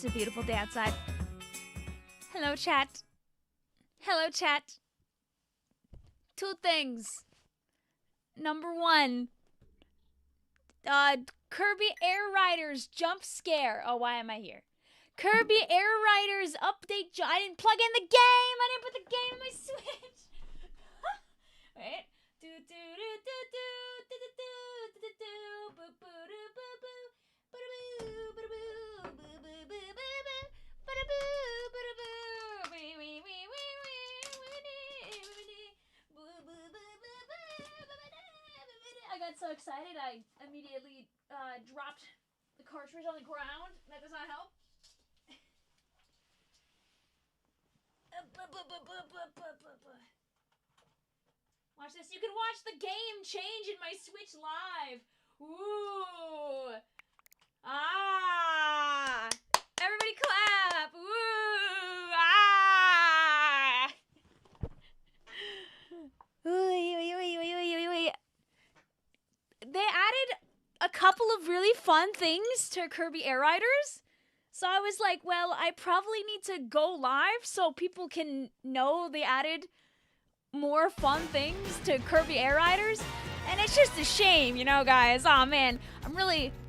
It's a beautiful day outside. Hello, chat. Hello, chat. Two things. Number one, Kirby Air Riders jump scare. Oh, why am I here? Kirby Air Riders update. I didn't plug in the game. I didn't put the game in my Switch. Wait. Do do do do do do do do do boo boo boo boo boo boo boo boo boo boo boo I got so excited I immediately dropped the cartridge on the ground. That does not help. Watch this. You can watch the game change in my Switch live. Ooh. Ah. Everybody clap. Ooh. Ah. They added a couple of really fun things to Kirby Air Riders. So I was like, well, I probably need to go live so people can know they added more fun things to Kirby Air Riders. And it's just a shame, you know, guys. Aw, man,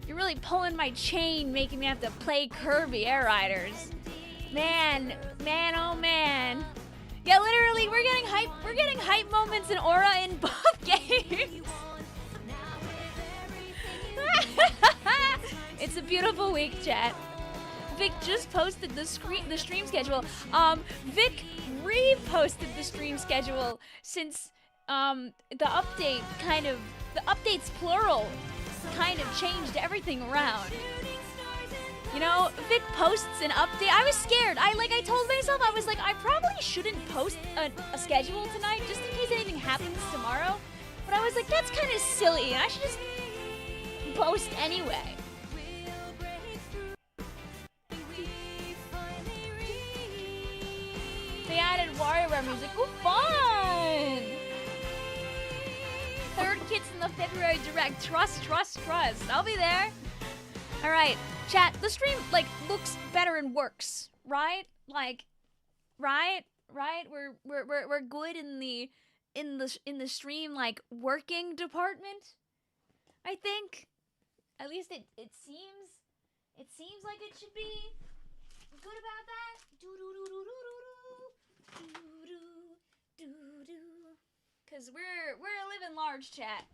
you're really pulling my chain, making me have to play Kirby Air Riders. Man, oh man. Yeah, literally, we're getting hype moments in Aura in both games. It's a beautiful week, chat. Vic just posted the stream schedule. Vic reposted the stream schedule since the updates plural kind of changed everything around. You know, Vic posts an update. I was scared. I told myself, I was like, I probably shouldn't post a schedule tonight just in case anything happens tomorrow. But I was like, that's kind of silly, and I should just post anyway. They added WarioWare music. Ooh, fun! Third Kids in the February Direct. Trust. I'll be there. All right, chat. The stream looks better and works, right? Right. We're good in the stream working department. I think. At least it seems like it should be good about that. Cause we're living large, chat.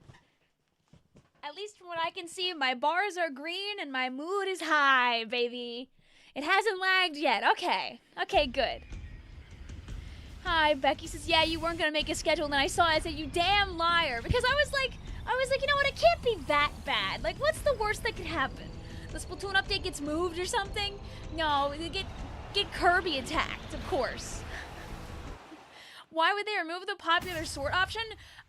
At least from what I can see, my bars are green and my mood is high, baby. It hasn't lagged yet. Okay, good. Hi, Becky says, yeah, you weren't gonna make a schedule, and then I saw it, I said, you damn liar. Because I was like, you know what, it can't be that bad. Like, what's the worst that could happen? The Splatoon update gets moved or something? No, they get Kirby attacked, of course. Why would they remove the popular sort option?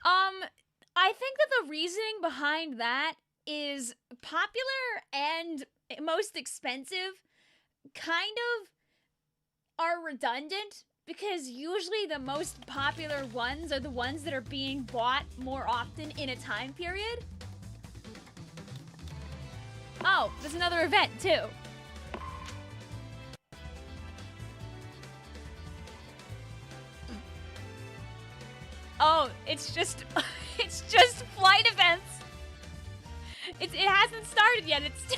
I think that the reasoning behind that is popular and most expensive kind of are redundant, because usually the most popular ones are the ones that are being bought more often in a time period. Oh, there's another event too. Oh, it's just flight events. It hasn't started yet. It's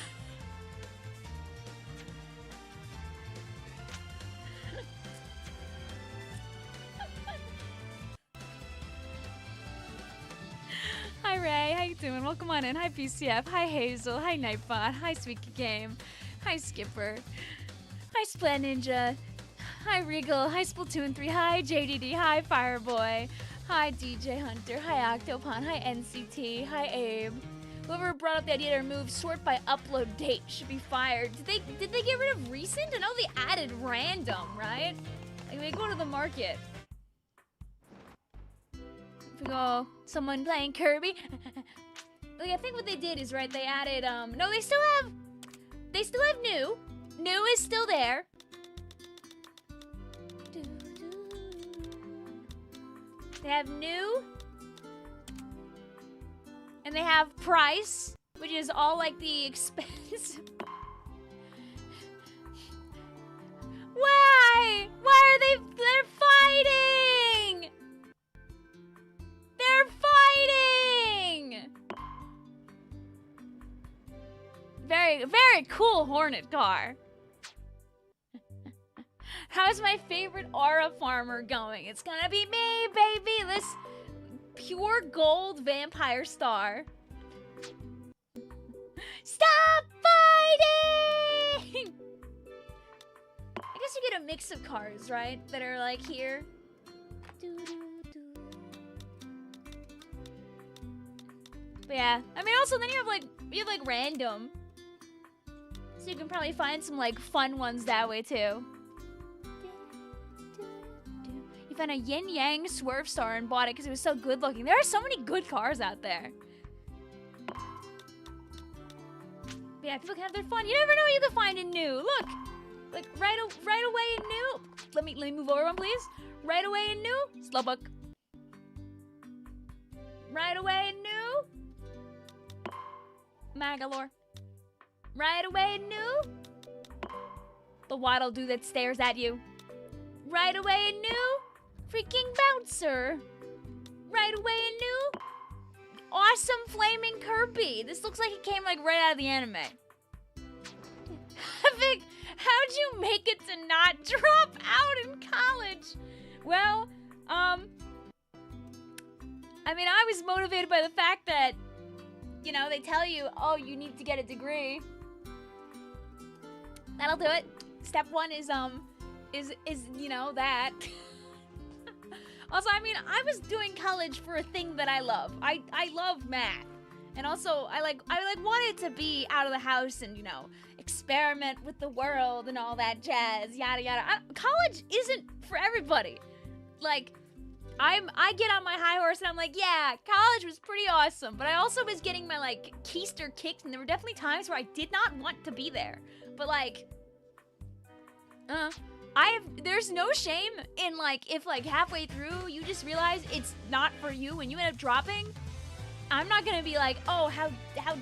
Hi Ray, how you doing? Welcome on in. Hi PCF. Hi Hazel. Hi Nightbot. Hi Sweeky Game. Hi Skipper. Hi Splat Ninja. Hi Regal. Hi Splatoon 3. Hi JDD. Hi Fireboy. Hi DJ Hunter. Hi Octopon. Hi NCT. Hi Abe. Whoever brought up the idea to remove sort by upload date should be fired. Did they get rid of recent? I know they added random, right? Like they go to the market. If we go, someone playing Kirby. Like I think what they did is right. They added no, they still have new. New is still there. They have new. And they have price, which is all like the expensive. very cool Hornet car. How's my favorite aura farmer going? It's gonna be me, baby. This pure gold vampire star. Stop fighting! I guess you get a mix of cars, right? That are like here. But yeah, I mean, also then you have like random, so you can probably find some like fun ones that way too. You found a yin yang swerve star and bought it because it was so good looking. There are so many good cars out there. But yeah, people can have their fun. You never know what you can find in new. Look, like right away in new. Let me move over one, please. Right away in new, Slowbook. Right away in new, Magalore. Right away in new, the waddle dude that stares at you. Right away in new, freaking bouncer. Right away in new, awesome flaming Kirby. This looks like it came like right out of the anime. Vic, how'd you make it to not drop out in college? Well, I mean, I was motivated by the fact that, you know, they tell you, oh, you need to get a degree. That'll do it. Step one is you know, that. Also, I mean, I was doing college for a thing that I love. I love math. And also, I wanted to be out of the house and, you know, experiment with the world and all that jazz, yada yada. College isn't for everybody. Like, I get on my high horse and I'm like, yeah, college was pretty awesome, but I also was getting my, like, keister kicked, and there were definitely times where I did not want to be there. But, like, there's no shame in, like, if, like, halfway through you just realize it's not for you and you end up dropping. I'm not gonna be like, oh, how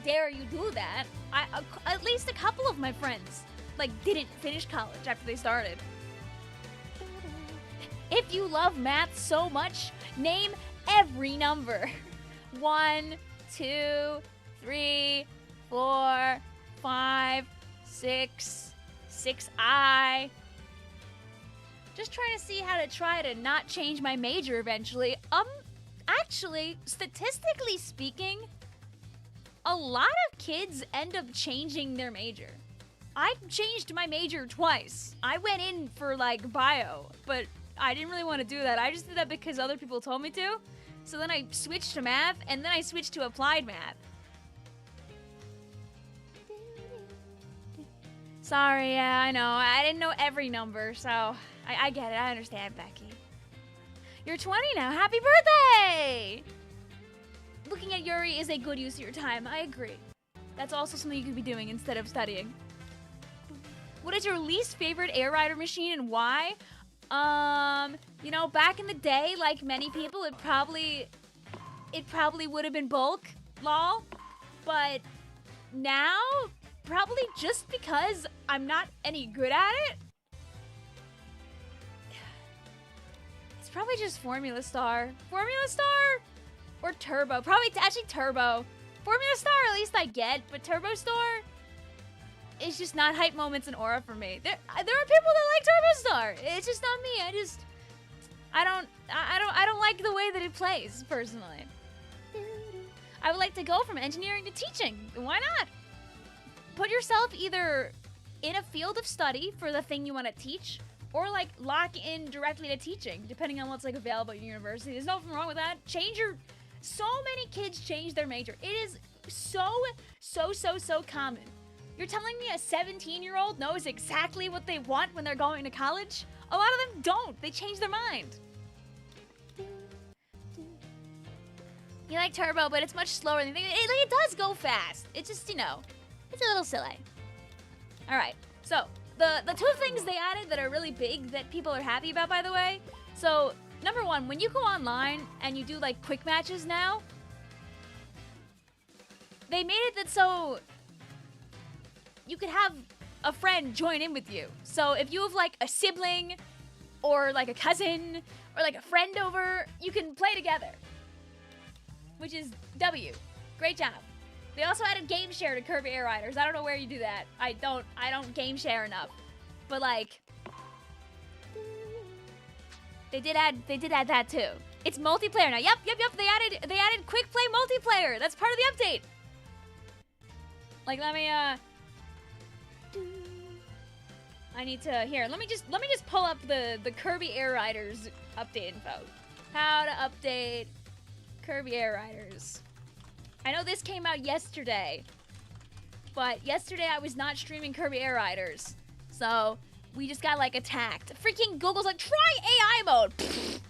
dare you do that? At least a couple of my friends, like, didn't finish college after they started. If you love math so much, name every number. 1, 2, 3, 4, 5, 6, 6i. Just trying to see how to try to not change my major eventually. Actually, statistically speaking, a lot of kids end up changing their major. I changed my major twice. I went in for, like, bio, but I didn't really want to do that. I just did that because other people told me to. So then I switched to math, and then I switched to applied math. Sorry, yeah, I know. I didn't know every number, so I get it. I understand, Becky. You're 20 now. Happy birthday! Looking at Yuri is a good use of your time. I agree. That's also something you could be doing instead of studying. What is your least favorite Air Rider machine and why? You know, back in the day, like many people, it probably would have been bulk, lol. But now, probably just because I'm not any good at it. It's probably just Formula Star. Formula Star or Turbo. Probably actually Turbo. Formula Star at least I get, but Turbo Star is just not hype moments in Aura for me. There are people that like Turbo Star. It's just not me. I don't like the way that it plays, personally. I would like to go from engineering to teaching. Why not? Put yourself either in a field of study for the thing you want to teach, or like lock in directly to teaching, depending on what's like available at your university. There's nothing wrong with that. So many kids change their major. It is so common. You're telling me a 17-year-old knows exactly what they want when they're going to college? A lot of them don't. They change their mind. You like Turbo, but it's much slower than you think. It does go fast. It's just, you know, it's a little silly. All right, so the two things they added that are really big that people are happy about, by the way. So, number one, when you go online and you do, like, quick matches now, they made it that so you could have a friend join in with you. So if you have, like, a sibling or, like, a cousin or, like, a friend over, you can play together. Which is W. Great job. They also added game share to Kirby Air Riders. I don't know where you do that. I don't game share enough. But like, they did add that too. It's multiplayer now. Yep. They added quick play multiplayer. That's part of the update. Like, let me I need to let me just pull up the Kirby Air Riders update info. How to update Kirby Air Riders. I know this came out yesterday, but yesterday I was not streaming Kirby Air Riders, so we just got like attacked. Freaking Google's like, try AI mode. Pfft.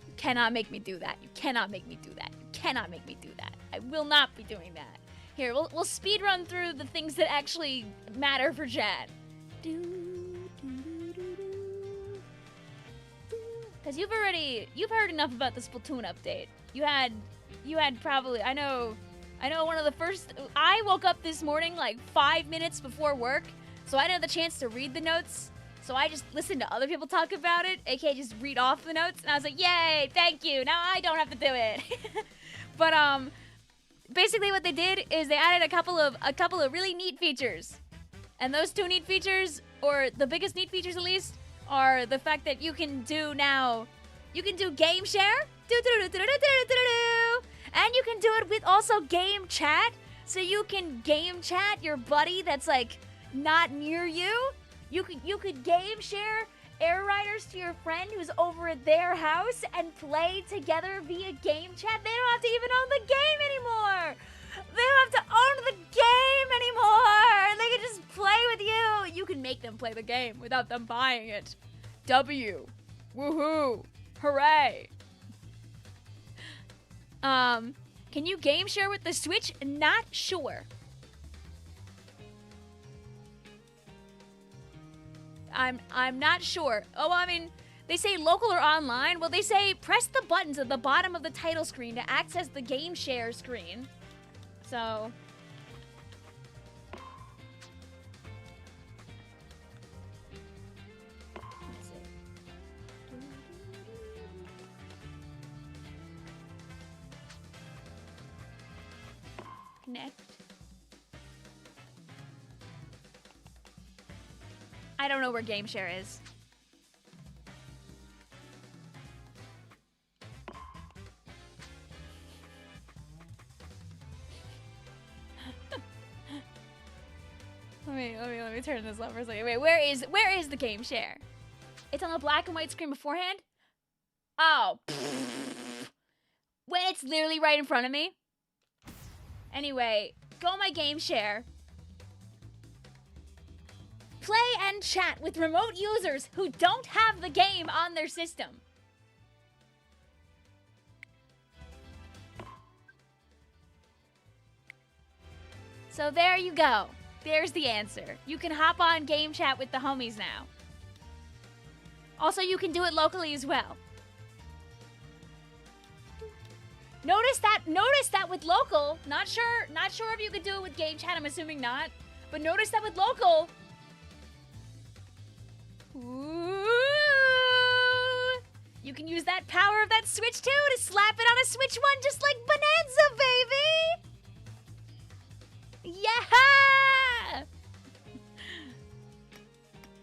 You cannot make me do that. You cannot make me do that. You cannot make me do that. I will not be doing that. Here, we'll speed run through the things that actually matter for chat. Because you've heard enough about the Splatoon update. You had probably, I know one of the first, I woke up this morning like 5 minutes before work, so I didn't have the chance to read the notes, so I just listened to other people talk about it, aka just read off the notes, and I was like, yay, thank you, now I don't have to do it. But basically what they did is they added a couple of really neat features, and those two neat features, or the biggest neat features at least, are the fact that you can do game share, and you can do it with also game chat, so you can game chat your buddy that's like not near you. You could game share Air Riders to your friend who's over at their house and play together via game chat. They don't have to even own the game anymore. They don't have to own the game anymore. They can just play with you. You can make them play the game without them buying it. W. Woohoo. Hooray. Can you game share with the Switch? Not sure. I'm not sure. Oh, I mean, they say local or online. Well, they say press the buttons at the bottom of the title screen to access the game share screen. So let's see. Connect. I don't know where game share is. Let me turn this up for a second. Wait, where is the game share? It's on the black and white screen beforehand? Oh. When it's literally right in front of me. Anyway, go my game share. Play and chat with remote users who don't have the game on their system. So there you go. There's the answer. You can hop on game chat with the homies now. Also, you can do it locally as well. Notice that with local. Not sure if you could do it with game chat. I'm assuming not. But notice that with local. Ooh, you can use that power of that Switch too to slap it on a Switch 1 just like Bonanza, baby! Yeah!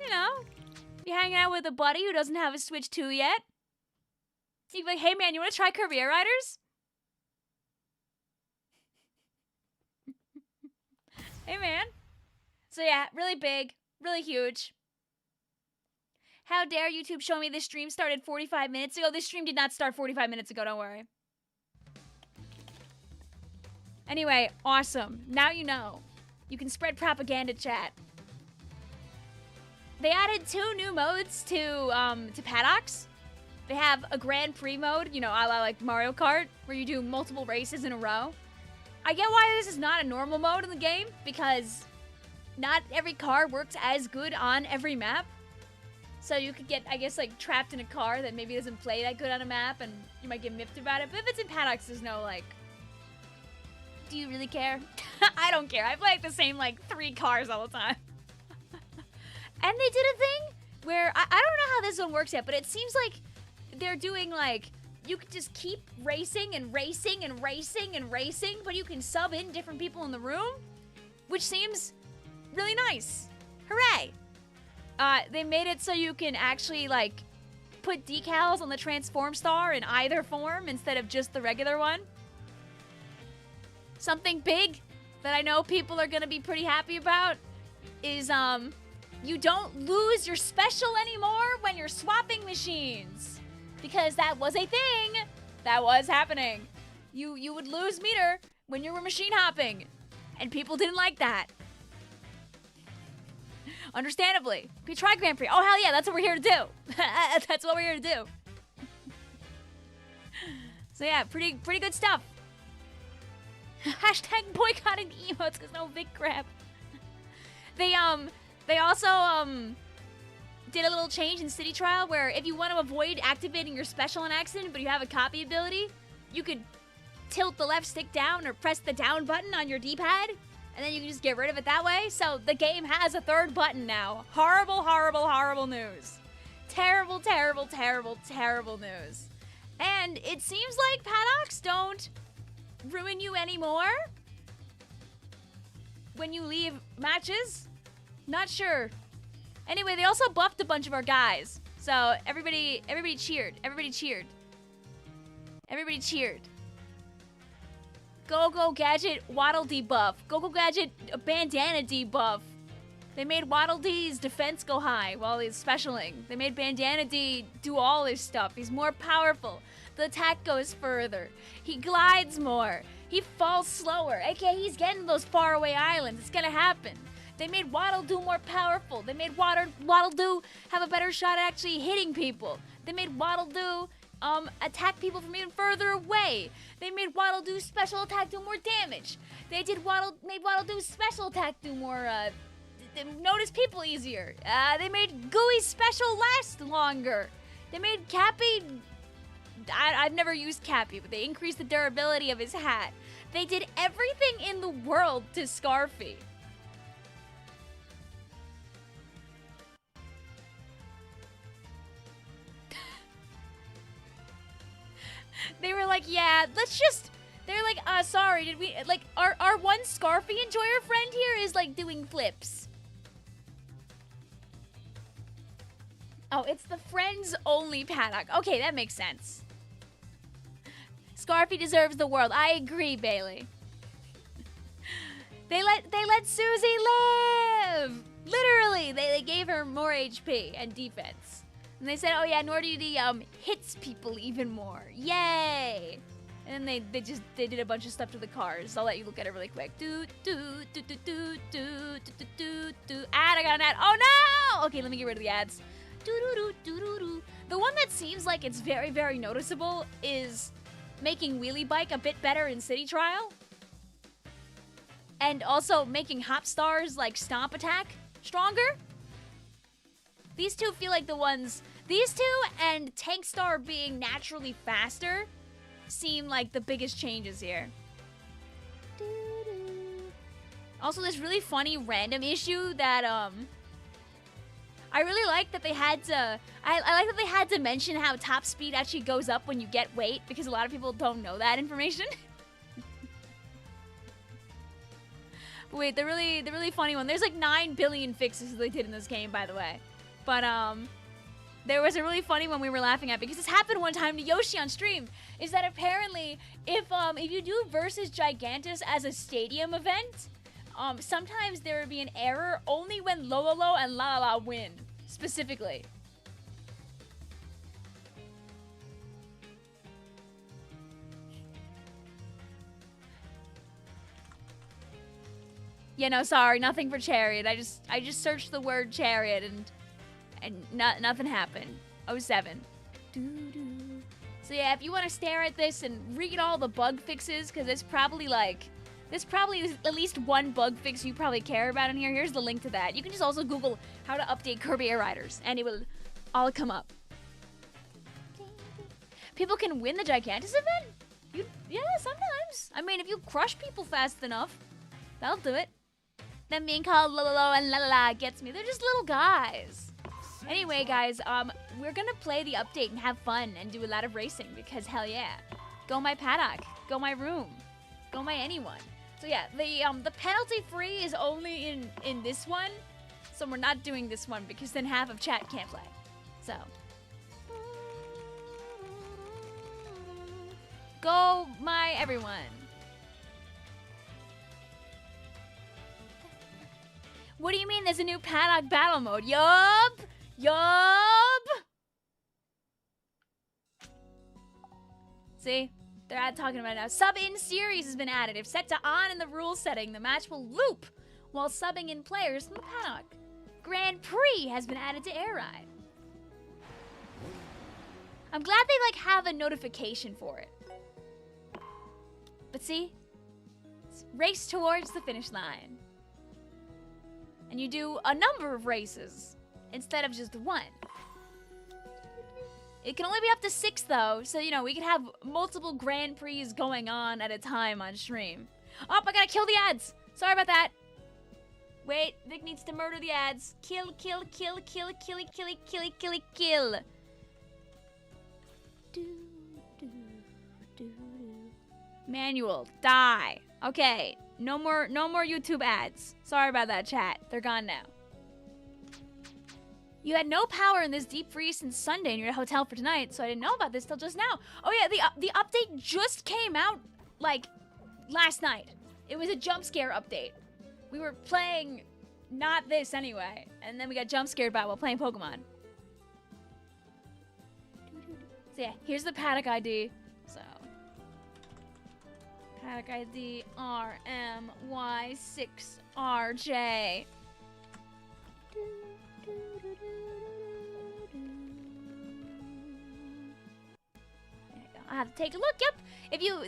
You know, you're hanging out with a buddy who doesn't have a Switch 2 yet. You're like, hey man, you want to try Kirby Air Riders? Hey man. So yeah, really big, really huge. How dare YouTube show me this stream started 45 minutes ago? This stream did not start 45 minutes ago, don't worry. Anyway, awesome. Now you know. You can spread propaganda, chat. They added 2 new modes to Paddocks. They have a Grand Prix mode, you know, a la like Mario Kart, where you do multiple races in a row. I get why this is not a normal mode in the game, because not every car works as good on every map. So you could get, I guess, like, trapped in a car that maybe doesn't play that good on a map, and you might get miffed about it. But if it's in Paddocks, there's no, like... Do you really care? I don't care. I play, like, the same, like, 3 cars all the time. And they did a thing where... I don't know how this one works yet, but it seems like they're doing, like, you could just keep racing and racing and racing and racing, but you can sub in different people in the room, which seems really nice. Hooray! They made it so you can actually, like, put decals on the transform star in either form instead of just the regular one. Something big that I know people are gonna be pretty happy about is, you don't lose your special anymore when you're swapping machines. Because that was a thing that was happening. You would lose meter when you were machine hopping. And people didn't like that. Understandably. We tried Grand Prix. Oh, hell yeah, that's what we're here to do. That's what we're here to do. So yeah, pretty good stuff. Hashtag boycotting emotes because no big crap. They also did a little change in City Trial where if you want to avoid activating your special on accident but you have a copy ability, you could tilt the left stick down or press the down button on your D-pad, and then you can just get rid of it that way. So the game has a third button now. Horrible, horrible, horrible news. Terrible, terrible, terrible, terrible news. And it seems like paddocks don't ruin you anymore when you leave matches. Not sure. Anyway, they also buffed a bunch of our guys. So everybody cheered. Everybody cheered. Everybody cheered. Go Gadget Waddle debuff. Go Gadget Bandana debuff. They made Waddle Dee's defense go high while he's specialing. They made Bandana D do all his stuff. He's more powerful. The attack goes further. He glides more. He falls slower. AKA he's getting those faraway islands. It's gonna happen. They made Waddle Doo more powerful. They made Waddle Doo have a better shot at actually hitting people. They made Waddle Doo attack people from even further away. They made Waddle Doo special attack do more damage. They made Waddle Doo special attack do more, notice people easier. They made Gooey's special last longer. They made Cappy, I've never used Cappy, but they increased the durability of his hat. They did everything in the world to Scarfy. They were like, yeah, they're like, sorry, did we, like, our one Scarfy enjoyer friend here is, like, doing flips. Oh, it's the friends only paddock. Okay, that makes sense. Scarfy deserves the world. I agree, Bailey. They let Susie live! Literally, they gave her more HP and defense. And they said, oh yeah, Nordy hits people even more. Yay! And then they did a bunch of stuff to the cars. I'll let you look at it really quick. Ad, I got an ad. Oh no! Okay, let me get rid of the ads. The one that seems like it's very, very noticeable is making Wheelie Bike a bit better in City Trial. And also making Hop Star's like Stomp Attack stronger. These two feel like the ones, these two and Tank Star being naturally faster seem like the biggest changes here. Also, this really funny random issue that, I really like that they had to, I like that they had to mention how top speed actually goes up when you get weight, because a lot of people don't know that information. But wait, the really funny one, there's like 9 billion fixes they did in this game, by the way. But, there was a really funny one we were laughing at, because this happened one time to Yoshi on stream, is that apparently, if you do versus Gigantus as a stadium event, sometimes there would be an error only when Lololo and La La La win, specifically. Yeah, no, sorry, nothing for Chariot. I just searched the word Chariot and nothing happened. 07. So yeah, if you want to stare at this and read all the bug fixes, because it's probably like, there's probably at least one bug fix you probably care about in here. Here's the link to that. You can just also Google how to update Kirby Air Riders, and it will all come up. People can win the Gigantus event? Yeah, sometimes. I mean, if you crush people fast enough, that'll do it. Them being called Lololo and La La La gets me. They're just little guys. Anyway, guys, we're gonna play the update and have fun and do a lot of racing because hell yeah. Go my paddock, go my room, go my anyone. So yeah, the penalty free is only in this one. So we're not doing this one because then half of chat can't play. So go my everyone. What do you mean there's a new paddock battle mode? Yup! Yup! See? They're talking about it now. Sub-in series has been added. If set to on in the rules setting, the match will loop while subbing in players from the paddock. Grand Prix has been added to Air Ride. I'm glad they like have a notification for it. But see? It's race towards the finish line. And you do a number of races instead of just one. It can only be up to 6 though, so you know, we can have multiple Grand Prix going on at a time on stream. Oh, I gotta kill the ads! Sorry about that. Wait, Vic needs to murder the ads. Kill, kill, kill, kill, kill, kill, kill, kill, kill. Manual, die. Okay, no more YouTube ads. Sorry about that, chat. They're gone now. You had no power in this deep freeze since Sunday and you're at a hotel for tonight, so I didn't know about this till just now. Oh yeah, the update just came out, like, last night. It was a jump scare update. We were playing not this anyway, and then we got jump scared by while playing Pokemon. So yeah, here's the paddock ID. So paddock ID RMY6RJ. I have to take a look. Yep.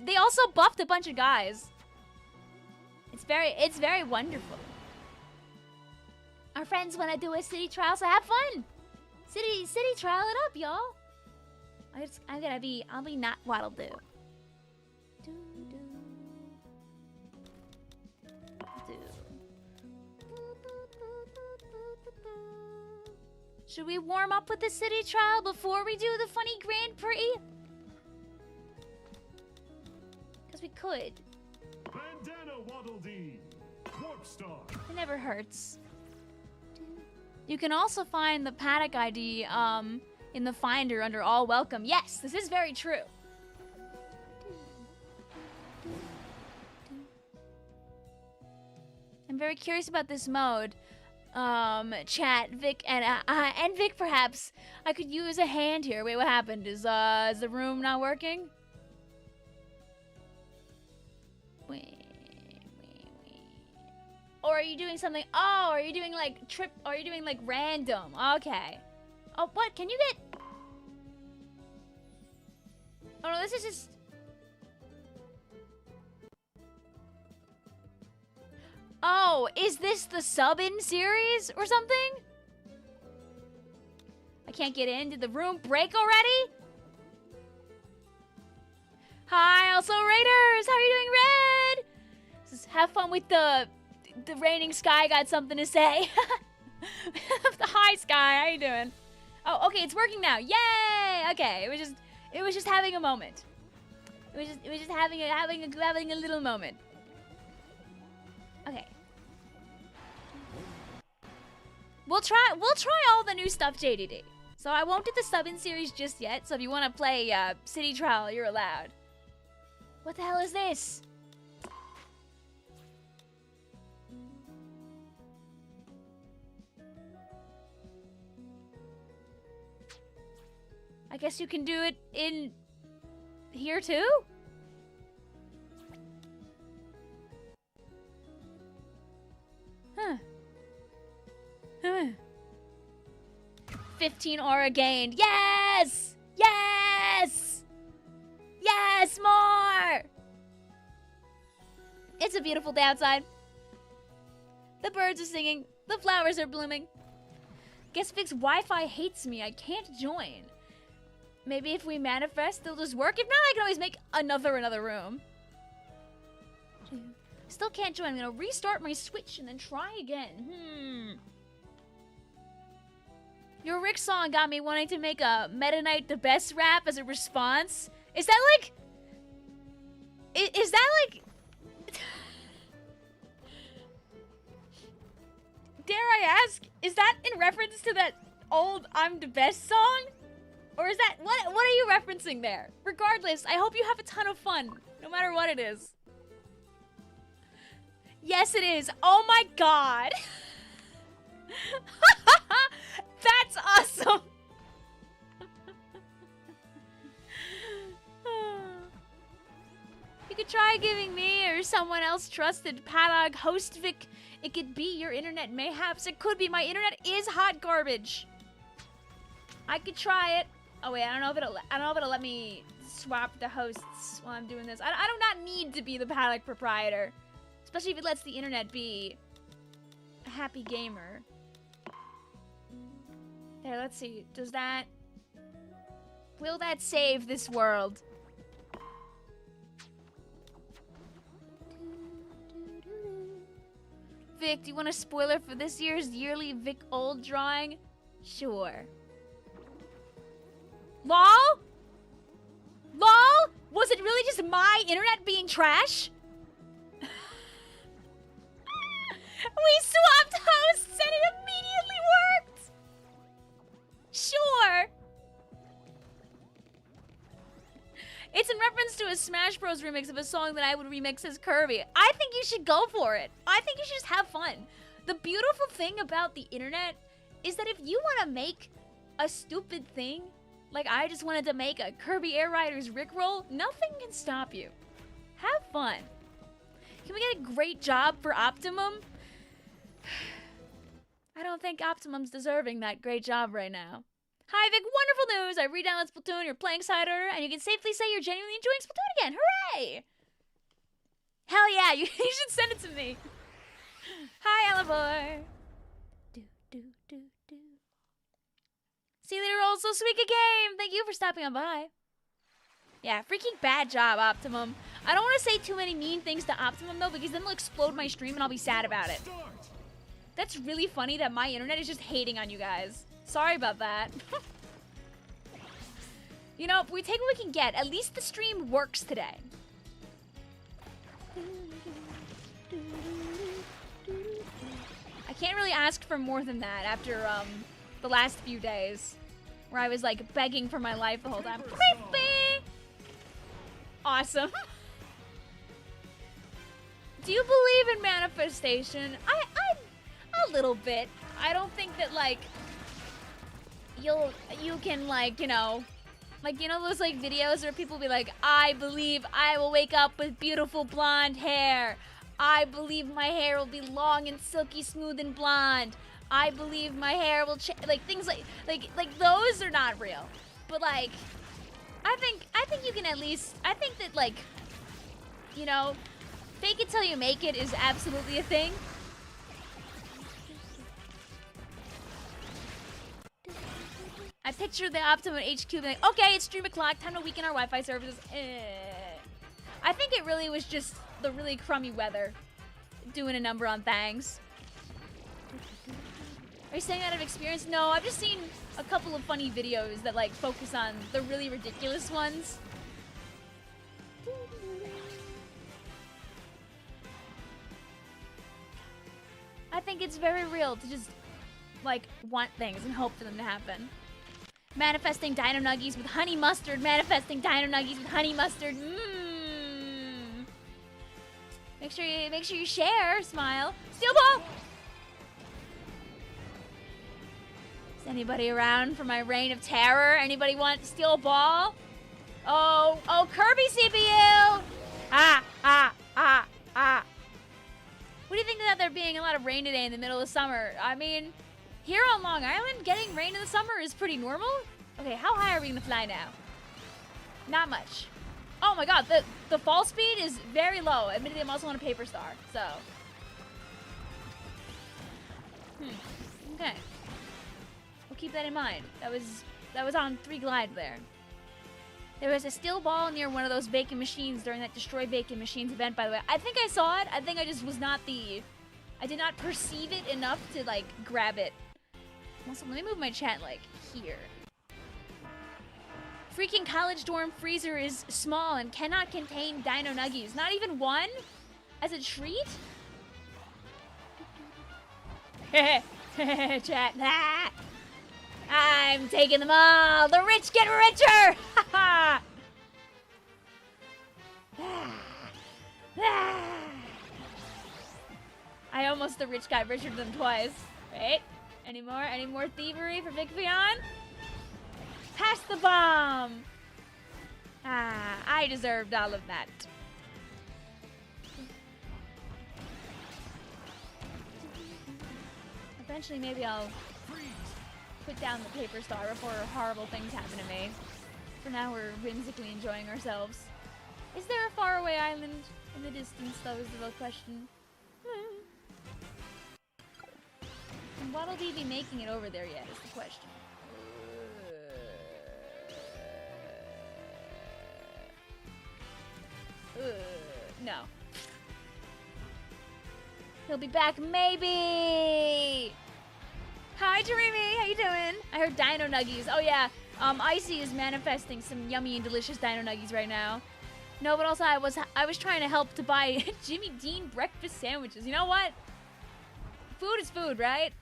They also buffed a bunch of guys. It's very wonderful. Our friends want to do a city trial, so have fun. City trial it up, y'all. I'll be not what'll do. Should we warm up with the city trial before we do the funny Grand Prix? Because we could. Bandana Waddle Dee, Warp Star. It never hurts. You can also find the paddock ID in the finder under all welcome. Yes, this is very true. I'm very curious about this mode. Chat, Vic, and Vic, perhaps I could use a hand here. Wait, what happened? Is the room not working? Wait. Or are you doing something? Oh, are you doing like are you doing like random? Okay. Oh, what? Can you get? Oh no, this is just. Oh, is this the sub-in series or something? I can't get in. Did the room break already? Hi, also Raiders. How are you doing, Red? Have fun with the raining sky. Got something to say. Hi, Sky. How you doing? Oh, okay. It's working now. Yay! Okay. It was just having a moment. It was just having a little moment. Okay. We'll try all the new stuff, JDD. So I won't do the sub-in series just yet. So if you want to play City Trial, you're allowed. What the hell is this? I guess you can do it in here too? Huh. 15 aura gained. Yes! Yes! Yes, more! It's a beautiful day outside. The birds are singing. The flowers are blooming. Guess Vic's Wi-Fi hates me. I can't join. Maybe if we manifest, they'll just work. If not, I can always make another room. Still can't join. I'm gonna restart my Switch and then try again. Your Rick song got me wanting to make a Meta Knight the best rap as a response. Is that like... Is that like... Dare I ask, is that in reference to that old I'm the best song? Or is that... What are you referencing there? Regardless, I hope you have a ton of fun, no matter what it is. Yes, it is. Oh my god. That's awesome. You could try giving me or someone else trusted Padog host Vic. It could be your internet, mayhaps. It could be. My internet is hot garbage. I could try it. Oh wait, I don't know if it'll let me swap the hosts while I'm doing this. I do not need to be the Paddock proprietor, especially if it lets the internet be a happy gamer. There, let's see. Does that... Will that save this world? Vic, do you want a spoiler for this year's yearly Vic Old drawing? Sure. LOL? LOL? Was it really just my internet being trash? We swapped hosts and it immediately worked! Sure. It's in reference to a Smash Bros. Remix of a song that I would remix as Kirby. I think you should go for it. I think you should just have fun. The beautiful thing about the internet is that if you want to make a stupid thing, like I just wanted to make a Kirby Air Riders Rickroll, nothing can stop you. Have fun. Can we get a great job for Optimum? I don't think Optimum's deserving that great job right now. Hi Vic, wonderful news! I re-downloaded Splatoon, you're playing side order, and you can safely say you're genuinely enjoying Splatoon again. Hooray! Hell yeah, you should send it to me. Hi, Ella boy. See you later, also Suika Game. Thank you for stopping on by. Yeah, freaking bad job, Optimum. I don't want to say too many mean things to Optimum though, because then they'll explode my stream and I'll be sad about it. That's really funny that my internet is just hating on you guys. Sorry about that. You know, we take what we can get. At least the stream works today. I can't really ask for more than that after the last few days where I was like begging for my life the whole time. Creepy! Awesome. Do you believe in manifestation? I a little bit. I don't think that like you can like, you know those like videos where people be like, I believe I will wake up with beautiful blonde hair. I believe my hair will be long and silky smooth and blonde. I believe my hair will like things like those are not real. But like I think you can at least, I think that like, you know, fake it till you make it is absolutely a thing. I picture the Optimum HQ being like, okay, it's stream o'clock, time to weaken our Wi-Fi services. I think it really was just the really crummy weather doing a number on things. Are you saying that out of experience? No, I've just seen a couple of funny videos that like focus on the really ridiculous ones. I think it's very real to just like want things and hope for them to happen. Manifesting Dino Nuggies with honey mustard. Manifesting Dino Nuggies with honey mustard. Mmm. Make sure you share. Smile. Steel ball. Is anybody around for my reign of terror? Anybody want steel ball? Oh, Kirby CPU. What do you think about there being a lot of rain today in the middle of summer? I mean, here on Long Island, getting rain in the summer is pretty normal. Okay, how high are we gonna fly now? Not much. Oh my god, the fall speed is very low. Admittedly, I'm also on a paper star, so. Okay. We'll keep that in mind. That was on 3 glide there. There was a steel ball near one of those Bacon Machines during that Destroy Bacon Machines event, by the way. I think I saw it. I think I just was not I did not perceive it enough to, like, grab it. Also, let me move my chat, like, here. Freaking college dorm freezer is small and cannot contain dino nuggies. Not even one? As a treat? Chat. Ah! I'm taking them all. The rich get richer. I almost the rich got richer than twice. Right? Any more thievery for Vicvillon? Pass the bomb. Ah, I deserved all of that. Eventually, maybe I'll put down the paper star before horrible things happen to me. For now, we're whimsically enjoying ourselves. Is there a faraway island in the distance, though, is the real question. And what'll he be making it over there yet, is the question. No. He'll be back, maybe! Hi, Dreamy! How you doing? I heard dino nuggies. Oh, yeah. Icy is manifesting some yummy and delicious dino nuggies right now. No, but also I was trying to help to buy Jimmy Dean breakfast sandwiches. You know what? Food is food, right?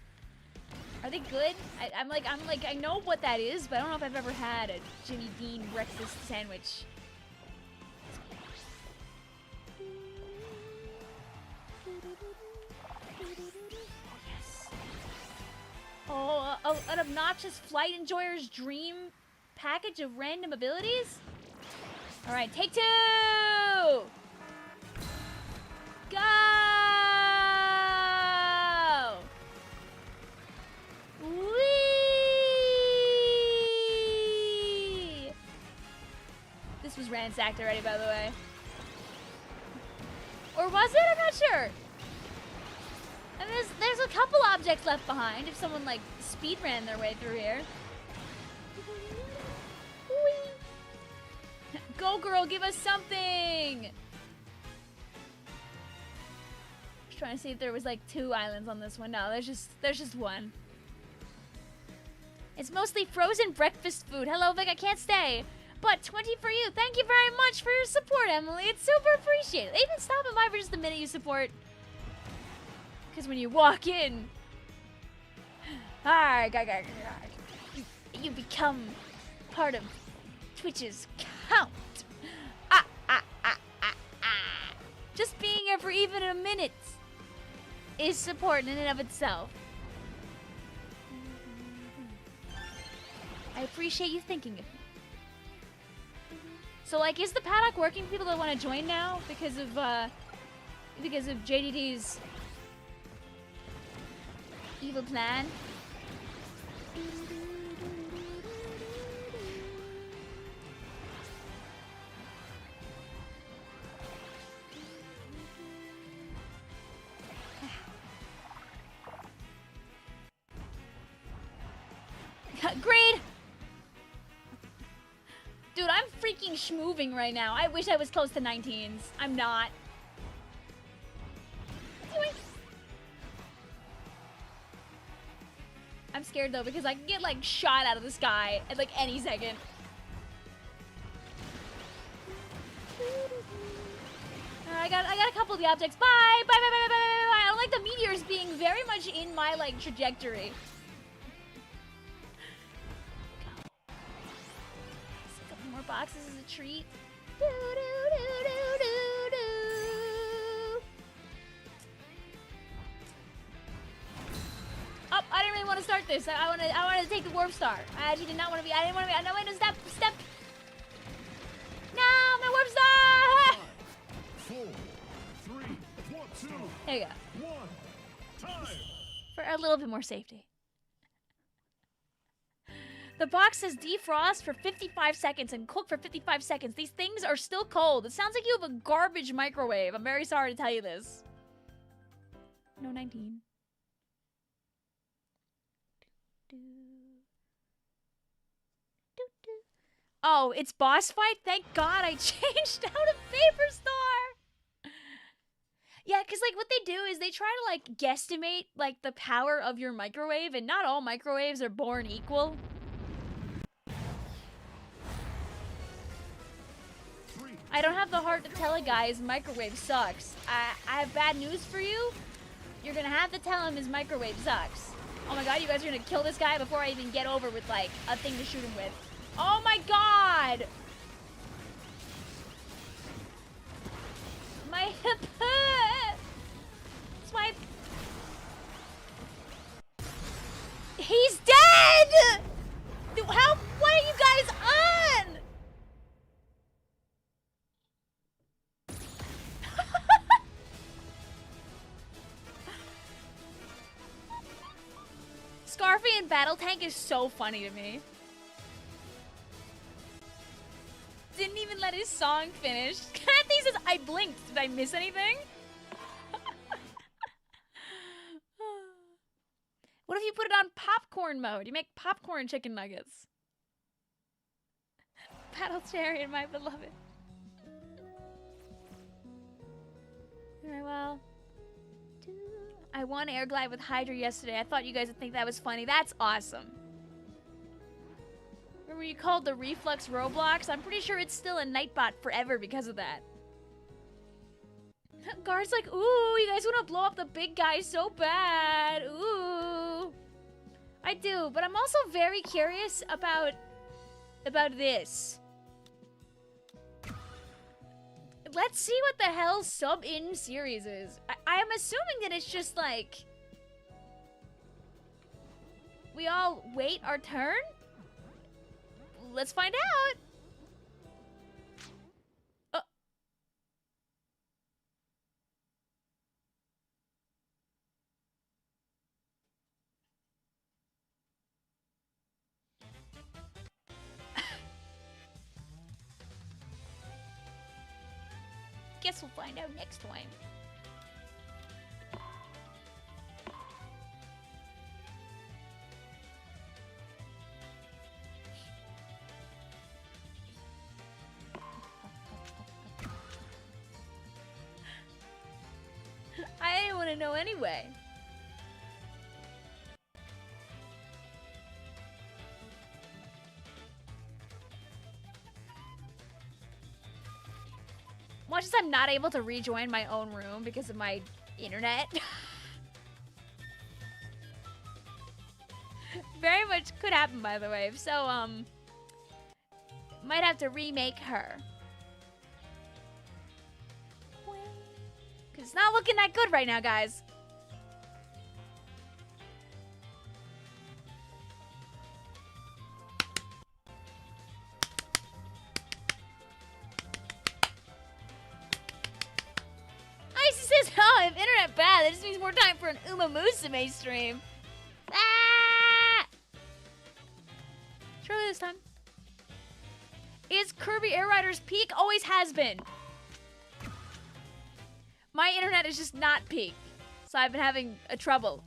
Are they good? I'm like, I know what that is, but I don't know if I've ever had a Jimmy Dean breakfast sandwich. Yes. Oh, an obnoxious flight enjoyer's dream package of random abilities? All right, take two! Go! Whee! This was ransacked already, by the way. Or was it? I'm not sure. And there's a couple objects left behind if someone, like, speed ran their way through here. Whee! Go, girl, give us something! Just trying to see if there was, like, 2 islands on this one. No, there's just one. It's mostly frozen breakfast food. Hello, Vic, I can't stay. But 20 for you. Thank you very much for your support, Emily. It's super appreciated. Even stopping by for just a minute you support. Because when you walk in, you become part of Twitch's count. Just being here for even a minute is support in and of itself. I appreciate you thinking of me. So, like, is the paddock working for people that want to join now because of JDD's evil plan? Agreed! Dude, I'm freaking schmoving right now. I wish I was close to 19s. I'm not. Anyway. I'm scared though because I can get like shot out of the sky at like any second. I got a couple of the objects. Bye! Bye, bye, bye, bye, bye, bye. I don't like the meteors being very much in my like trajectory. Boxes as a treat. Do, do, do, do, do, do. Oh, I didn't really want to start this. I wanted to take the warp star. I actually did not want to be. I didn't want to be. No, wait, no, step. No, my warp star. 5, 4, 3, 2, There you go. 1. Time. For a little bit more safety. The box says defrost for 55 seconds and cook for 55 seconds. These things are still cold. It sounds like you have a garbage microwave. I'm very sorry to tell you this. No 19. Oh, it's boss fight? Thank God I changed out of Paper Star. Yeah, because, like, what they do is they try to, like, guesstimate, like, the power of your microwave, and not all microwaves are born equal. I don't have the heart to tell a guy his microwave sucks. I have bad news for you. You're gonna have to tell him his microwave sucks. Oh my god, you guys are gonna kill this guy before I even get over with, like, a thing to shoot him with. Oh my god! My hip. Swipe. He's dead! How? What are you guys on? Scarfy in Battle Tank is so funny to me. Didn't even let his song finish. Kathy says, I blinked. Did I miss anything? What if you put it on popcorn mode? You make popcorn chicken nuggets. Battletarian, my beloved. Alright, well. I won air glide with Hydra yesterday. I thought you guys would think that was funny. That's awesome. Remember you called the Reflux Roblox? I'm pretty sure it's still a Nightbot forever because of that. Guard's like, ooh, you guys want to blow up the big guy so bad. Ooh. I do, but I'm also very curious about this. Let's see what the hell sub-in series is. I'm assuming that it's just like... we all wait our turn? Let's find out. Guess we'll find out next time. I didn't want to know anyway. Watch as I'm not able to rejoin my own room because of my internet. Very much could happen, by the way. So, might have to remake her. Because it's not looking that good right now, guys. Icy says, oh, if internet bad, that just means more time for an Uma Musume stream. Ah! Surely this time. Is Kirby Air Riders peak? Always has been. My internet is just not peak, so I've been having a trouble.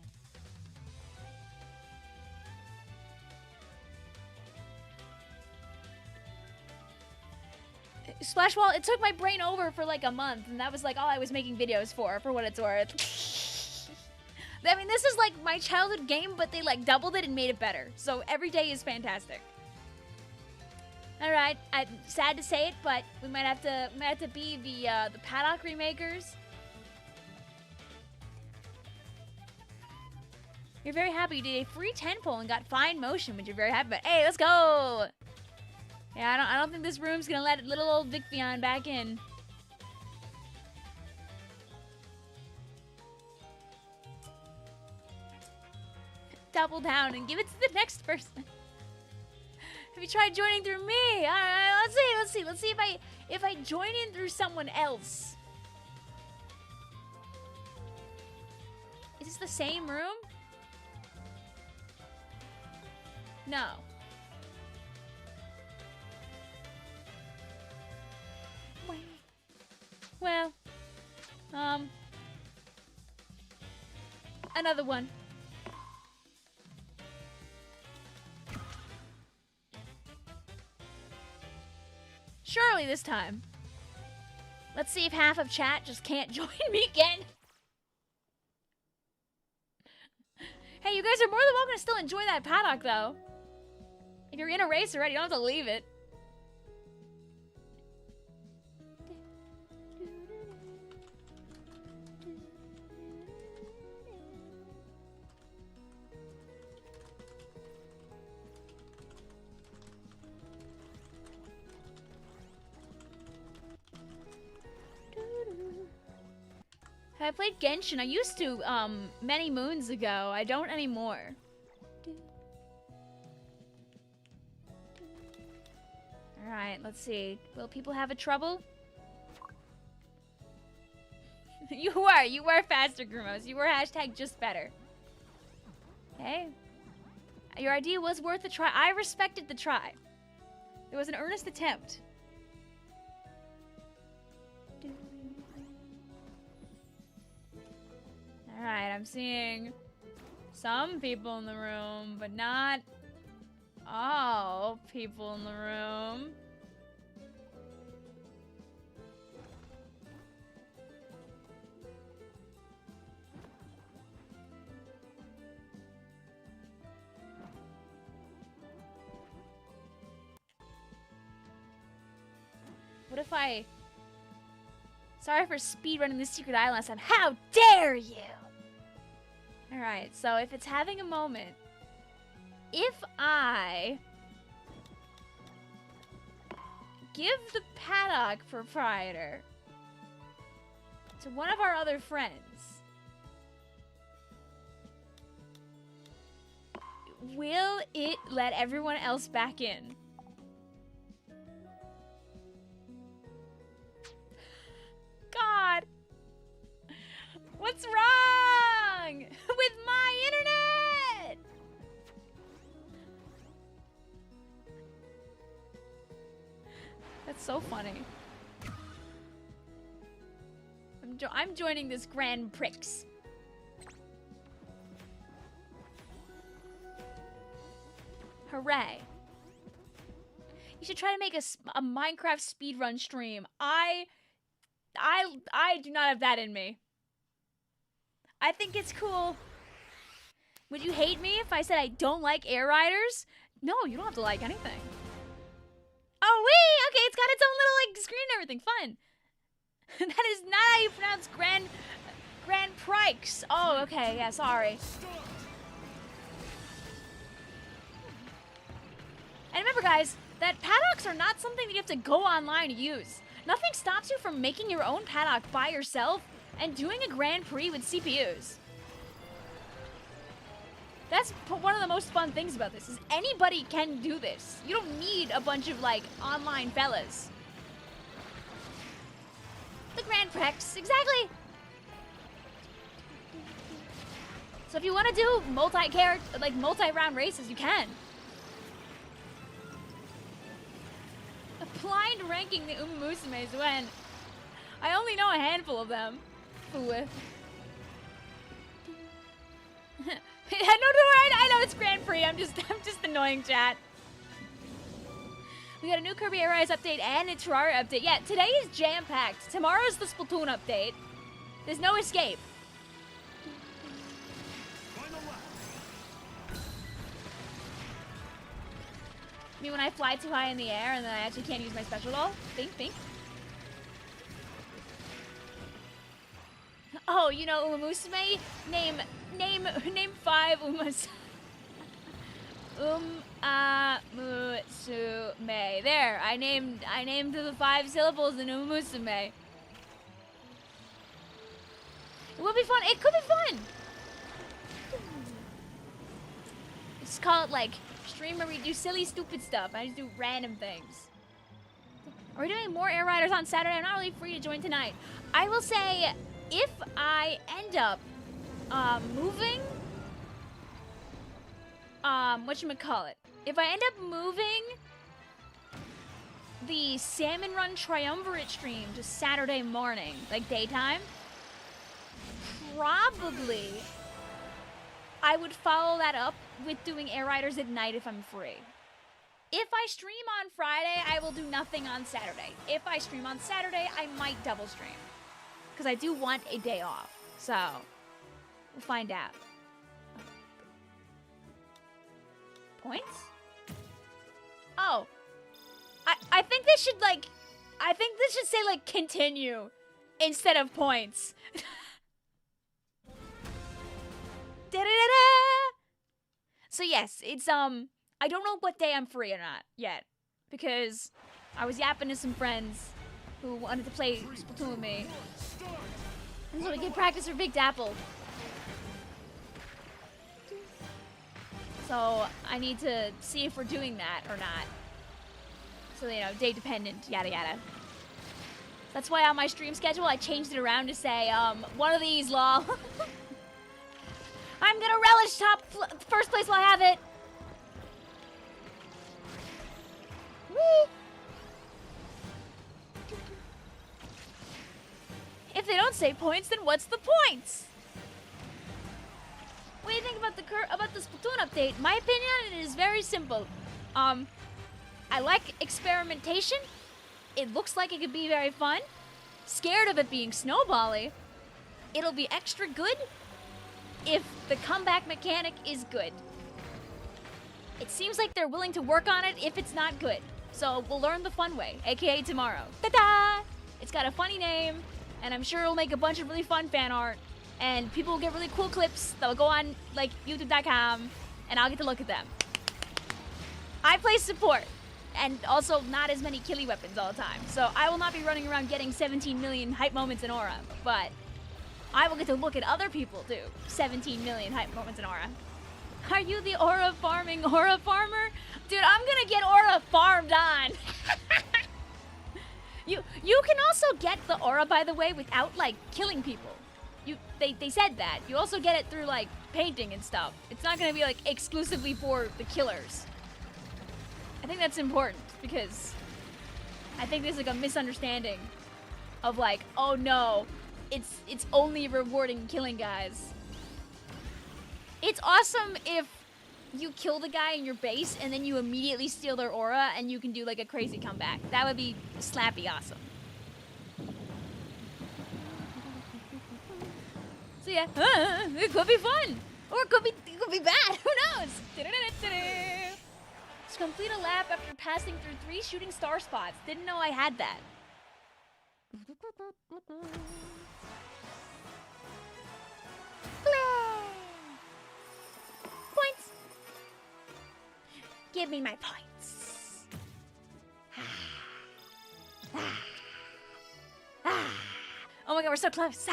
Splashwall, it took my brain over for like a month, and that was like all I was making videos for what it's worth. I mean, this is like my childhood game, but they like doubled it and made it better. So every day is fantastic. All right, I'm sad to say it, but we might have to be the Paddock remakers. You're very happy you did a free 10 pull and got fine motion, but you're very happy. But hey, let's go! Yeah, I don't think this room's gonna let little old Vicvillon back in. Double down and give it to the next person. Have you tried joining through me? All right, let's see if I join in through someone else. Is this the same room? No. Well, another one. Surely this time. Let's see if half of chat just can't join me again. Hey, you guys are more than welcome to still enjoy that paddock, though. If you're in a race already, you don't have to leave it. I played Genshin. I used to, many moons ago. I don't anymore. Alright, let's see. Will people have a trouble? You were faster, Grumos. You were hashtag just better. Okay. Your idea was worth a try. I respected the try. It was an earnest attempt. Alright, I'm seeing some people in the room, but not all people in the room. What if I... Sorry for speedrunning the secret island last time. How dare you! Alright, so if it's having a moment, if I give the paddock proprietor to one of our other friends, will it let everyone else back in? God! What's wrong with my internet? That's so funny. I'm joining this Grand Prix. Hooray. You should try to make a Minecraft speedrun stream. I do not have that in me. I think it's cool. Would you hate me if I said I don't like Air Riders? No, you don't have to like anything. Oh, wait! Okay, it's got its own little, like, screen and everything. Fun. That is not how you pronounce Grand Prix. Oh, okay, yeah, sorry. And remember, guys, that paddocks are not something that you have to go online to use. Nothing stops you from making your own paddock by yourself and doing a Grand Prix with CPUs. That's one of the most fun things about this, is anybody can do this. You don't need a bunch of, like, online fellas. The Grand Prix, exactly. So if you want to do multi-round races, you can. Blind ranking the Umusumes when I only know a handful of them. I know it's Grand Prix. I'm just annoying, chat. We got a new Kirby Air Riders update and a Terraria update. Yeah, today is jam-packed. Tomorrow's the Splatoon update. There's no escape. I mean, when I fly too high in the air and then I actually can't use my special doll. Think. Oh, you know Umusume? Name 5 Umus. Umusume. There, I named the 5 syllables in Umusume. It will be fun. It could be fun. Just call it like stream where we do silly, stupid stuff. I just do random things. Are we doing more Air Riders on Saturday? I'm not really free to join tonight. I will say, if I end up moving, whatchamacallit? If I end up moving the Salmon Run Triumvirate stream to Saturday morning, like daytime, probably I would follow that up with doing Air Riders at night if I'm free. If I stream on Friday, I will do nothing on Saturday. If I stream on Saturday, I might double stream. Because I do want a day off. So, we'll find out. Points? Oh. I think this should, like... I think this should say, like, continue. Instead of points. Da-da-da-da! So yes, it's, I don't know what day I'm free or not yet. Because I was yapping to some friends who wanted to play Splatoon with me. And so we get practice for Big Dapple. So I need to see if we're doing that or not. So, you know, day dependent, yada yada. That's why on my stream schedule I changed it around to say, one of these, lol. I'm gonna relish first place while I have it. Whee! If they don't say points, then what's the points? What do you think about the Splatoon update? My opinion is very simple. I like experimentation. It looks like it could be very fun. Scared of it being snowbally. It'll be extra good if the comeback mechanic is good. It seems like they're willing to work on it if it's not good. So we'll learn the fun way, aka tomorrow. Ta-da! It's got a funny name, and I'm sure it'll make a bunch of really fun fan art, and people will get really cool clips that'll go on, like, youtube.com, and I'll get to look at them. I play support, and also not as many killy weapons all the time, so I will not be running around getting 17 million hype moments in aura, but I will get to look at other people do 17 million hype moments in aura. Are you the aura farming aura farmer? Dude, I'm gonna get aura farmed on. You can also get the aura, by the way, without, like, killing people. They said that. You also get it through, like, painting and stuff. It's not gonna be, like, exclusively for the killers. I think that's important, because I think there's, like, a misunderstanding of, like, oh no, it's only rewarding killing guys. It's awesome if you kill the guy in your base and then you immediately steal their aura and you can do, like, a crazy comeback. That would be slappy awesome. So yeah, it could be fun, or it could be bad. Who knows? Just complete a lap after passing through 3 shooting star spots. Didn't know I had that. Points. Give me my points. Oh my god, we're so close.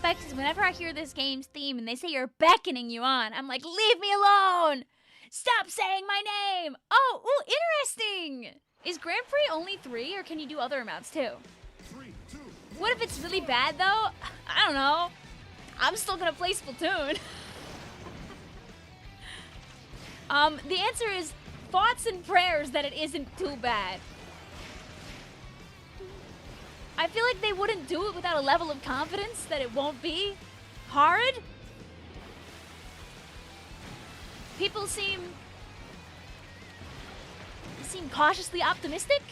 Fact is, whenever I hear this game's theme and they say you're beckoning you on, I'm like, leave me alone! Stop saying my name! Oh, ooh, interesting! Is Grand Prix only 3, or can you do other amounts too? 3, 2, What if it's really bad though? I don't know. I'm still gonna play Splatoon. The answer is thoughts and prayers that it isn't too bad. I feel like they wouldn't do it without a level of confidence that it won't be hard. People seem cautiously optimistic.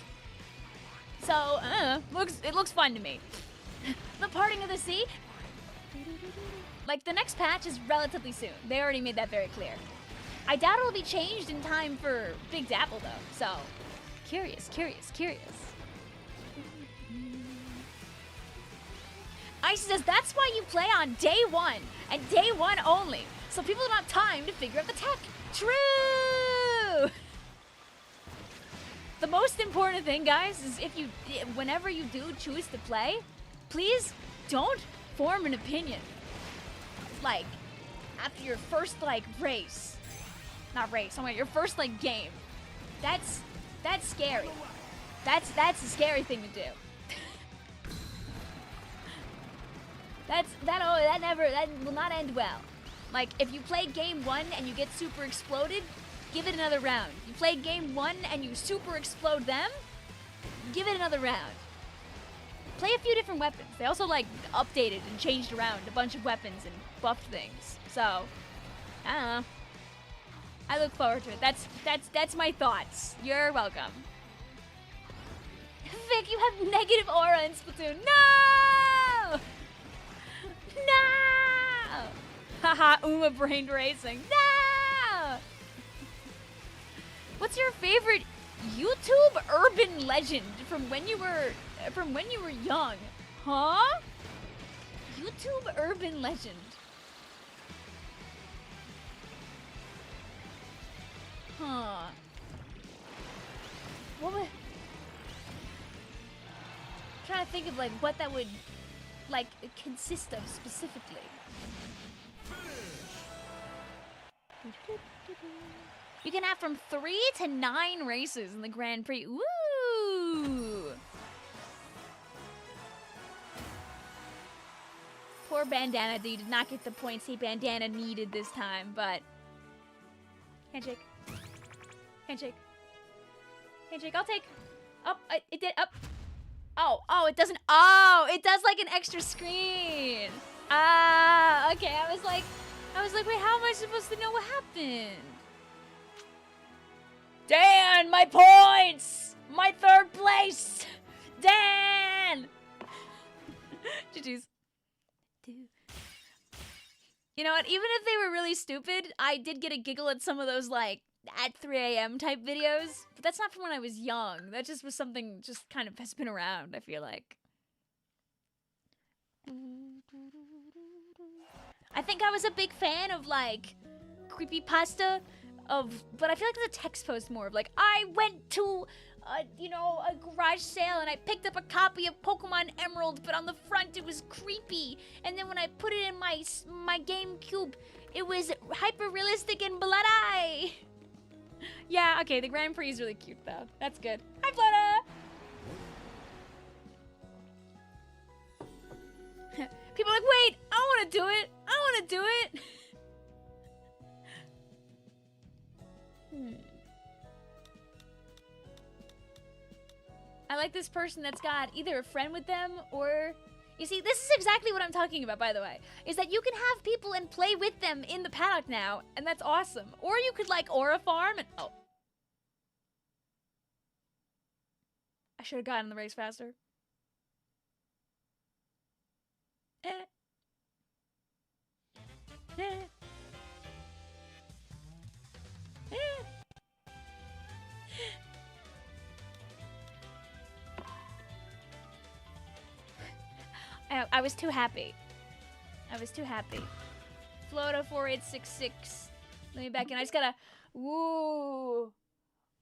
So, it looks fun to me. The parting of the sea. Like, the next patch is relatively soon. They already made that very clear. I doubt it'll be changed in time for Big Dapple though. So, curious. Ice says that's why you play on day 1 and day 1 only, so people don't have time to figure out the tech. True. The most important thing, guys, is whenever you do choose to play, please don't form an opinion. Like, after your first, like, race. Not race, your first, like, game. That's scary. That's a scary thing to do. That will not end well. Like, if you play game 1 and you get super exploded, give it another round. You play game 1 and you super explode them, give it another round. Play a few different weapons. They also, like, updated and changed around a bunch of weapons and buffed things. So, I don't know. I look forward to it. That's my thoughts. You're welcome. Vic, you have negative aura in Splatoon. No! No! Haha, Uma brain racing. No! What's your favorite YouTube urban legend from when you were young? Huh? YouTube urban legend. Huh. What would... I'm trying to think of like what that would like consist of specifically. You can have from 3 to 9 races in the Grand Prix. Woo! Poor Bandana D did not get the points he Bandana needed this time, but... Handshake. Handshake. Handshake, I'll take. Up, it did, up. Oh, it doesn't, oh, it does like an extra screen. Ah, okay, I was like, wait, how am I supposed to know what happened? Dan, my points! My 3rd place! Dan! GG's. You know what, even if they were really stupid, I did get a giggle at some of those, like, at 3 a.m. type videos. But that's not from when I was young. That just was something just kind of has been around, I feel like. I think I was a big fan of, like, creepypasta of, but I feel like it's a text post more of, like, I went to, you know, a garage sale and I picked up a copy of Pokemon Emerald, but on the front it was creepy. And then when I put it in my GameCube, it was hyper-realistic and blood-eye. Yeah, okay, the Grand Prix is really cute, though. That's good. Hi, Flora! People are like, wait, I want to do it. I want to do it. I like this person that's got either a friend with them or... You see, this is exactly what I'm talking about, by the way. Is that you can have people and play with them in the paddock now, and that's awesome. Or you could, like, aura farm and... Oh. I should have gotten the race faster. I was too happy. I was too happy. Flota 4866. Let me back in. I just gotta... Ooh.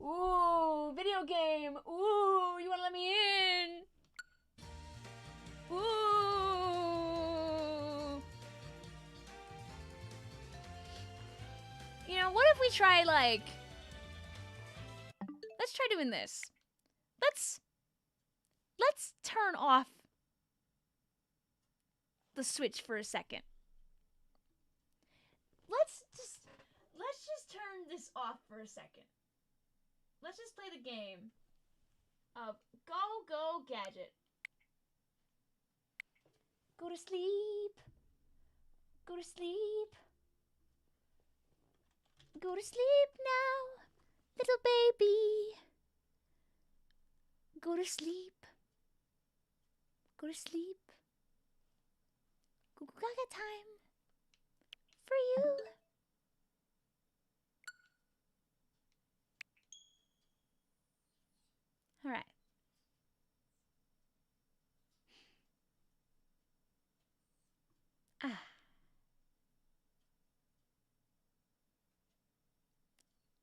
Ooh. Video game. Ooh. You wanna let me in? Ooh. You know, what if we try, like... Let's try doing this. Let's turn off the Switch for a second. Let's just turn this off for a second. Let's just play the game of Go Gadget. Go to sleep. Go to sleep. Go to sleep now, little baby. Go to sleep. Go to sleep. Goo Goo Gaga time for you. All right. Ah.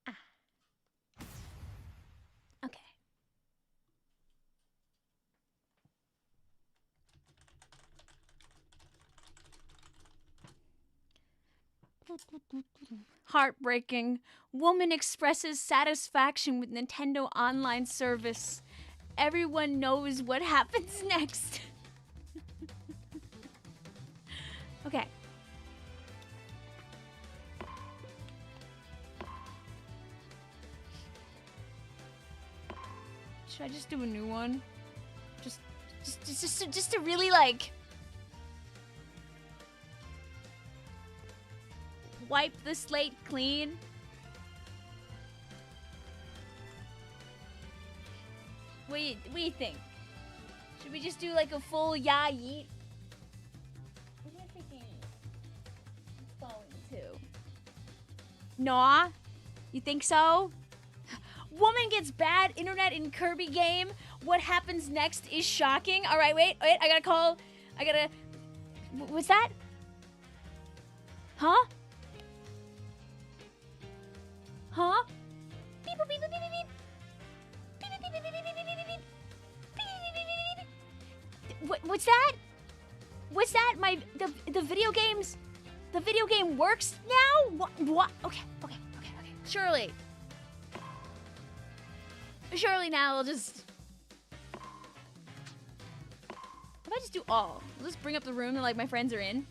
Ah. Okay. Heartbreaking. Woman expresses satisfaction with Nintendo Online service. Everyone knows what happens next. Okay. Should I just do a new one? Just to really like wipe the slate clean. do you think? Should we just do like a full yeah yeet? What are you thinking? Phone too. Nah? You think so? Woman gets bad internet in Kirby game. What happens next is shocking. All right, wait. I gotta call. What's that? Huh? Huh? Beep, beep, beep, beep, beep, beep. Beep, beep, beep, beep, beep, beep, beep, beep, beep. Beep, beep, beep, beep, beep, beep. What's that? What's that? The video games. The video game works now? What? Okay. Surely now I'll just... If I just do all, I'll just bring up the room that like my friends are in.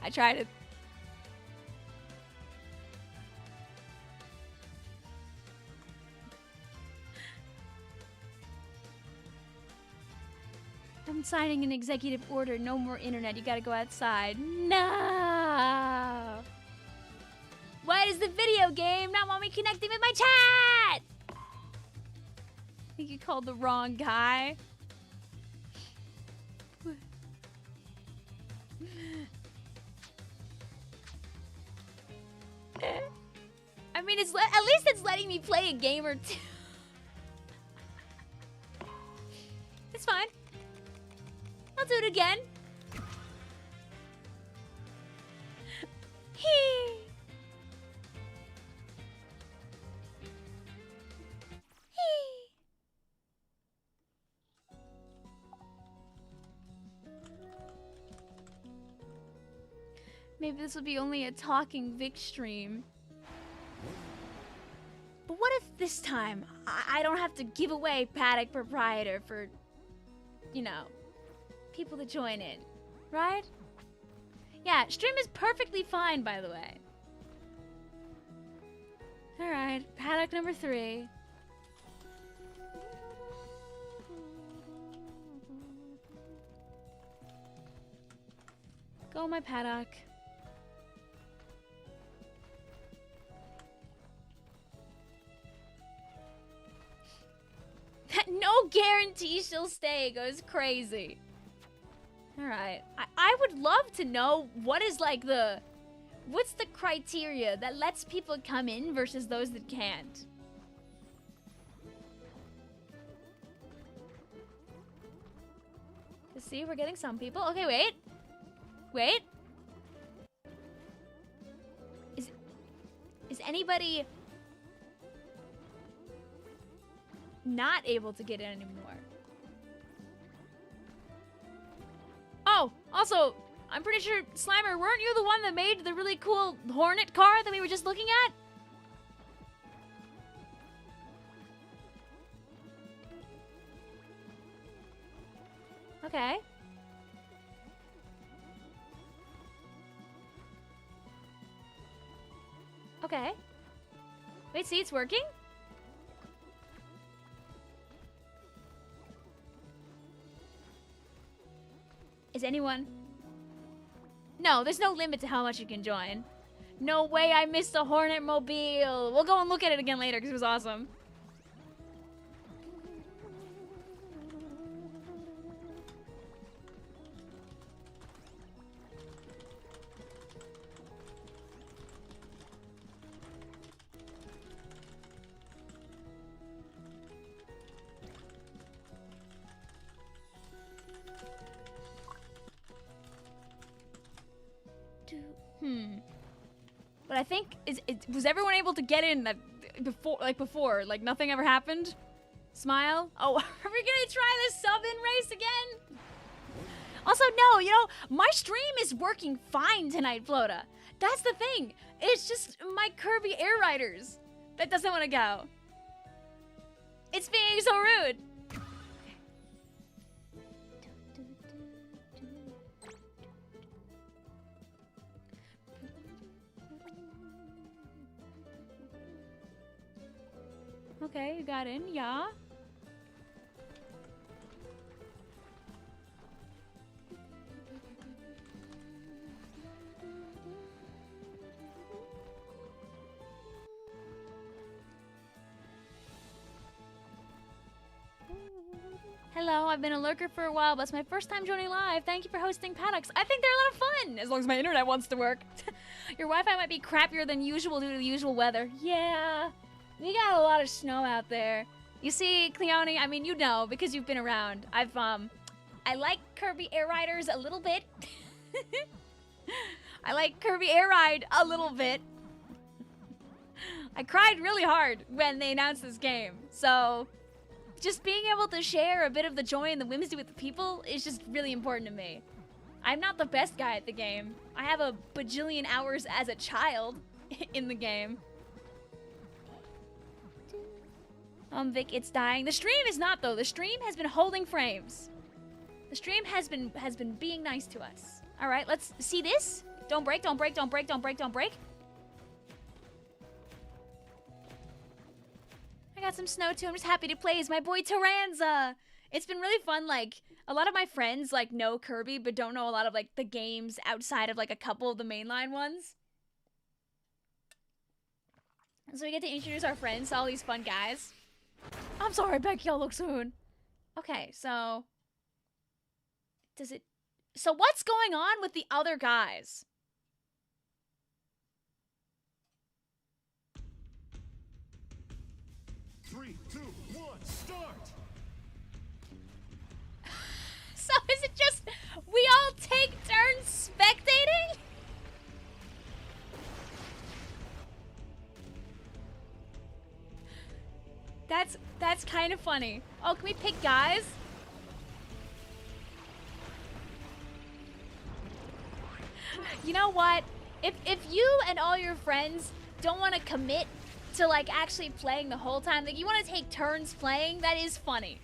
I tried it. I'm signing an executive order. No more internet. You gotta go outside. No! Why does the video game not want me connecting with my chat? I think you called the wrong guy. I mean, at least it's letting me play a game or two. It's fine. I'll do it again. Maybe this will be only a talking Vic stream. But what if this time I don't have to give away Paddock Proprietor for, you know, people to join in, right? Yeah, stream is perfectly fine, by the way. All right, Paddock number 3. Go, my Paddock. That no guarantee she'll stay goes crazy. Alright. I would love to know what is like what's the criteria that lets people come in versus those that can't? See, we're getting some people. Okay, wait. Wait. Is anybody not able to get in anymore? Oh, also, I'm pretty sure, Slimer, weren't you the one that made the really cool Hornet car that we were just looking at? Okay. Okay. Wait, see, it's working? Is anyone... No, there's no limit to how much you can join. No way I missed a Hornet Mobile. We'll go and look at it again later because it was awesome. But I think was everyone able to get in that before? Like nothing ever happened? Smile? Oh, are we gonna try this sub-in race again? Also, no, you know, my stream is working fine tonight, Flota. That's the thing. It's just my Kirby Air Riders that doesn't want to go. It's being so rude. Okay, you got in, yeah. I've been a lurker for a while, but it's my first time joining live. Thank you for hosting Paddocks. I think they're a lot of fun, as long as my internet wants to work. Your Wi-Fi might be crappier than usual due to the usual weather. Yeah, we got a lot of snow out there. You see, Cleone, I mean, you know, because you've been around. I like Kirby Air Riders a little bit. I like Kirby Air Ride a little bit. I cried really hard when they announced this game, so just being able to share a bit of the joy and the whimsy with the people is just really important to me. I'm not the best guy at the game. I have a bajillion hours as a child in the game. Vic, it's dying. The stream is not, though. The stream has been holding frames. The stream has been being nice to us. All right, let's see this. Don't break, don't break, don't break, don't break, don't break. I got some snow too. I'm just happy to play as my boy Taranza. It's been really fun. Like, a lot of my friends like know Kirby, but don't know a lot of like the games outside of like a couple of the mainline ones. So we get to introduce our friends to all these fun guys. I'm sorry, Becky, I'll look soon. Okay, so so what's going on with the other guys? Three, two, one, start! So is it just we all take turns spectating? That's kind of funny. Oh, can we pick guys? You know what? If you and all your friends don't want to commit to like actually playing the whole time, like you want to take turns playing, that is funny.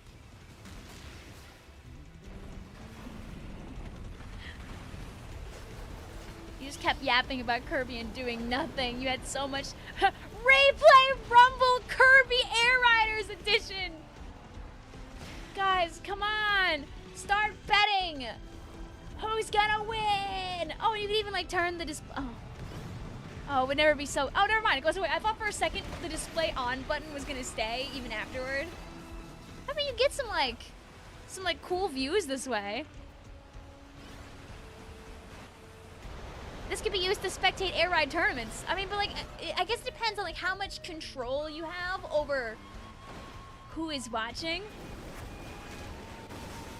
You just kept yapping about Kirby and doing nothing. You had so much Replay Rumble Kirby Air Riders edition. Guys, come on. Start betting. Who's gonna win? Oh, you can even like turn the display. Oh, it would never be so. Oh, never mind. It goes away. I thought for a second the display on button was gonna stay even afterward. I mean, you get some like cool views this way. This could be used to spectate air ride tournaments. I mean, but like, I guess it depends on like how much control you have over who is watching.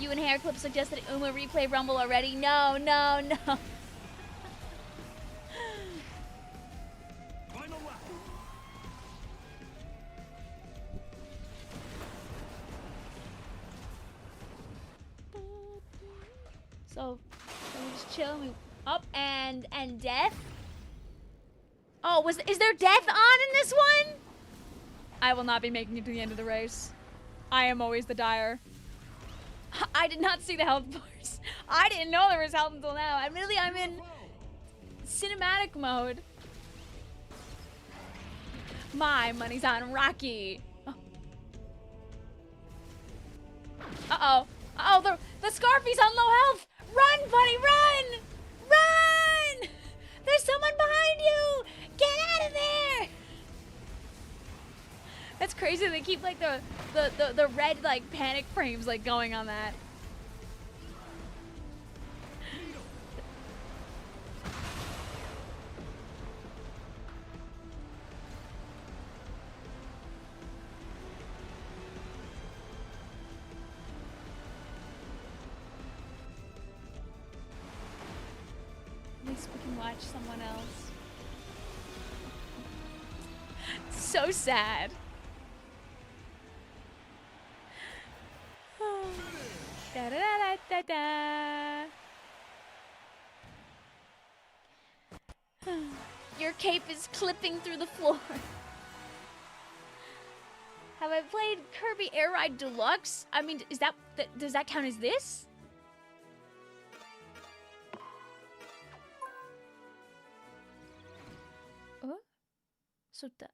You and Hairclip suggested Uma replay Rumble already. No, no, no. Final lap. So we just chill. We up and death. Oh, is there death on in this one? I will not be making it to the end of the race. I am always the dire. I did not see the health bars. I didn't know there was health until now. I'm in cinematic mode. My money's on Rocky. Oh. Uh-oh. Uh-oh, the Scarfy's on low health. Run, buddy, run! Run! There's someone behind you! Get out of there! That's crazy. They keep like the red like panic frames like going on that. At least we can watch someone else. So sad. Da da da da da da. Your cape is clipping through the floor. Have I played Kirby Air Ride Deluxe? I mean, does that count as this? So that.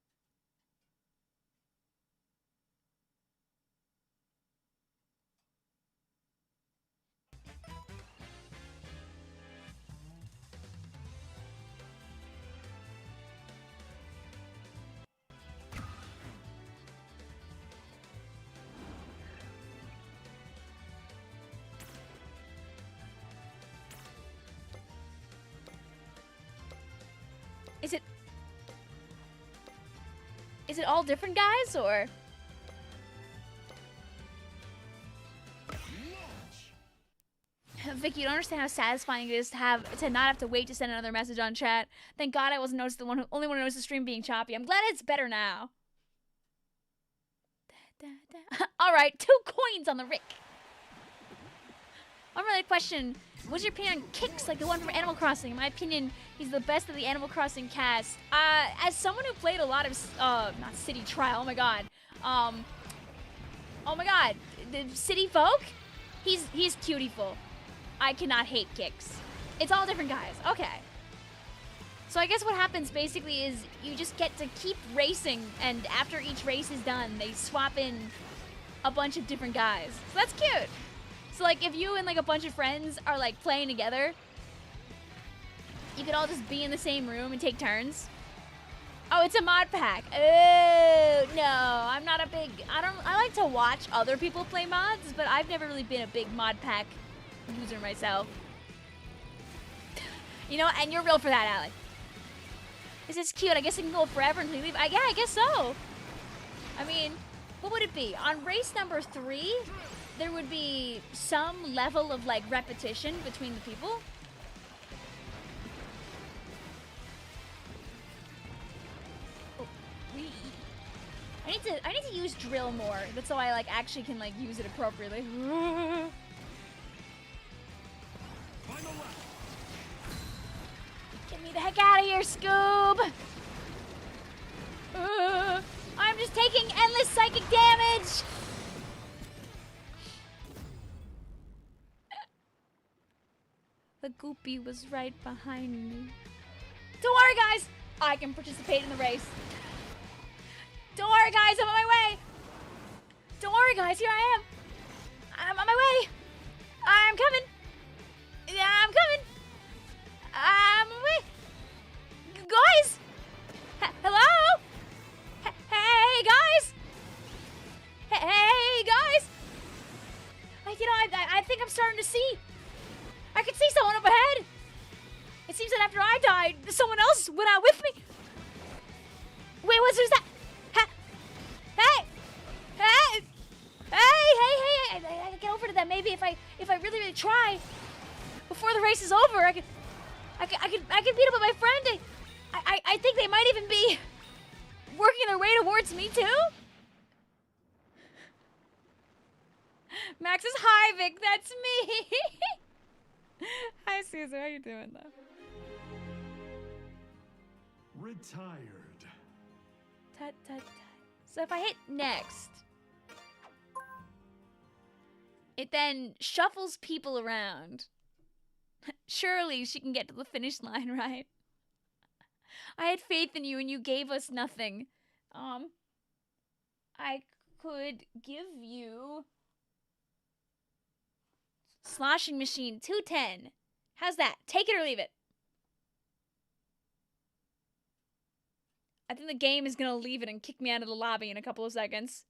Is it all different guys, or? Vicky, you don't understand how satisfying it is to not have to wait to send another message on chat. Thank God I wasn't the only one who noticed the stream being choppy. I'm glad it's better now. All right, 2 coins on the Rick. Unrelated question: what's your opinion on Kicks, like the one from Animal Crossing? In my opinion, he's the best of the Animal Crossing cast. As someone who played a lot of not City Trial. Oh my God. Oh my God. The City Folk. He's cutiful. I cannot hate Kicks. It's all different guys. Okay. So I guess what happens basically is you just get to keep racing, and after each race is done, they swap in a bunch of different guys. So that's cute. So like if you and like a bunch of friends are like playing together, you could all just be in the same room and take turns. Oh, it's a mod pack. Oh, no. I'm not a big... I like to watch other people play mods, but I've never really been a big mod pack user myself. You know, and you're real for that, Alec. This is cute. I guess it can go forever until you leave. Yeah, I guess so. I mean, what would it be? On race number 3, there would be some level of, like, repetition between the people. I need to use drill more. That's so I like actually can like use it appropriately. Get me the heck out of here, Scoob! I'm just taking endless psychic damage! The goopy was right behind me. Don't worry, guys! I can participate in the race. Don't worry, guys, I'm on my way. Don't worry, guys, here I am. I'm on my way. I'm coming. Yeah, I'm coming. I'm on my way. Guys! Hello? Hey, guys! Hey, guys! I think I'm starting to see. I can see someone up ahead. It seems that after I died, someone else went out with me. Wait, who's that? Hey! Hey! Hey! I can get over to them. Maybe if I really, really try, before the race is over, I can beat up my friend. I think they might even be working their way towards me too. Max is hi, Vic. That's me. Hi, Susan. How you doing, though? Retired. Tut, tut, tut. So if I hit next, it then shuffles people around. Surely she can get to the finish line, right? I had faith in you and you gave us nothing. I could give you sloshing machine 210. How's that? Take it or leave it. I think the game is gonna leave it and kick me out of the lobby in a couple of seconds.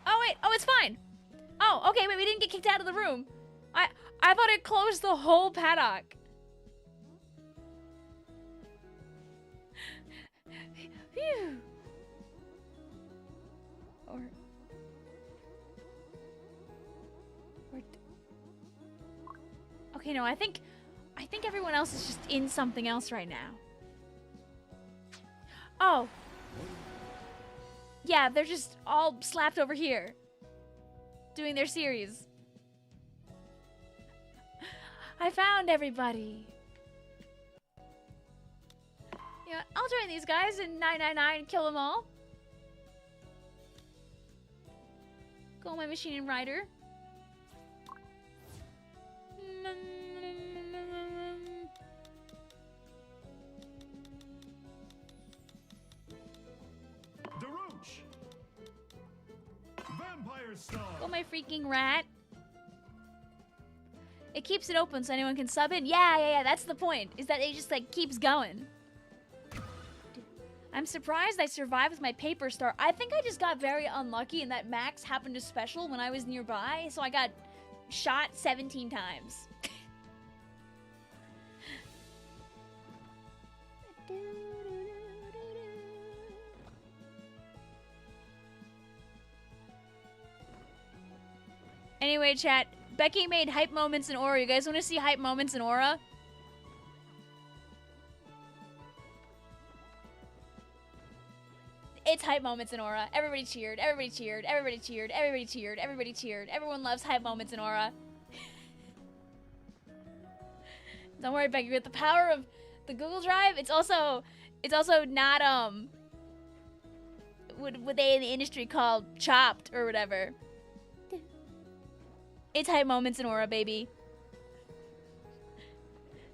Oh wait, oh it's fine. Oh, okay, wait, we didn't get kicked out of the room. I thought it closed the whole paddock. Phew. Okay, no, I think everyone else is just in something else right now. Oh. Yeah, they're just all slapped over here. Doing their series. I found everybody. Yeah, I'll join these guys in 999 and kill them all. Go my machine and rider. Vampire Star. Oh, my freaking rat. It keeps it open so anyone can sub in. Yeah. That's the point. Is that it just like keeps going. I'm surprised I survived with my paper star. I think I just got very unlucky and that Max happened to special when I was nearby. So I got shot 17 times. Anyway, chat, Becky made hype moments in Aura. You guys want to see hype moments in Aura? It's hype moments in Aura. Everybody cheered, everybody cheered, everybody cheered, everybody cheered, everybody cheered. Everyone loves hype moments in Aura. Don't worry, Becky, with the power of the Google Drive, it's also not what they in the industry call chopped or whatever. It's hype moments in Aura, baby.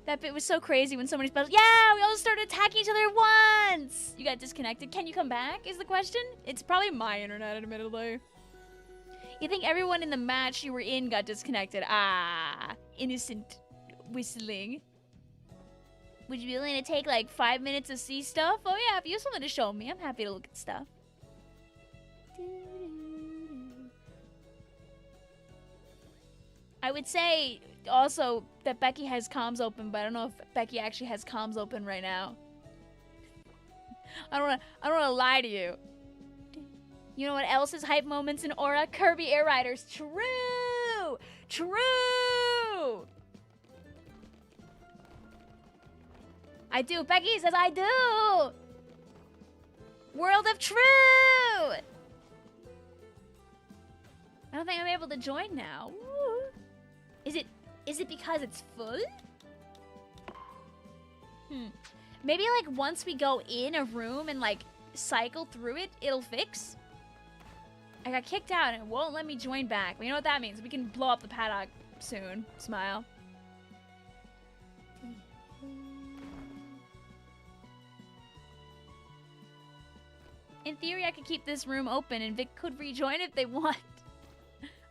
That bit was so crazy when somebody spelled, yeah, we all started attacking each other at once. You got disconnected. Can you come back is the question? It's probably my internet, admittedly. You think everyone in the match you were in got disconnected. Ah, innocent whistling. Would you be willing to take like 5 minutes to see stuff? Oh yeah, if you have something to show me, I'm happy to look at stuff. I would say also that Becky has comms open, but I don't know if Becky actually has comms open right now. I don't wanna lie to you. You know what else is hype moments in Aura? Kirby Air Riders. True! True! I do. Becky says I do! World of True! I don't think I'm able to join now. Woo. Is it because it's full? Maybe like once we go in a room and like cycle through it, it'll fix. I got kicked out and it won't let me join back. But you know what that means? We can blow up the paddock soon. Smile. In theory, I could keep this room open and Vic could rejoin if they want.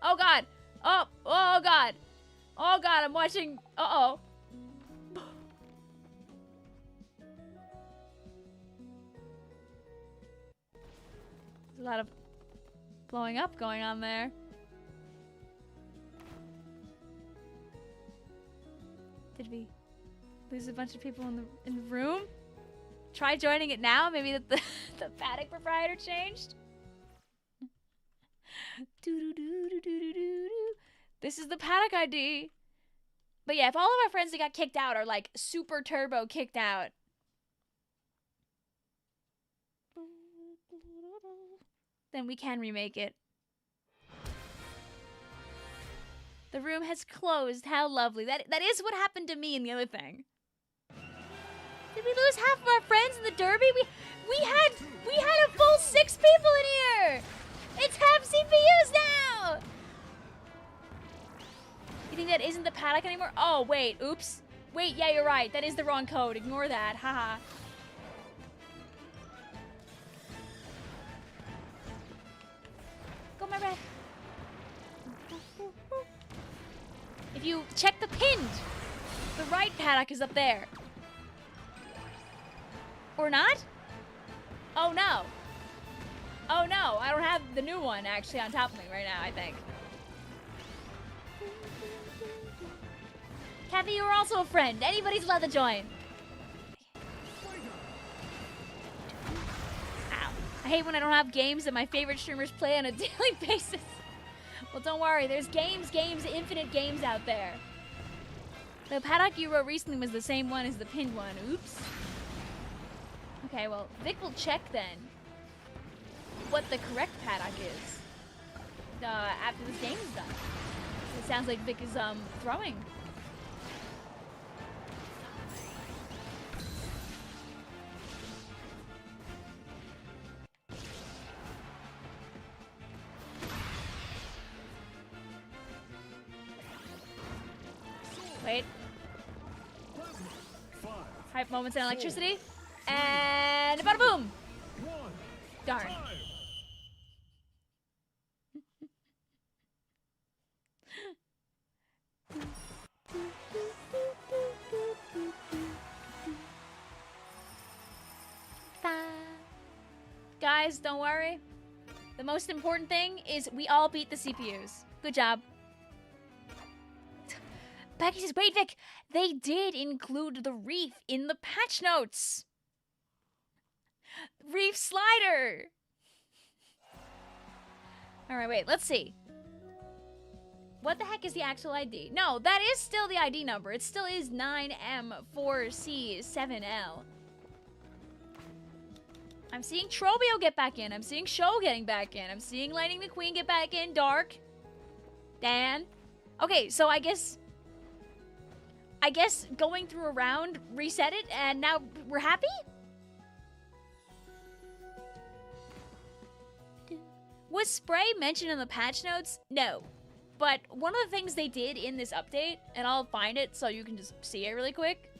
Oh god! Oh god! Oh god, I'm watching. Uh-oh. There's a lot of blowing up going on there. Did we lose a bunch of people in the room? Try joining it now. Maybe that the paddock proprietor changed. This is the paddock ID. But yeah, if all of our friends that got kicked out are like super turbo kicked out, then we can remake it. The room has closed. How lovely. That is what happened to me in the other thing. Did we lose half of our friends in the derby? We had a full 6 people in here. It's half CPUs now. You think that isn't the paddock anymore? Oh, wait. Oops. Wait, yeah, you're right. That is the wrong code. Ignore that. Haha. Go, my red. If you check the pinned, the right paddock is up there. Or not? Oh, no. Oh, no. I don't have the new one actually on top of me right now, I think. Kathy, you are also a friend. Anybody's allowed to join. Ow. I hate when I don't have games that my favorite streamers play on a daily basis. Well, don't worry. There's infinite games out there. The paddock you wrote recently was the same one as the pinned one. Oops. Okay, well, Vic will check then what the correct paddock is after this game is done. It sounds like Vic is throwing. Wait. Hype moments and electricity. And bada boom! Darn. guys. Don't worry. The most important thing is we all beat the CPUs. Good job. Becky says, wait, Vic, they did include the reef in the patch notes. Reef slider. All right, wait, let's see. What the heck is the actual ID? No, that is still the ID number. It still is 9M4C7L. I'm seeing Trobio get back in. I'm seeing Show getting back in. I'm seeing Lightning McQueen get back in. Dark. Dan. Okay, so I guess going through a round, reset it, and now we're happy? Was spray mentioned in the patch notes? No. But one of the things they did in this update, and I'll find it so you can just see it really quick.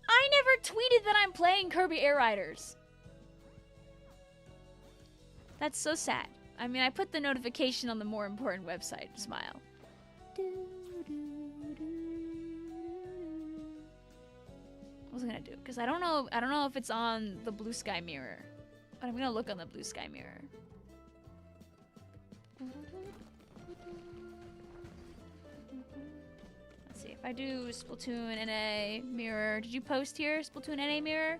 I never tweeted that I'm playing Kirby Air Riders. That's so sad. I mean, I put the notification on the more important website. Smile. What was I gonna do? Because I don't know if it's on the Blue Sky mirror. But I'm gonna look on the Blue Sky mirror. Let's see if I do Splatoon NA mirror. Did you post here? Splatoon NA mirror?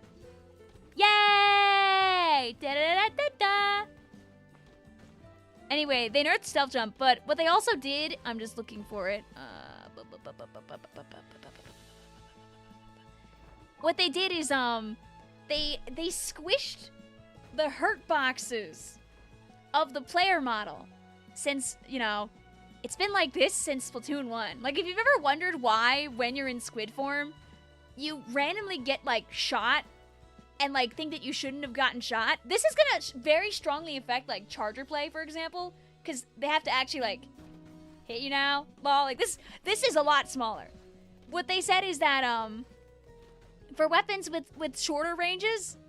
Yay! Da da da da da! Anyway, they nerfed stealth jump, but what they also did, I'm just looking for it. What they did is they squished the hurt boxes of the player model. Since, you know, it's been like this since Splatoon 1. Like, if you've ever wondered why, when you're in squid form, you randomly get, like, shot and, like, think that you shouldn't have gotten shot, this is gonna very strongly affect, like, charger play, for example, because they have to actually, like, hit you now. Well, like, this is a lot smaller. What they said is that, for weapons with shorter ranges,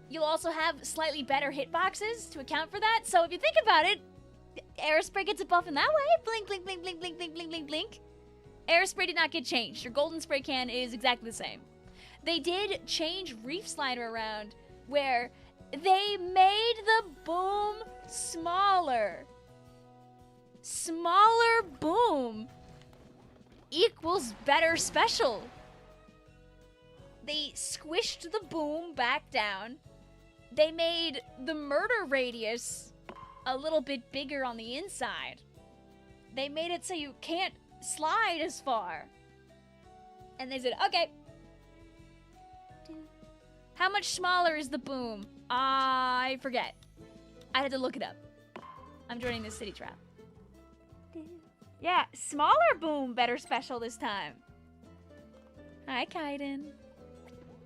you'll also have slightly better hitboxes to account for that. So if you think about it, aerospray gets a buff in that way. Blink, blink, blink, blink, blink, blink, blink, blink, blink. Aerospray did not get changed. Your golden spray can is exactly the same. They did change Reef Slider around where they made the boom smaller. Smaller boom equals better special. They squished the boom back down. They made the murder radius a little bit bigger on the inside. They made it so you can't slide as far. And they said, okay. How much smaller is the boom? I forget. I had to look it up. I'm joining this city trap. Yeah, smaller boom, better special this time. Hi, Kaiden.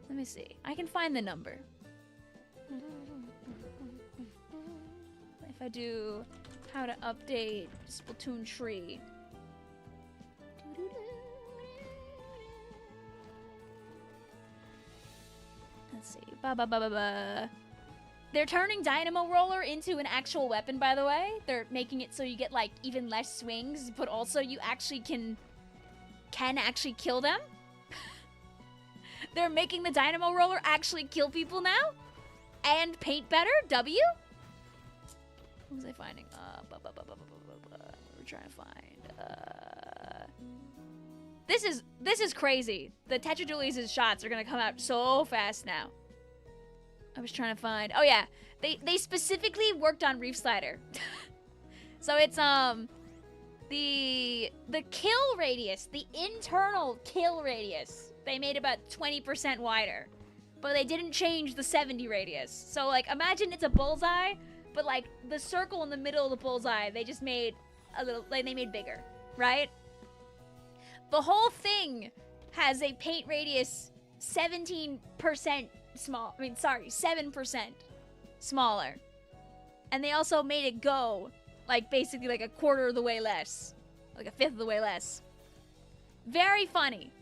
Let me see. I can find the number. If I do how to update Splatoon tree. Let's see. They're turning Dynamo Roller into an actual weapon, by the way. They're making it so you get, like, even less swings, but also you actually can actually kill them. They're making the Dynamo Roller actually kill people now? And paint better? W? What was I finding? We're trying to find, This is crazy. The Tetradulies' shots are gonna come out so fast now. I was trying to find... Oh, yeah. They specifically worked on Reef Slider. So it's, the kill radius, the internal kill radius, they made about 20% wider. But they didn't change the 70 radius. So, like, imagine it's a bullseye, but, like, the circle in the middle of the bullseye, they just made a little... Like, they made bigger, right? The whole thing has a paint radius 17% small. I mean, sorry, 7% smaller. And they also made it go, like, basically like a quarter of the way less. Like a fifth of the way less. Very funny.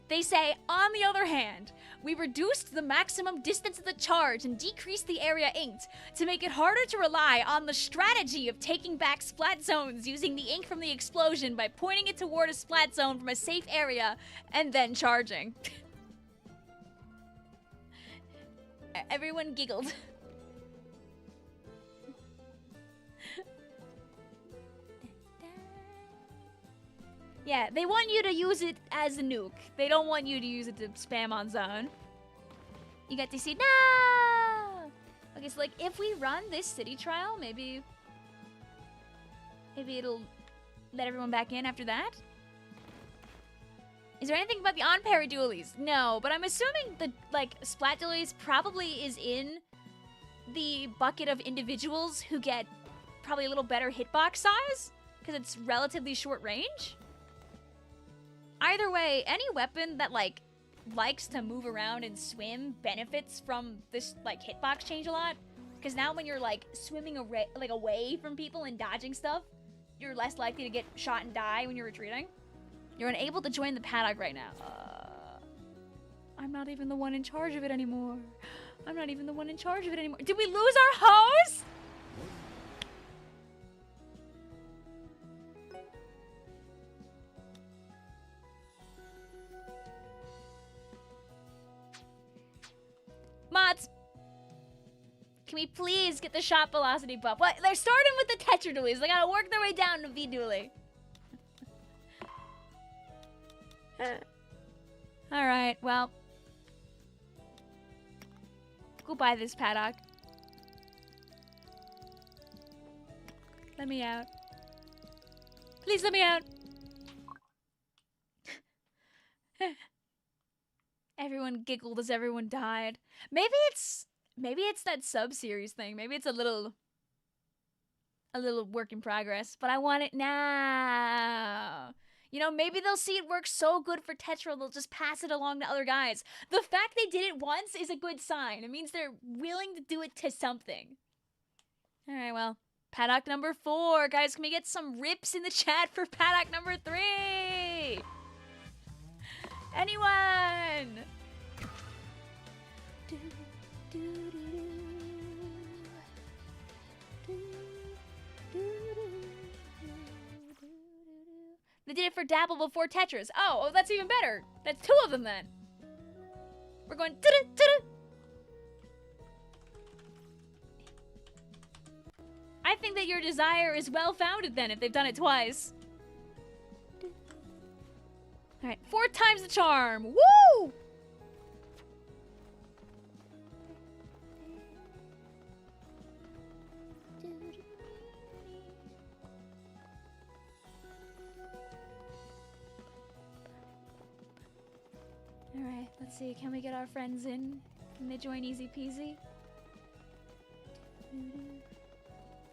They say, on the other hand, we reduced the maximum distance of the charge and decreased the area inked to make it harder to rely on the strategy of taking back splat zones using the ink from the explosion by pointing it toward a splat zone from a safe area and then charging. Everyone giggled. Yeah, they want you to use it as a nuke. They don't want you to use it to spam on zone. You get to see, no! Okay, so like if we run this city trial, maybe it'll let everyone back in after that. Is there anything about the on-parry dualies? No, but I'm assuming the like splat dualies probably is in the bucket of individuals who get probably a little better hitbox size because it's relatively short range. Either way, any weapon that like likes to move around and swim benefits from this like hitbox change a lot. Because now when you're like swimming away from people and dodging stuff, you're less likely to get shot and die when you're retreating. You're unable to join the paddock right now. I'm not even the one in charge of it anymore. I'm not even the one in charge of it anymore. Did we lose our hose? Mods, can we please get the shot velocity buff? What? They're starting with the Tetra dualies. They gotta work their way down to V dually. Alright, well. Go buy this paddock. Let me out. Please let me out. Everyone giggled as everyone died. Maybe it's that sub-series thing. Maybe it's a little work in progress, but I want it now. You know, maybe they'll see it works so good for Tetra, they'll just pass it along to other guys. The fact they did it once is a good sign. It means they're willing to do it to something. All right, well, paddock number 4. Guys, can we get some rips in the chat for paddock number 3? Anyone? They did it for Dabble before Tetris. Oh, that's even better. That's 2 of them then. We're going ta-da, I think that your desire is well founded then if they've done it twice. Alright, 4 times the charm. Woo! Alright, let's see. Can we get our friends in? Can they join easy peasy?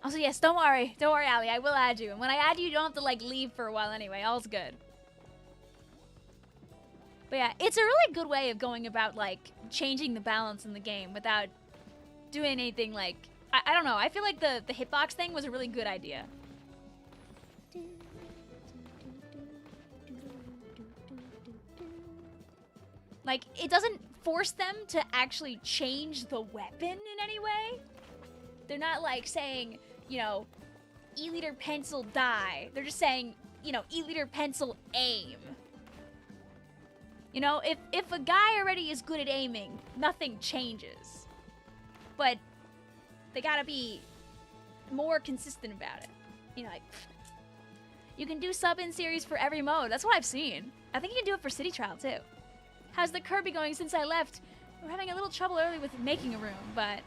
Also, yes, don't worry. Don't worry, Ali. I will add you. And when I add you, you don't have to, like, leave for a while anyway. All's good. But yeah, it's a really good way of going about, like, changing the balance in the game without doing anything, like... I don't know. I feel like the hitbox thing was a really good idea. Like, it doesn't force them to actually change the weapon in any way. They're not, like, saying, you know, E-liter pencil die. They're just saying, you know, E-liter pencil aim. You know, if a guy already is good at aiming, nothing changes. But they gotta be more consistent about it. You know, like, you can do sub-in series for every mode. That's what I've seen. I think you can do it for City Trial, too. How's the Kirby going since I left? We're having a little trouble early with making a room, but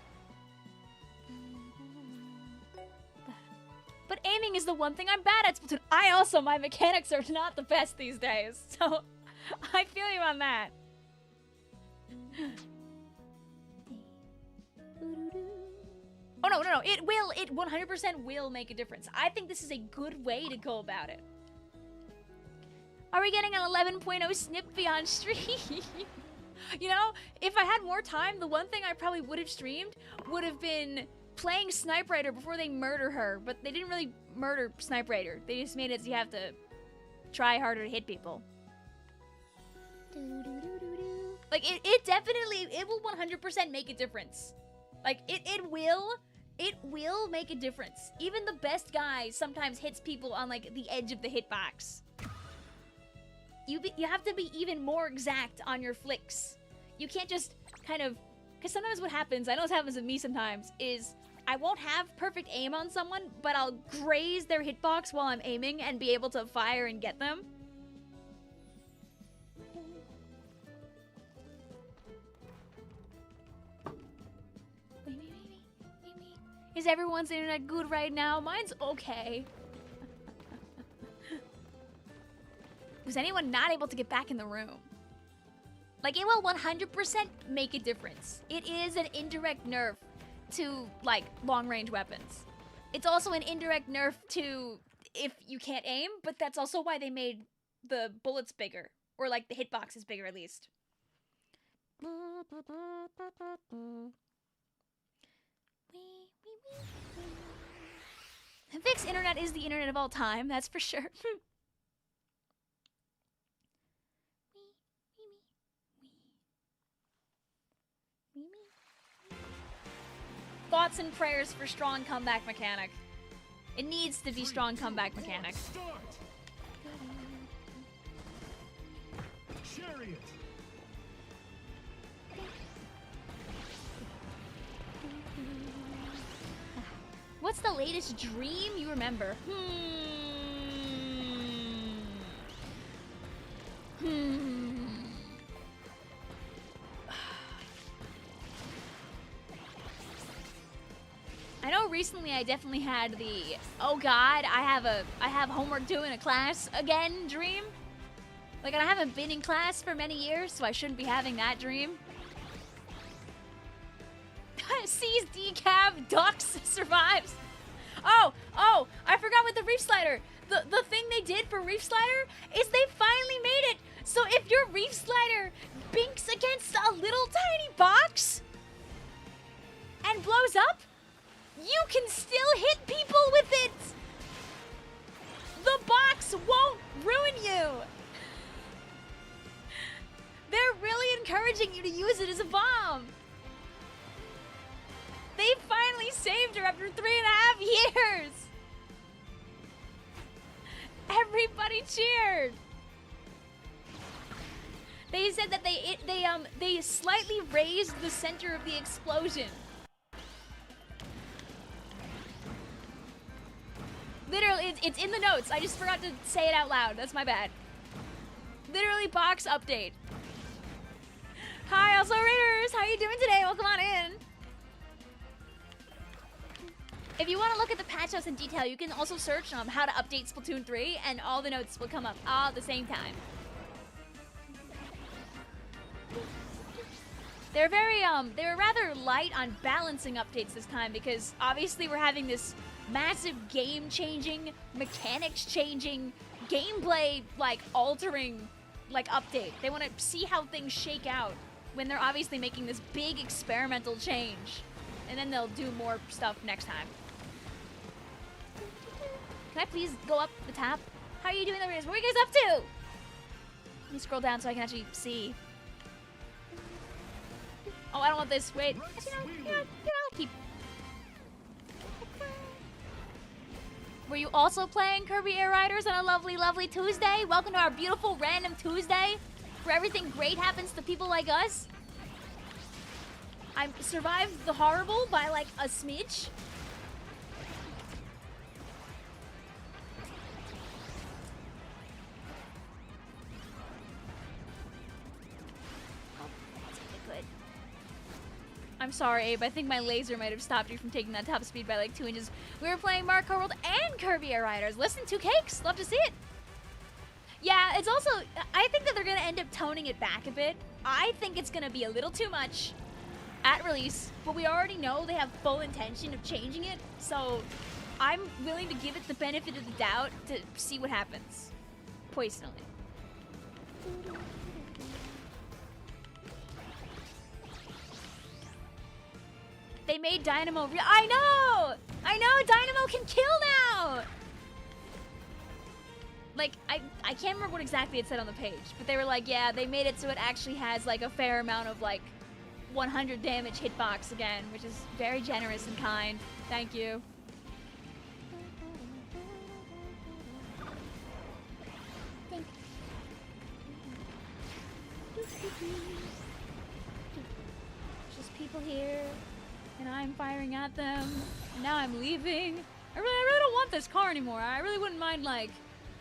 aiming is the one thing I'm bad at, Splatoon. My mechanics are not the best these days, so I feel you on that. Oh, no. It 100% will make a difference. I think this is a good way to go about it. Are we getting an 11.0 snip beyond stream? You know, if I had more time, the one thing I probably would have streamed would have been playing Snipe Rider before they murder her. But they didn't really murder Snipe Rider. They just made it so you have to try harder to hit people. Like, it definitely, it will 100% make a difference. Like, it will make a difference. Even the best guy sometimes hits people on, like, the edge of the hitbox. You have to be even more exact on your flicks. You can't just kind of Because sometimes what happens, I know this happens with me sometimes, is I won't have perfect aim on someone, but I'll graze their hitbox while I'm aiming and be able to fire and get them. Is everyone's internet good right now? Mine's okay. Was anyone not able to get back in the room? Like, it will 100% make a difference. It is an indirect nerf to, like, long-range weapons. It's also an indirect nerf to if you can't aim, but that's also why they made the bullets bigger. Or, like, the hitbox is bigger, at least. Vic's internet is the internet of all time, that's for sure. Thoughts and prayers for strong comeback mechanic. It needs to be strong comeback mechanic. Chariot. What's the latest dream you remember? I know recently I definitely had the, oh god, I have homework due in a class again dream. Like, I haven't been in class for many years, so I shouldn't be having that dream. Sees decaf, ducks, survives. Oh, I forgot with the Reef Slider. The thing they did for Reef Slider is they finally made it so if your Reef Slider binks against a little tiny box and blows up, you can still hit people with it. The box won't ruin you. They're really encouraging you to use it as a bomb. They finally saved her after 3.5 years. Everybody cheered. They said that they slightly raised the center of the explosion. Literally, it's in the notes. I just forgot to say it out loud. That's my bad. Literally, box update. Hi, also Raiders. How you doing today? Welcome on in. If you want to look at the patch notes in detail, you can also search how to update Splatoon 3, and all the notes will come up all at the same time. They were rather light on balancing updates this time because obviously we're having this massive game-changing, mechanics-changing, gameplay, altering, update. They want to see how things shake out when they're obviously making this big experimental change. And then they'll do more stuff next time. Can I please go up the top? How are you doing, Raiders? What are you guys up to? Let me scroll down so I can actually see. Oh, I don't want this. Wait. Keep. Were you also playing Kirby Air Riders on a lovely, lovely Tuesday? Welcome to our beautiful random Tuesday, where everything great happens to people like us. I survived the horrible by a smidge. I'm sorry, Abe. I think my laser might have stopped you from taking that top speed by 2 inches. We were playing Mario Kart World and Kirby Air Riders. Listen, 2 cakes. Love to see it. Yeah, it's also, I think that they're going to end up toning it back a bit. I think it's going to be a little too much at release, but we already know they have full intention of changing it, so I'm willing to give it the benefit of the doubt to see what happens, personally. They made Dynamo real. I know! Dynamo can kill now! I can't remember what exactly it said on the page, but they were yeah, they made it so it actually has a fair amount of 100 damage hitbox again, which is very generous and kind. Thank you. Just people here, and I'm firing at them, and now I'm leaving. I really don't want this car anymore. I really wouldn't mind, like,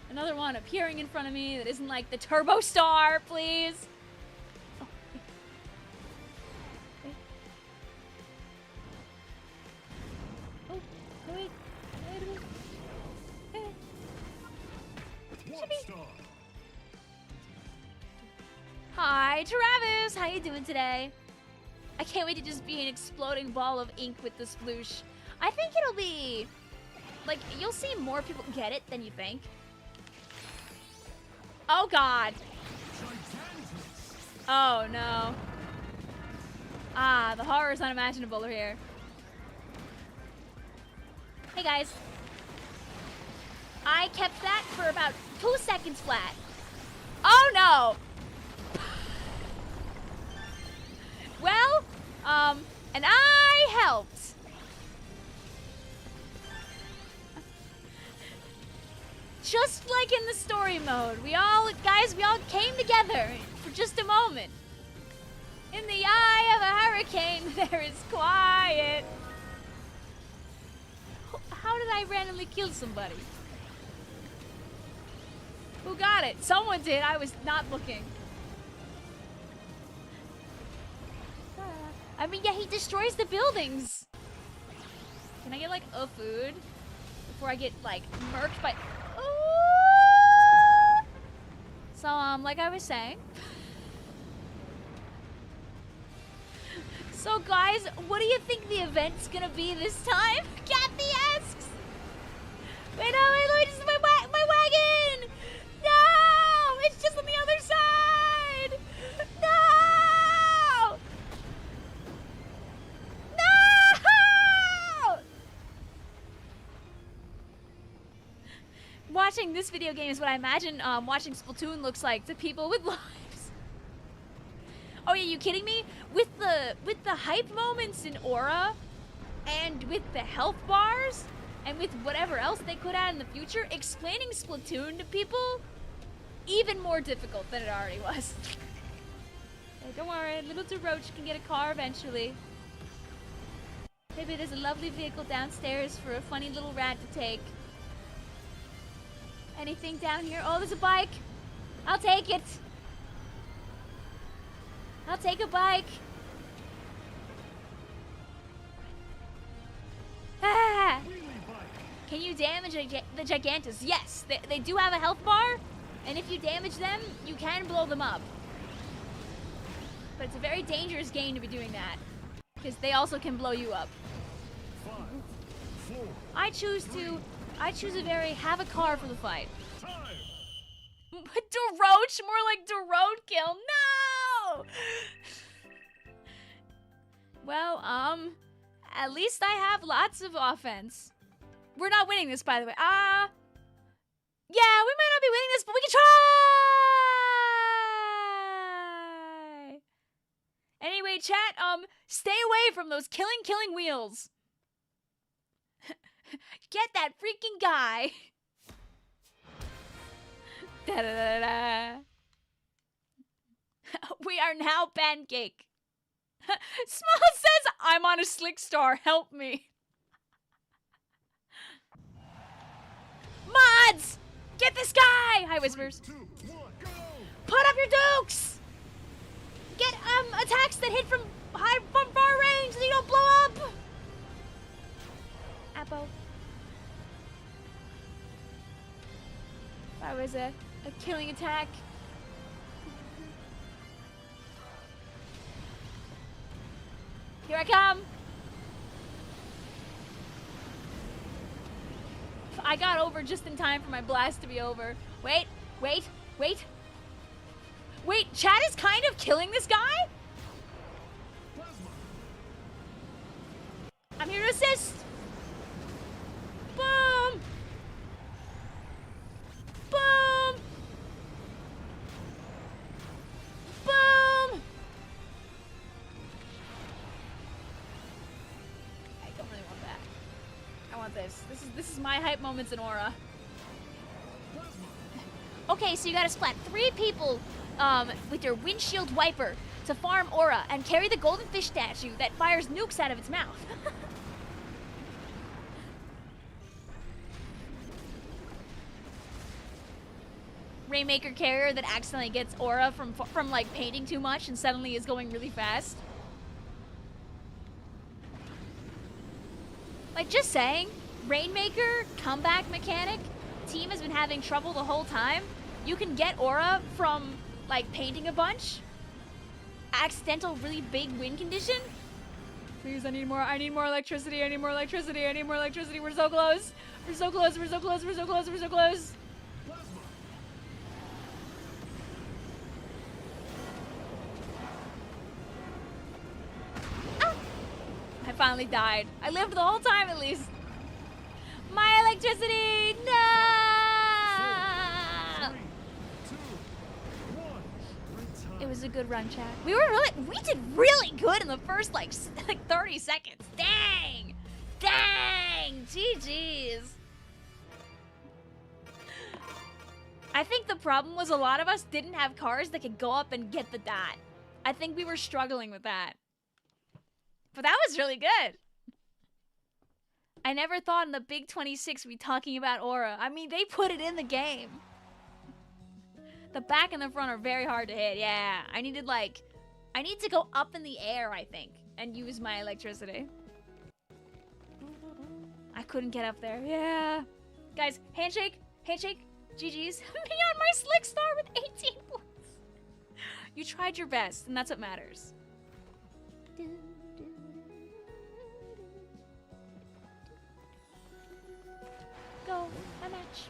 another one appearing in front of me that isn't, like, the Turbo Star, please. Oh, wait. Oh, wait. Hi, Travis! How you doing today? I can't wait to just be an exploding ball of ink with the sploosh. I think it'll be... like, you'll see more people get it than you think. Oh, God. Oh, no. Ah, the horror is unimaginable here. Hey, guys. I kept that for about 2 seconds flat. Oh, no. Well, and I helped. Just like in the story mode, we all came together for just a moment. In the eye of a hurricane, there is quiet. How did I randomly kill somebody? Who got it? Someone did. I was not looking. I mean, yeah, he destroys the buildings. Can I get, like, a food before I get, like, murked by... Ooh! So, like I was saying. So, guys, what do you think the event's gonna be this time? Kathy asks. Wait, this is my wagon! No! It's just on the other side! No! Watching this video game is what I imagine watching Splatoon looks like to people with lives. Oh yeah, you kidding me? With the hype moments in Aura, and with the health bars, and with whatever else they could add in the future, explaining Splatoon to people, even more difficult than it already was. Hey, don't worry, little DeRoach can get a car eventually. Maybe there's a lovely vehicle downstairs for a funny little rat to take. Anything down here? Oh, there's a bike. I'll take it. I'll take a bike. Ah! Can you damage the Gigantus? Yes, they do have a health bar, and if you damage them, you can blow them up. But it's a very dangerous game to be doing that, because they also can blow you up. 5, 4, I choose a very have a car for the fight. DeRoach, more like DeRoadkill. No! Well, at least I have lots of offense. We're not winning this, by the way. Yeah, we might not be winning this, but we can try! Anyway, chat, stay away from those killing wheels. Get that freaking guy. Da-da-da-da. We are now pancake. Small says, I'm on a slick star. Help me. Mods! Get this guy! Hi, Whispers. 2, 1, go! Put up your dukes! Get, attacks that hit from far range so you don't blow up! Appo. That was a killing attack. Here I come! I got over just in time for my blast to be over. Wait, Chad is kind of killing this guy? I'm here to assist! Boom! Boom! Boom! I don't really want that. I want this. This is my hype moments in Aura. Okay, so you gotta splat 3 people with your windshield wiper to farm aura and carry the golden fish statue that fires nukes out of its mouth. Rainmaker carrier that accidentally gets aura from like painting too much and suddenly is going really fast. Like, just saying, Rainmaker comeback mechanic, team has been having trouble the whole time. You can get aura from like painting a bunch. Accidental really big win condition. Please, I need more electricity, I need more electricity, I need more electricity. We're so close. We're so close, we're so close, we're so close, we're so close. I finally died. I lived the whole time at least. My electricity! No! 3, 2, 1. It was a good run, chat. We did really good in the first like 30 seconds. Dang! Dang! GG's. I think the problem was a lot of us didn't have cars that could go up and get the dot. I think we were struggling with that. But that was really good. I never thought in the Big 26 we'd be talking about aura. I mean, they put it in the game. The back and the front are very hard to hit. Yeah, I need to go up in the air, I think, and use my electricity. I couldn't get up there. Yeah. Guys, handshake, handshake, GG's. Beyond my slick star with 18 points. You tried your best, and that's what matters. Go, a match.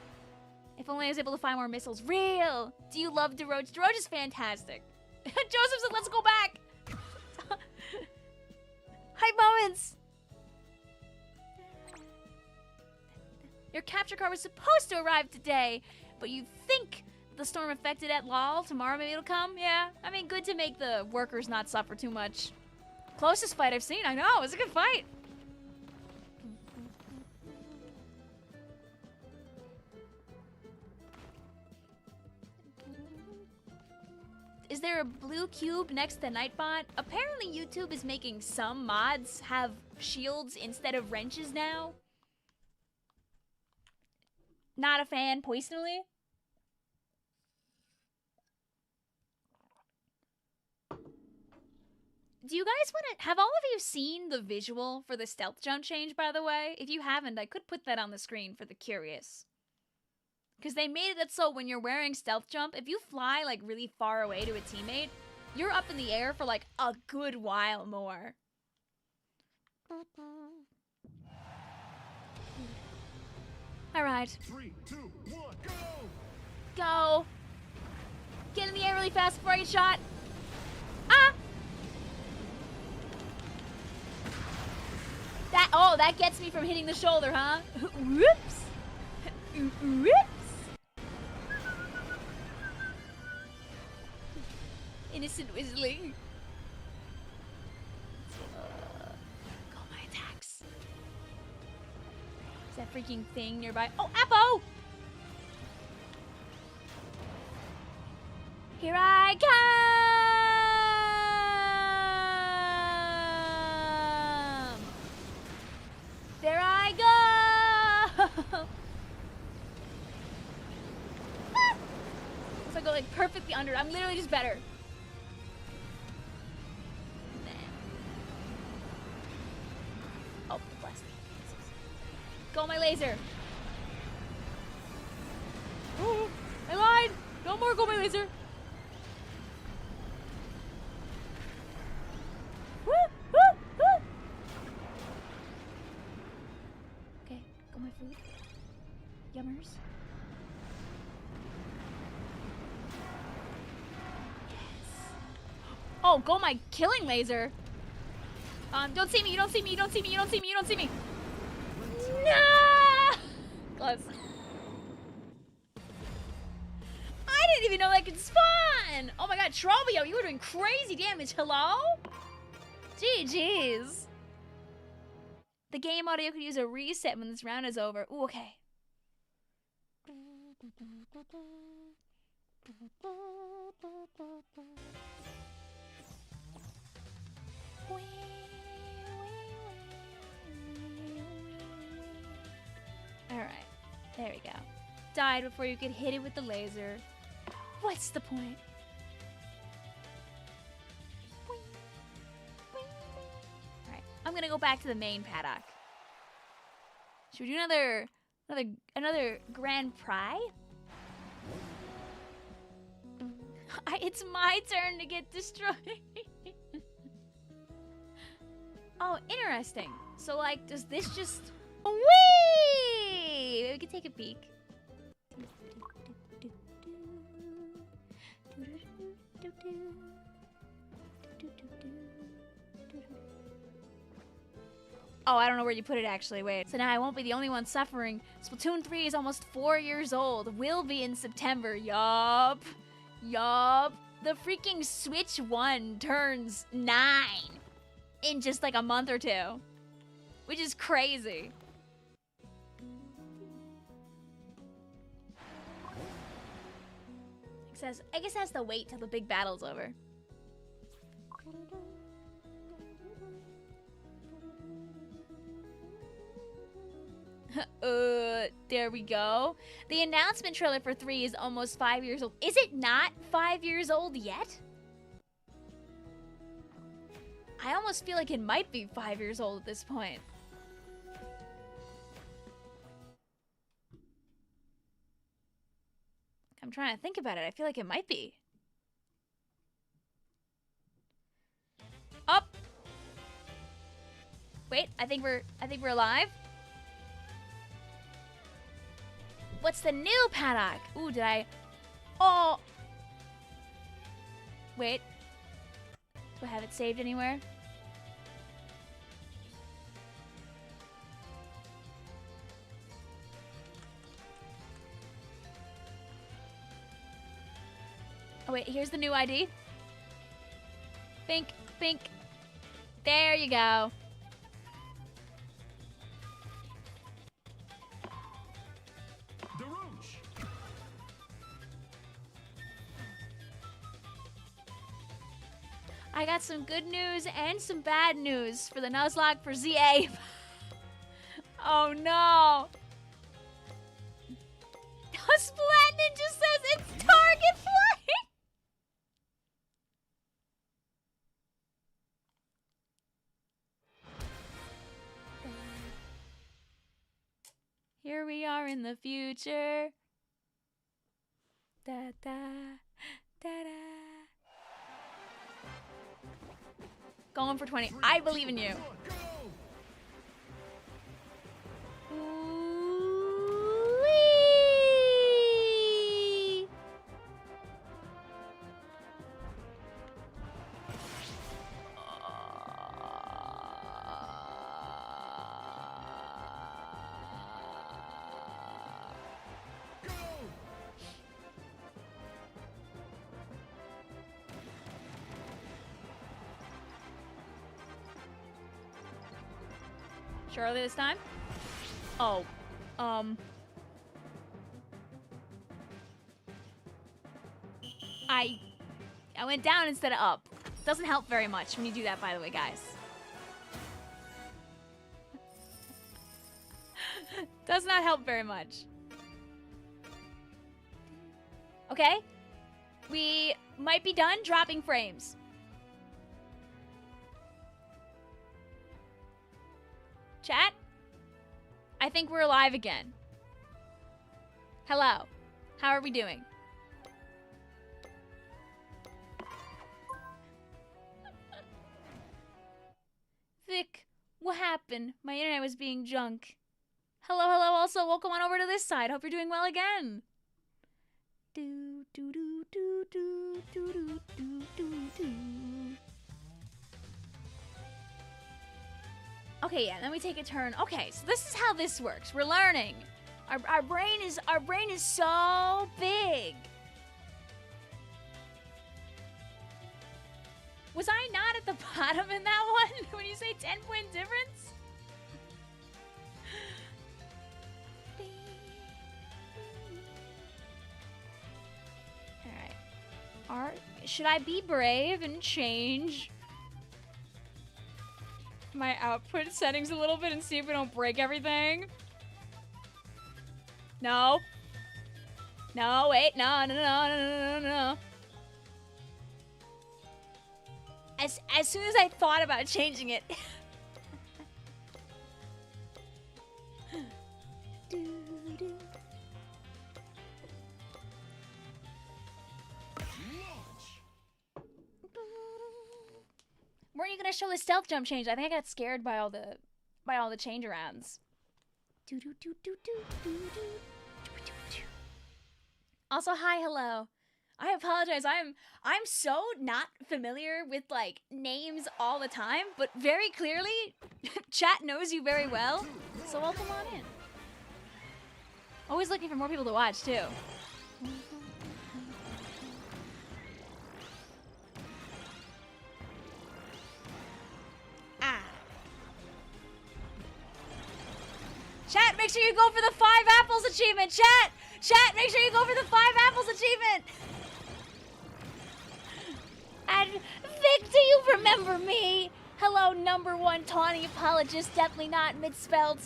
If only I was able to find more missiles. Real! Do you love DeRoach? DeRoach is fantastic. Joseph said, let's go back! Hype moments! Your capture car was supposed to arrive today, but you think the storm affected at LOL. Tomorrow maybe it'll come? Yeah. I mean, good to make the workers not suffer too much. Closest fight I've seen. I know, it was a good fight. Is there a blue cube next to Nightbot? Apparently YouTube is making some mods have shields instead of wrenches now. Not a fan, personally. Do you guys want to... Have all of you seen the visual for the stealth jump change, by the way? If you haven't, I could put that on the screen for the curious. Because they made it so when you're wearing stealth jump, if you fly like really far away to a teammate, you're up in the air for like a good while more. All right. 3, 2, 1, go! Go. Get in the air really fast before I get shot. Ah! That gets me from hitting the shoulder, huh? Whoops. Whoops. Innocent whistling. Go my attacks. Is that freaking thing nearby? Oh, Appo! Here I come! There I go! Ah! So I go like perfectly under. I'm literally just better. Oh, bless me. Go my laser. Oh, I lied. No more go my laser. Woo, woo, woo. Okay, go my food. Yummers. Yes. Oh, go my killing laser. Don't see me, you don't see me, you don't see me, you don't see me, you don't see me. No! Close. I didn't even know that could spawn! Oh my god, Trobio, you were doing crazy damage. Hello? GG's. The game audio could use a reset when this round is over. Ooh, okay. Alright, there we go. Died before you could hit it with the laser. What's the point? Alright, I'm gonna go back to the main paddock. Should we do another Grand Prix? It's my turn to get destroyed. Oh, interesting. So, like, does this just... Whee! We can take a peek. Oh, I don't know where you put it, actually. Wait. So now I won't be the only one suffering. Splatoon 3 is almost 4 years old. Will be in September. Yup. Yup. The freaking Switch 1 turns 9 in just like a month or two, which is crazy. I guess that's the wait till the big battle's over. There we go. The announcement trailer for 3 is almost 5 years old. Is it not 5 years old yet? I almost feel like it might be 5 years old at this point. I'm trying to think about it. I feel like it might be. Up. Wait, I think we're alive. What's the new paddock? Ooh, did I? Oh. Wait. Do I have it saved anywhere? Oh wait, here's the new ID. Bink, bink. There you go. I got some good news and some bad news for the Nuzlocke for ZA. Oh no. Splat Ninja says it's target flight. Here we are in the future. Da da da da. Going for 20. I believe in you. Whee! Surely this time? Oh, I went down instead of up. Doesn't help very much when you do that, by the way, guys. Does not help very much. Okay, we might be done dropping frames. Chat, I think we're alive again. Hello, how are we doing? Vic, what happened? My internet was being junk. Hello, hello, also, welcome on over to this side. Hope you're doing well again. Do, do, do, do, do, do, do, do, do, do. Okay, yeah, then we take a turn. Okay, so this is how this works. We're learning. Our brain is so big. Was I not at the bottom in that one when you say 10-point difference? All right. Should I be brave and change? my output settings a little bit and see if we don't break everything. No. No, wait, no. As soon as I thought about changing it. Weren't you gonna show the stealth jump change? I think I got scared by all the change arounds. Also, hi, hello. I apologize. I'm so not familiar with like names all the time, but very clearly, chat knows you very well. So welcome on in. Always looking for more people to watch too. Ah. Chat, make sure you go for the 5 apples achievement. Chat, make sure you go for the 5 apples achievement. And Vic, do you remember me? Hello, number 1 tawny apologist, definitely not misspelled.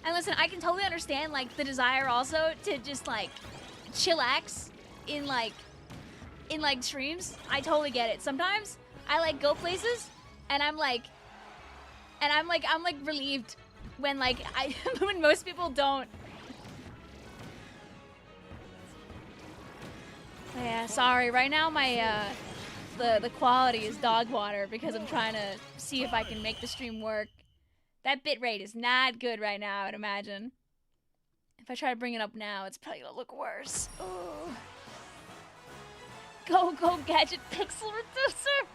And listen, I can totally understand like the desire also to just like chillax in like streams. I totally get it. Sometimes I like go places and I'm like relieved when like when most people don't. Yeah, sorry. Right now my the quality is dog water because I'm trying to see if I can make the stream work. That bitrate is not good right now, I would imagine. If I try to bring it up now, it's probably gonna look worse. Ooh. Go gadget pixel reducer.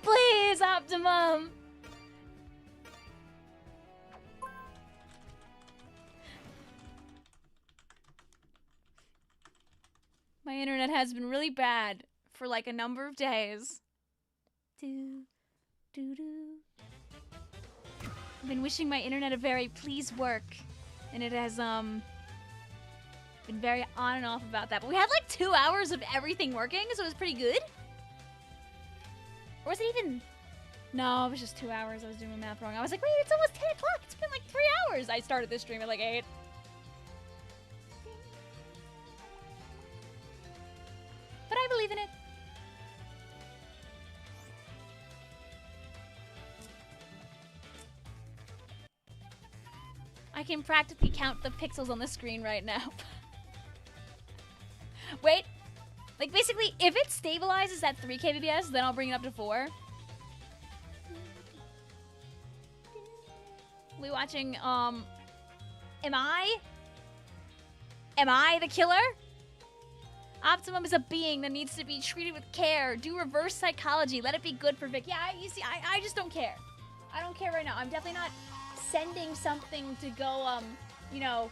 Please, Optimum. My internet has been really bad for like a number of days. I've been wishing my internet a very please work, and it has been very on and off about that. But we had like 2 hours of everything working, so it was pretty good. Or was it even? No, it was just 2 hours. I was doing my math wrong. I was like, wait, it's almost 10 o'clock. It's been like 3 hours. I started this stream at like 8. But I believe in it. I can practically count the pixels on the screen right now. Wait. Like, basically, if it stabilizes at 3 kbps, then I'll bring it up to 4. We watching, Am I the killer? Optimum is a being that needs to be treated with care. Do reverse psychology. Let it be good for Vic. Yeah, you see, I just don't care. I don't care right now. I'm definitely not sending something to go, you know.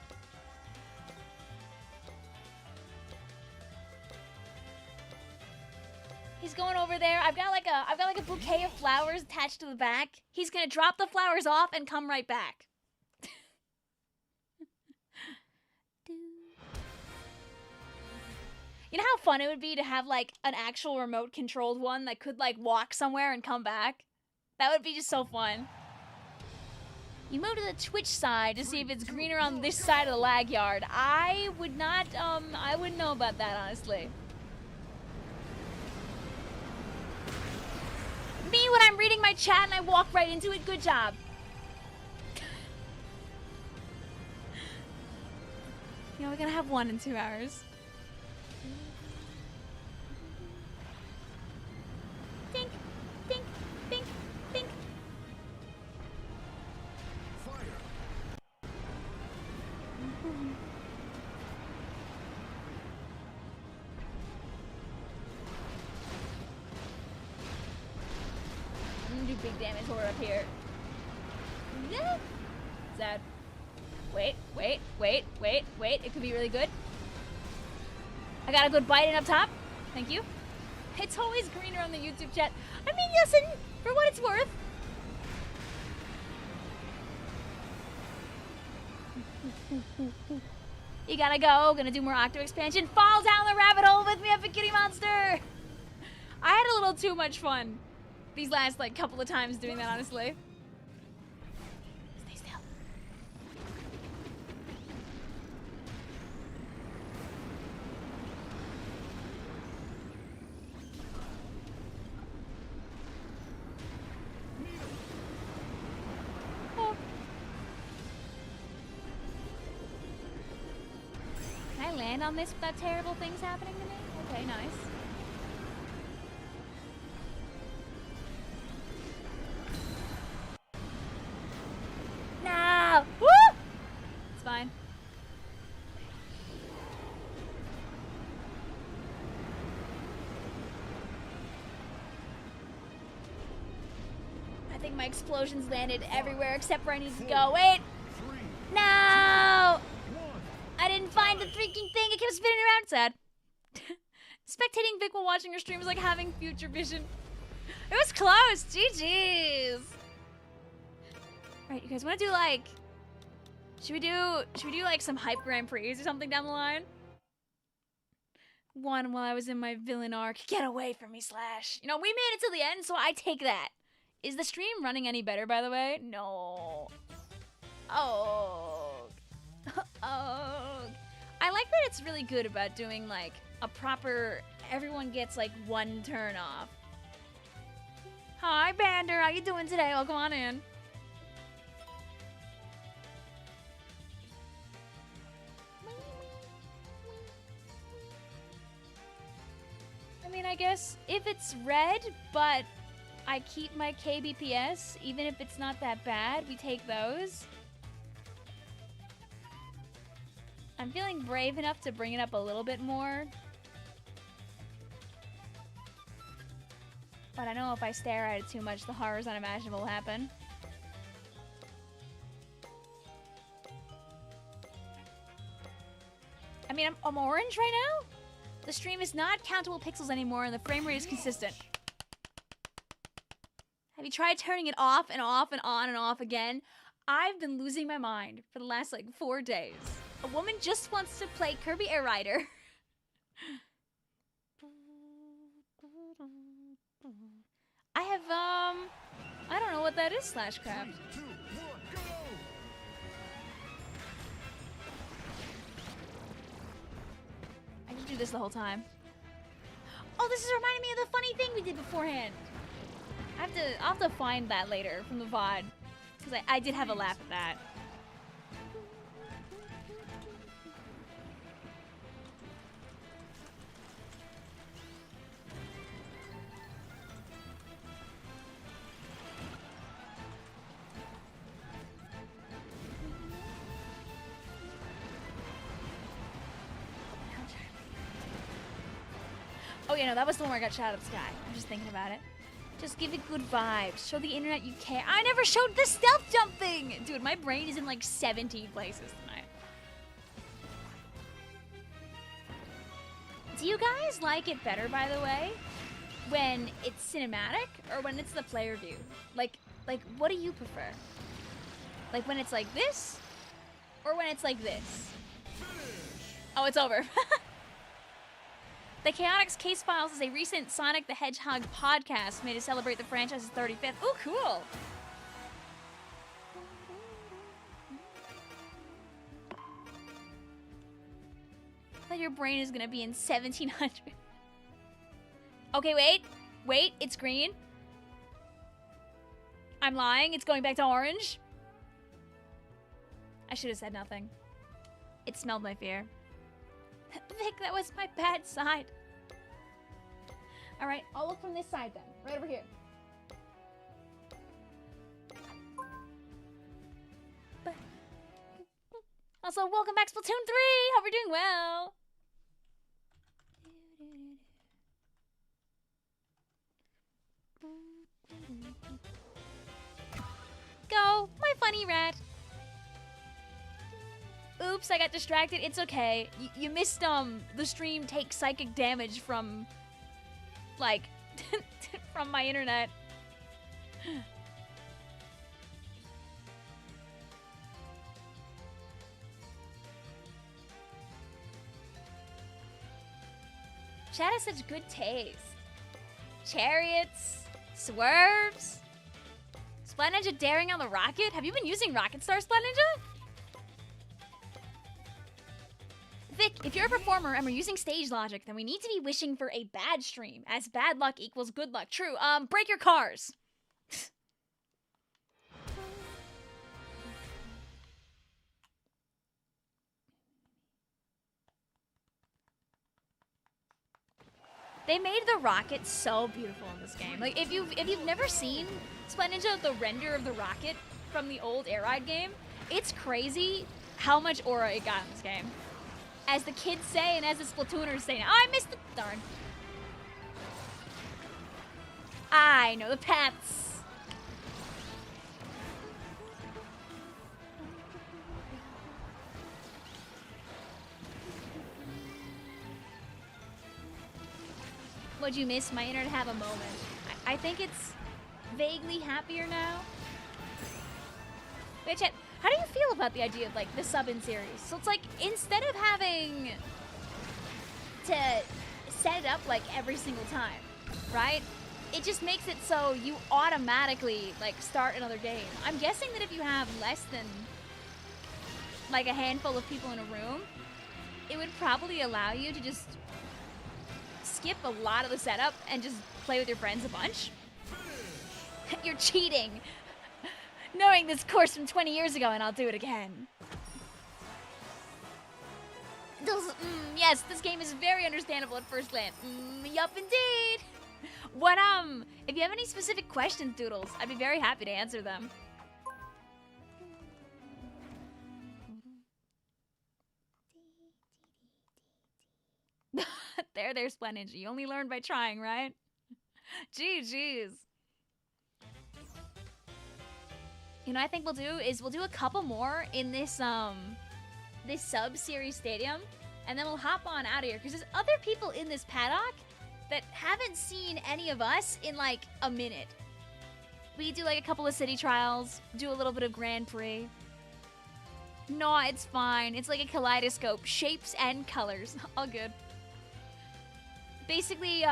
He's going over there. I've got like a bouquet of flowers attached to the back. He's gonna drop the flowers off and come right back. You know how fun it would be to have like an actual remote controlled one that could like walk somewhere and come back? That would be just so fun. You move to the Twitch side to see if it's greener on this side of the lag yard. I would not, I wouldn't know about that, honestly. Me when I'm reading my chat and I walk right into it, good job. You know, we're gonna have 1 in 2 hours. Dink, dink, dink, dink. I'm gonna do big damage while we're up here. Yeah. Sad. Wait. It could be really good. I got a good bite in up top. Thank you. It's always greener on the YouTube chat. I mean, listen, for what it's worth. You gotta go. Gonna do more Octo expansion. Fall down the rabbit hole with me, Epic Kitty Monster. I had a little too much fun these last like couple of times doing that, honestly. Stay still. Oh. Can I land on this without terrible things happening to me? Okay, nice. No! Woo! It's fine. I think my explosions landed everywhere except where I need to go. Wait! 3, No! 1. I didn't find the freaking thing. It kept spinning around. Sad. Spectating Vic while watching her stream is like having future vision. It was close. GG's. Alright, you guys wanna do like... Should we do like some hype Grand Prix or something down the line? One while I was in my villain arc. Get away from me, Slash. You know, we made it to the end, so I take that. Is the stream running any better, by the way? No. Oh. Oh. I like that it's really good about doing like a proper, everyone gets like one turn off. Hi, Bander. How you doing today? Welcome on in. I mean, I guess if it's red, but I keep my KBPS, even if it's not that bad, we take those. I'm feeling brave enough to bring it up a little bit more. But I know if I stare at it too much, the horrors unimaginable will happen. I mean, I'm orange right now? The stream is not countable pixels anymore and the frame rate is consistent. Have you tried turning it off and off and on and off again? I've been losing my mind for the last like 4 days. A woman just wants to play Kirby Air Rider. I have, I don't know what that is, Slashcraft. 3, 2, 1, go! I can do this the whole time. Oh, this is reminding me of the funny thing we did beforehand. I'll have to find that later from the VOD. Because I did have a laugh at that. Oh yeah, no, that was the one where I got shot out of the sky. I'm just thinking about it. Just give it good vibes. Show the internet you care. I never showed the stealth jump thing! Dude, my brain is in like 17 places tonight. Do you guys like it better, by the way, when it's cinematic or when it's the player view? Like, what do you prefer? Like when it's like this or when it's like this? Oh, it's over. The Chaotix Case Files is a recent Sonic the Hedgehog podcast made to celebrate the franchise's 35th. Oh, cool. I thought your brain is gonna be in 1700. Okay, wait, it's green. I'm lying, it's going back to orange. I should have said nothing. It smelled my fear. Vic, that was my bad side. Alright, I'll look from this side then. Right over here. Also, welcome back Splatoon 3! Hope you're doing well! Go, my funny rat! Oops, I got distracted. It's okay. You missed, the stream takes psychic damage from, like, from my internet. Chat has such good taste. Chariots, swerves. Splat Ninja daring on the rocket? Have you been using Rocket Star, Splat Ninja? Vic, if you're a performer and we're using stage logic, then we need to be wishing for a bad stream, as bad luck equals good luck. True. Break your cars. They made the rocket so beautiful in this game. Like if you've never seen Splat Ninja, the render of the rocket from the old Air Ride game, it's crazy how much aura it got in this game. As the kids say and as the Splatooners say now. Oh, I missed the darn. I know the paths. What'd you miss? My internet have a moment. I think it's vaguely happier now. Wait, chat, how do you feel about the idea of like the sub-in series? So it's like instead of having to set it up like every single time, right? It just makes it so you automatically like start another game. I'm guessing that if you have less than like a handful of people in a room, it would probably allow you to just skip a lot of the setup and just play with your friends a bunch. You're cheating. Knowing this course from 20 years ago, and I'll do it again. Yes, this game is very understandable at first glance. Yup, indeed. What, if you have any specific questions, Doodles, I'd be very happy to answer them. There's Splat Ninja. You only learn by trying, right? Jeez. You know what I think we'll do is we'll do a couple more in this this sub-series stadium, and then we'll hop on out of here because there's other people in this paddock that haven't seen any of us in like a minute. We do like a couple of city trials, do a little bit of Grand Prix. No, it's fine. It's like a kaleidoscope, shapes and colors. All good. Basically,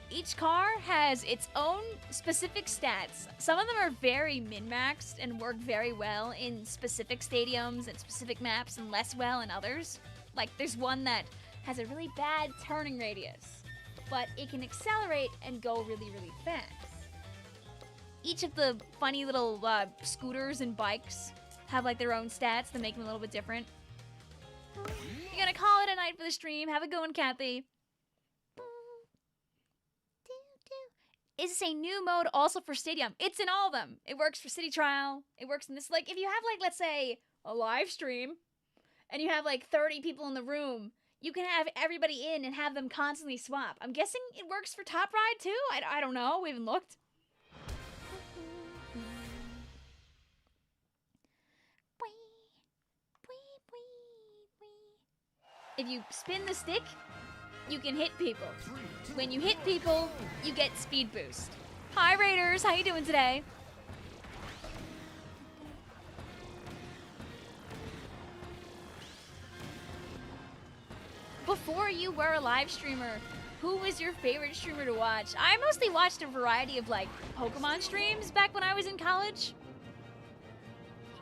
each car has its own specific stats. Some of them are very min-maxed and work very well in specific stadiums and specific maps and less well in others. Like, there's one that has a really bad turning radius, but it can accelerate and go really, really fast. Each of the funny little scooters and bikes have like their own stats that make them a little bit different. You're gonna call it a night for the stream. Have a good one, Kathy. Is this a new mode also for Stadium? It's in all of them. It works for City Trial. It works in this, like, if you have, like, let's say, a live stream, and you have, like, 30 people in the room, you can have everybody in and have them constantly swap. I'm guessing it works for Top Ride, too? I don't know. We haven't looked. If you spin the stick, you can hit people. When you hit people, you get speed boost. Hi Raiders, how you doing today? Before you were a live streamer, who was your favorite streamer to watch? I mostly watched a variety of like Pokemon streams back when I was in college.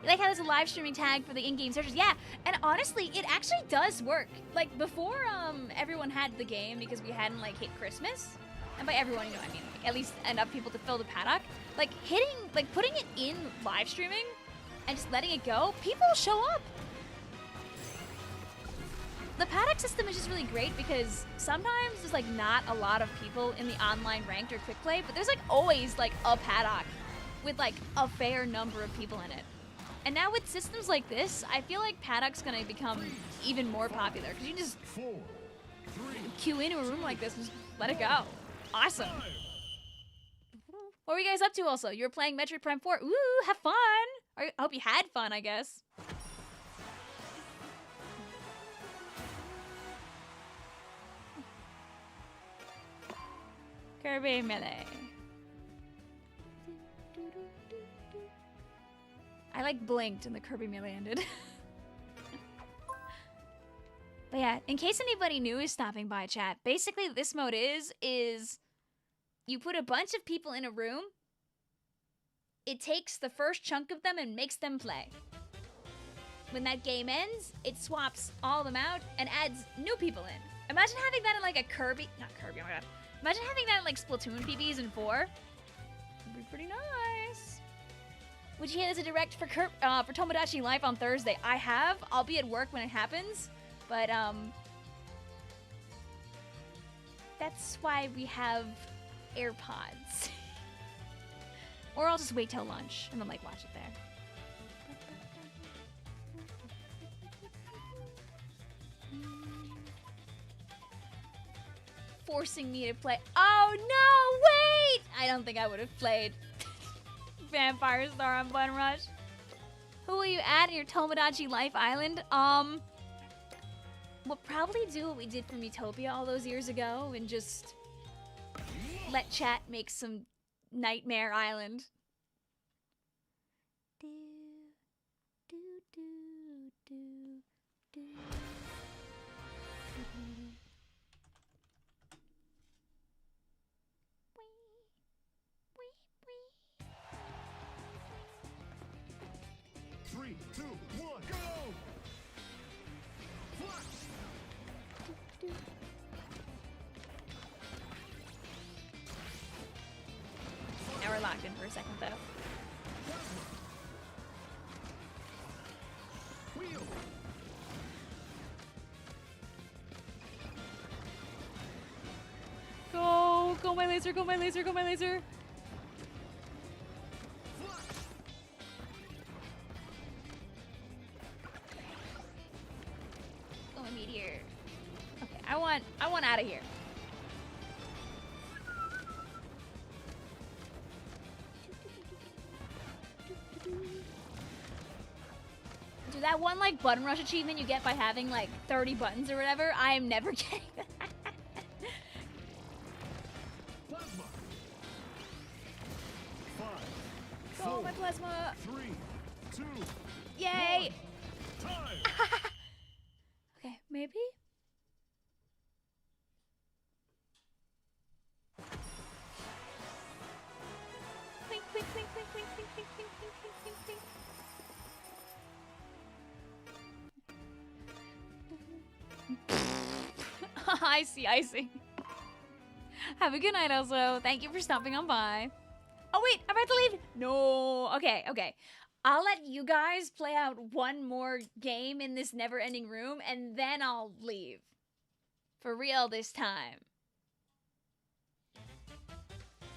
Like how there's a live streaming tag for the in-game searches. Yeah, and honestly, it actually does work. Like before everyone had the game because we hadn't like hit Christmas. And by everyone, you know, I mean like, at least enough people to fill the paddock. Like putting it in live streaming and just letting it go, people show up. The paddock system is just really great because sometimes there's like not a lot of people in the online ranked or quick play, but there's like always like a paddock with like a fair number of people in it. And now with systems like this, I feel like Paddock's gonna become even more popular because you can just queue into a room like this and just let it go. Awesome. What were you guys up to also? You were playing Metroid Prime 4. Ooh, have fun. I hope you had fun, I guess. Kirby Melee. I like blinked and the Kirby Melee ended. But But yeah, in case anybody new is stopping by, chat, basically this mode is you put a bunch of people in a room, it takes the first chunk of them and makes them play. When that game ends, it swaps all of them out and adds new people in. Imagine having that in like a not Kirby, oh my god. Imagine having that in like Splatoon PBs in 4. It'd be pretty nice. Would you hear there's a direct for Tomodachi Life on Thursday? I have. I'll be at work when it happens. But, that's why we have AirPods. Or I'll just wait till lunch and then, like, watch it there. Forcing me to play. Oh, no, wait! I don't think I would have played Vampire Star on Bun Rush. Who will you add in your Tomodachi Life Island? We'll probably do what we did from Utopia all those years ago and just let chat make some Nightmare Island. Do, do, do, do, do. Three, two, one, go! Flash! Now we're locked in for a second, though. Wheel! Go! Go my laser, go my laser, go my laser! Go my meteor. Okay, I want out of here. Dude, that one like button rush achievement you get by having like 30 buttons or whatever, I am never getting that. Plasma! Five, Go four, my plasma! 3, 2, Yay! 1, time! Okay, maybe? Clink, clink, clink, clink, clink, clink, clink, clink, clink, clink, clink, clink. I see, I see. Have a good night, also. Thank you for stopping on by. Oh, wait, I'm about to leave. No. Okay, okay. I'll let you guys play out one more game in this never-ending room, and then I'll leave. For real this time.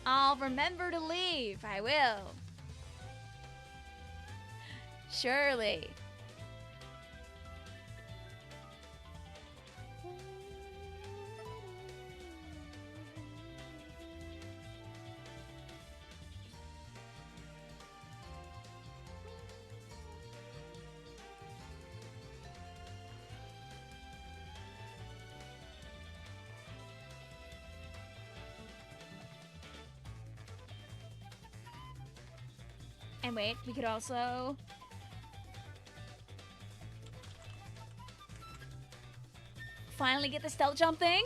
I'll remember to leave. I will. Surely. And wait, we could also... finally get the stealth jump thing?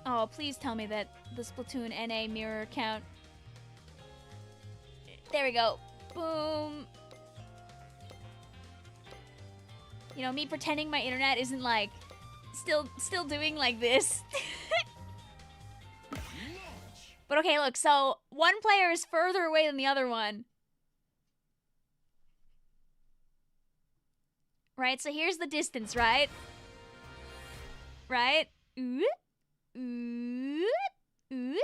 Oh, please tell me that the Splatoon NA mirror count... There we go. Boom. You know, me pretending my internet isn't like... Still doing like this. But okay, look, so one player is further away than the other one. Right, so here's the distance, right? Right? Ooh, ooh, ooh.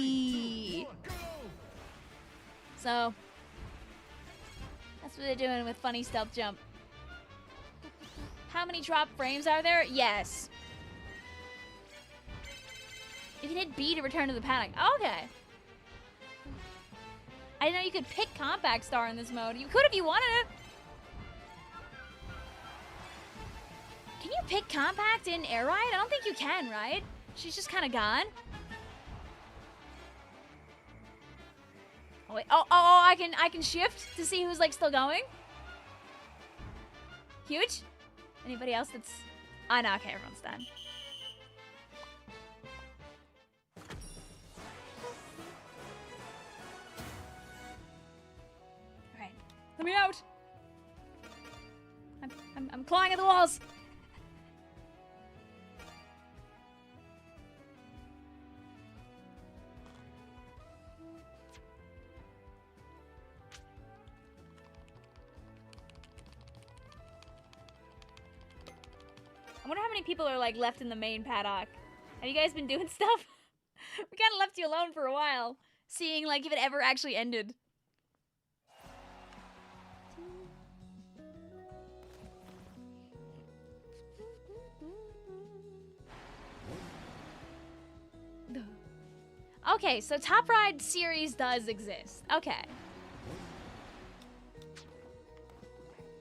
Whee! So, that's what they're doing with funny stealth jump. How many drop frames are there? Yes. You can hit B to return to the paddock. Okay. I didn't know you could pick Compact Star in this mode. You could if you wanted it. Can you pick Compact in Air Ride? I don't think you can, right? She's just kind of gone. Oh wait. Oh, I can shift to see who's like still going. Huge. Anybody else that's... Oh, no, okay, everyone's done. Alright, let me out! I'm clawing at the walls! I wonder how many people are like left in the main paddock. Have you guys been doing stuff? We kind of left you alone for a while, seeing like if it ever actually ended. Okay, so Top Ride series does exist. Okay.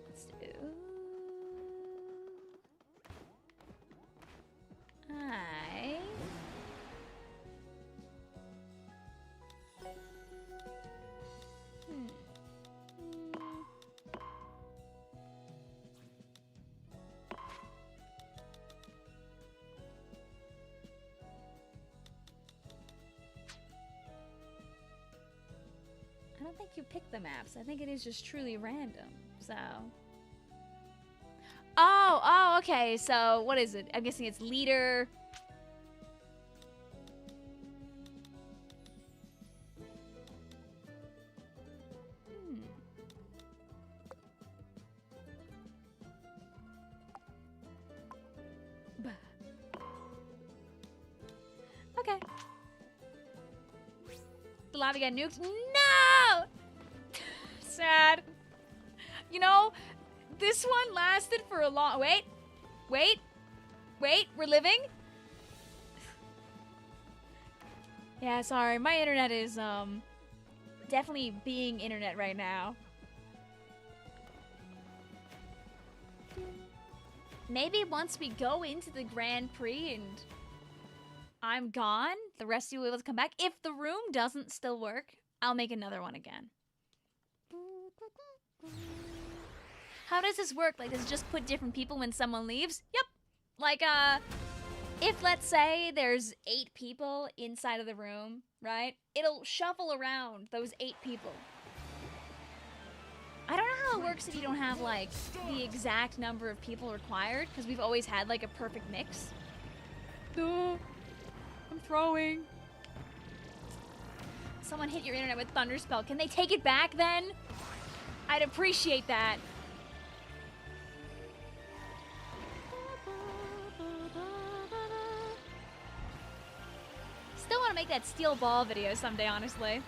Let's do... I... I don't think you pick the maps. I think it is just truly random. So... Oh, okay. So, what is it? I'm guessing it's leader. Okay. The lobby got nuked. No! Sad. You know, this one lasted for a long... Wait. We're living? Yeah, sorry. My internet is, definitely being internet right now. Maybe once we go into the Grand Prix and I'm gone, the rest of you will be able to come back. If the room doesn't still work, I'll make another one again. How does this work? Like, does it just put different people when someone leaves? Yep. Like, if let's say there's 8 people inside of the room, right? It'll shuffle around those 8 people. I don't know how it works if you don't have, like, the exact number of people required, because we've always had, like, a perfect mix. I'm throwing. Someone hit your internet with Thunderspell. Can they take it back then? I'd appreciate that. Still want to make that steel ball video someday, honestly.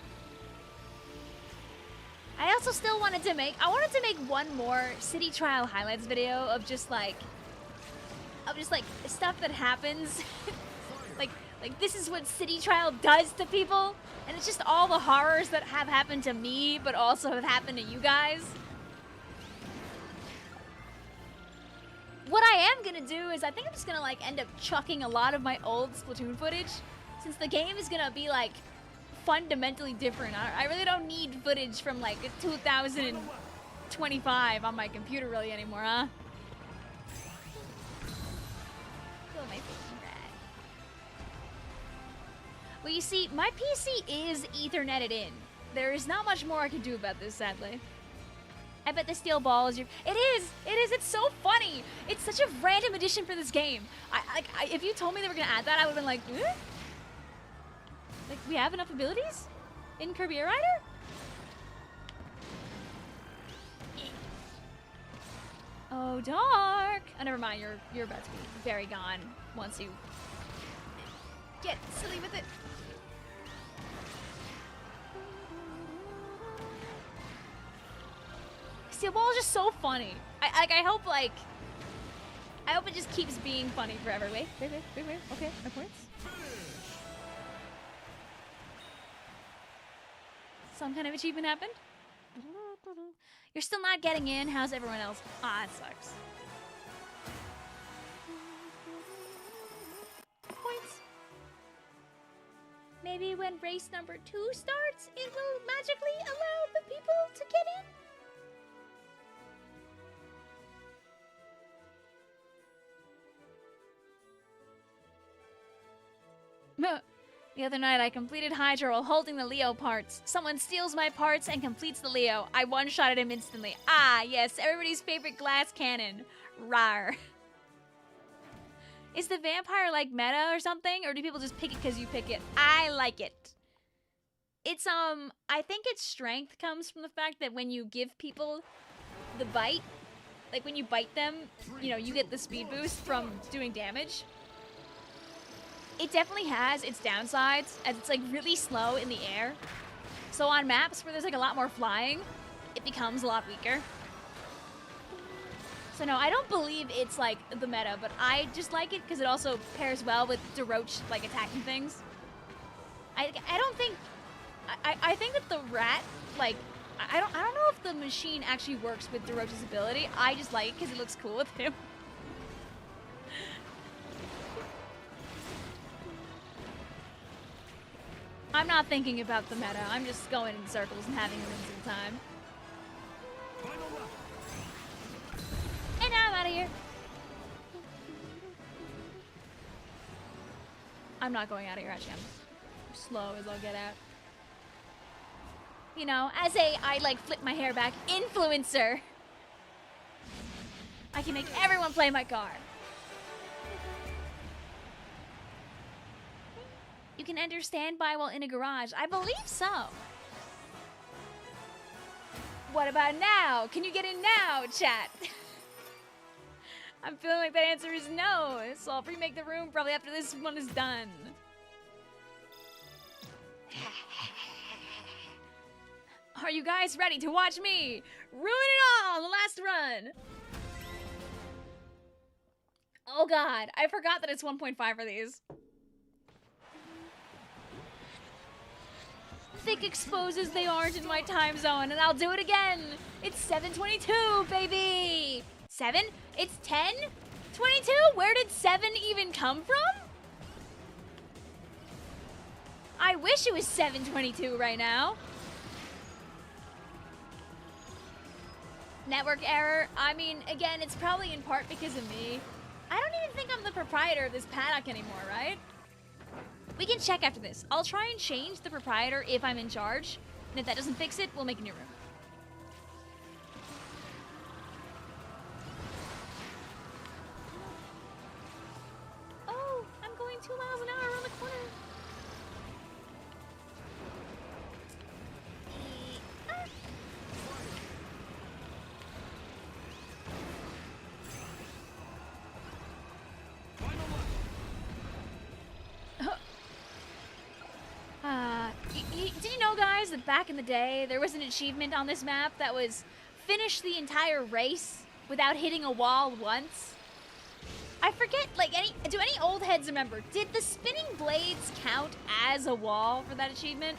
I also still wanted to make, I wanted to make one more city trial highlights video of just like stuff that happens. like this is what city trial does to people. And it's just all the horrors that have happened to me, but also have happened to you guys. What I am gonna do is I think I'm just gonna like end up chucking a lot of my old Splatoon footage, since the game is gonna be like fundamentally different. I really don't need footage from like 2025 on my computer really anymore, huh? Kill my freaking rat. Well, you see, my PC is Etherneted in. There is not much more I can do about this, sadly. I bet the steel ball is your... It is! It's so funny! It's such a random addition for this game. If you told me they were gonna add that, I would've been like, eh? Like, we have enough abilities in Kirby Air Rider? Oh, dark! Oh, never mind. You're about to be very gone once you get silly with it. Steel ball is just so funny. I hope it just keeps being funny forever. Wait. Okay, my points. Some kind of achievement happened. You're still not getting in. How's everyone else? Ah, it sucks. Points. Maybe when race number 2 starts? it will magically allow the people to get in. The other night, I completed Hydra while holding the Leo parts. Someone steals my parts and completes the Leo. I one-shotted him instantly. Ah, yes, everybody's favorite glass cannon. Rar. Is the vampire like meta or something? Or do people just pick it because you pick it? I like it. It's, I think its strength comes from the fact that when you give people the bite, like when you bite them, you know, you get the speed boost from doing damage. It definitely has its downsides, as it's like really slow in the air. So on maps where there's like a lot more flying, it becomes a lot weaker. So no, I don't believe it's like the meta, but I just like it because it also pairs well with DeRoach like attacking things. I don't think, I think that the rat, like, I don't know if the machine actually works with DeRoach's ability. I just like it because it looks cool with him. I'm not thinking about the meta. I'm just going in circles and having a amazing time. And now I'm out of here. I'm not going out of here, actually. I'm slow as I'll get out. You know, as I like flip my hair back influencer, I can make everyone play my car. You can enter standby while in a garage. I believe so. What about now? Can you get in now, chat? I'm feeling like that answer is no, so I'll remake the room probably after this one is done. Are you guys ready to watch me ruin it all on the last run? Oh god, I forgot that it's 1.5 for these. Vic exposes they aren't in my time zone, and I'll do it again. It's 7:22, baby. 7? It's 10:22? Where did 7 even come from? I wish it was 7:22 right now. Network error. I mean, again, it's probably in part because of me. I don't even think I'm the proprietor of this paddock anymore, right? We can check after this. I'll try and change the proprietor if I'm in charge. And if that doesn't fix it, we'll make a new room. Oh, I'm going 2 miles an hour around the corner. Did you know, guys, that back in the day, there was an achievement on this map that was finish the entire race without hitting a wall once? I forget, like, do any old heads remember? Did the spinning blades count as a wall for that achievement?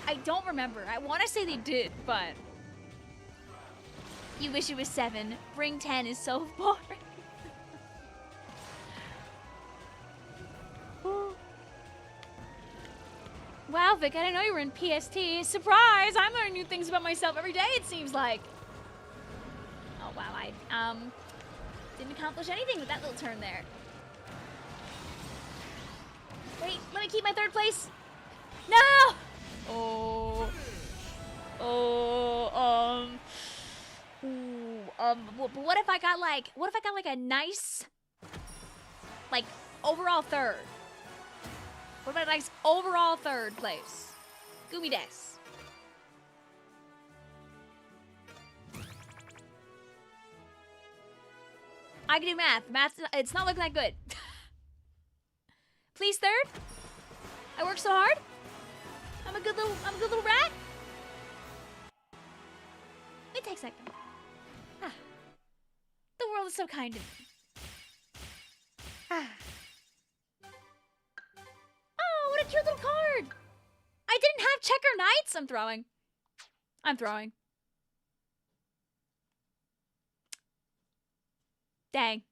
I don't remember. I want to say they did, but... You wish it was 7. Bring 10 is so boring. Wow, Vic, I didn't know you were in PST. Surprise! I'm learning new things about myself every day, it seems like. Oh, wow, I, didn't accomplish anything with that little turn there. Wait, let me keep my 3rd place. No! Oh. Oh, but what if I got like a nice, like, overall 3rd? What about a nice overall 3rd place? Gumi des. I can do math. Math's, it's not looking that good. Please 3rd? I work so hard? I'm a good little rat? Let me take a second. Ah. The world is so kind to me. Ah. Oh, what a cute little card! I didn't have checker knights! I'm throwing. Dang.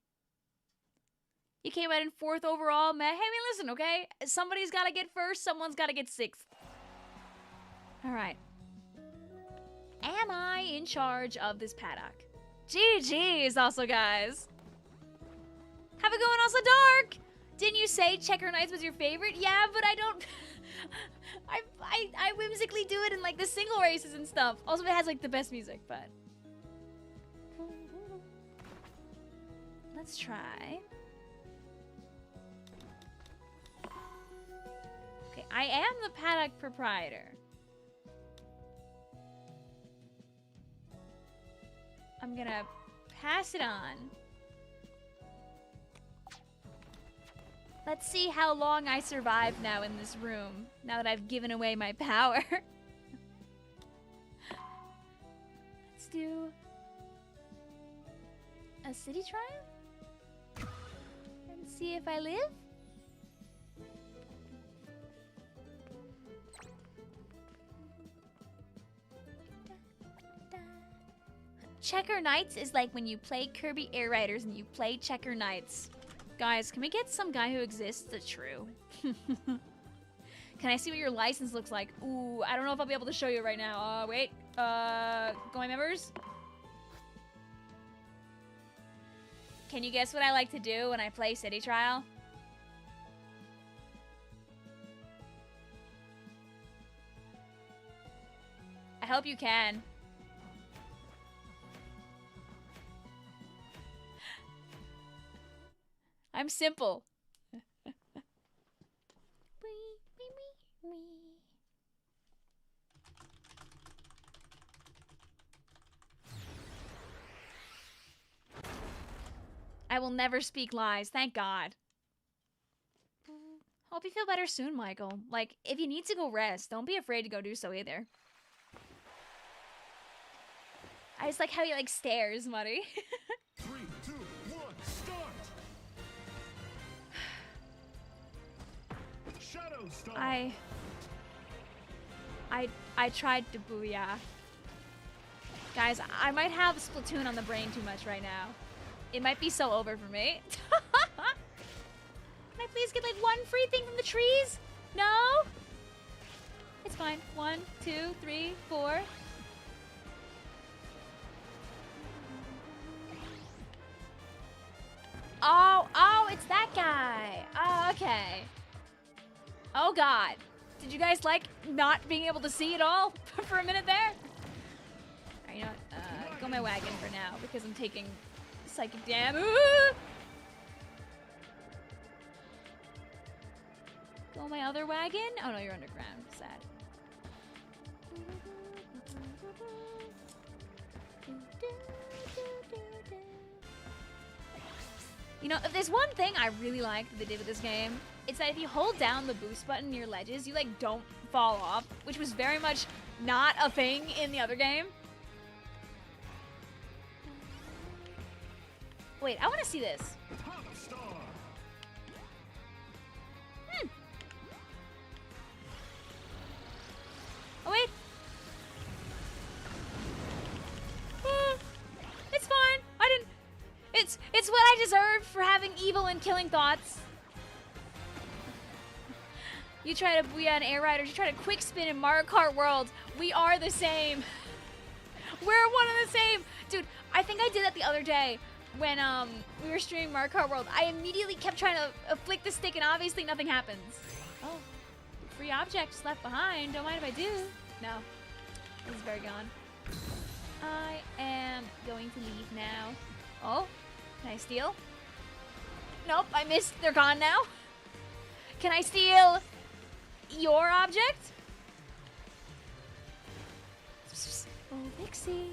You came out in 4th overall, man. Hey, I mean, listen, okay? Somebody's gotta get 1st, someone's gotta get 6th. All right. Am I in charge of this paddock? GG's also, guys. Have it going also dark. Didn't you say Checker Knights was your favorite? Yeah, but I don't... I whimsically do it in like the single races and stuff. Also, it has like the best music, but... Let's try. Okay, I am the paddock proprietor. I'm gonna pass it on. Let's see how long I survive now in this room, now that I've given away my power. Let's do a city trial and see if I live. Checker Knights is like when you play Kirby Air Riders and you play Checker Knights. Guys, can we get some guy who exists that's true? Can I see what your license looks like? Ooh, I don't know if I'll be able to show you right now. Wait. Go my members? Can you guess what I like to do when I play City Trial? I hope you can. I'm simple. I will never speak lies, thank God. Hope you feel better soon, Michael. Like, if you need to go rest, don't be afraid to go do so either. I just like how he like stares, Muddy. 3, 2, 1, start! Shadow Star! I tried to booyah. Guys, I might have Splatoon on the brain too much right now. It might be so over for me. Can I please get like one free thing from the trees? No? It's fine. 1, 2, 3, 4. Oh, it's that guy. Oh, okay. Oh, God. Did you guys like not being able to see it all for a minute there? All right, you know what? Go my wagon for now because I'm taking psychic damage. Go my other wagon? Oh, no, you're underground. Sad. You know, if there's one thing I really like that they did with this game, it's that if you hold down the boost button near ledges, you, like, don't fall off, which was very much not a thing in the other game. Wait, I want to see this. Pop Star! Oh, wait. It's fine. I didn't... It's what I deserve for having evil and killing thoughts. You try to booyah in Air Riders, you try to quick spin in Mario Kart World. We are the same. We're one and the same. Dude, I think I did that the other day when we were streaming Mario Kart World. I immediately kept trying to flick the stick and obviously nothing happens. Oh, free objects left behind. Don't mind if I do. No, this is very gone. I am going to leave now. Oh, can I steal? Nope, I missed. They're gone now. Can I steal your object? Oh, Vixie.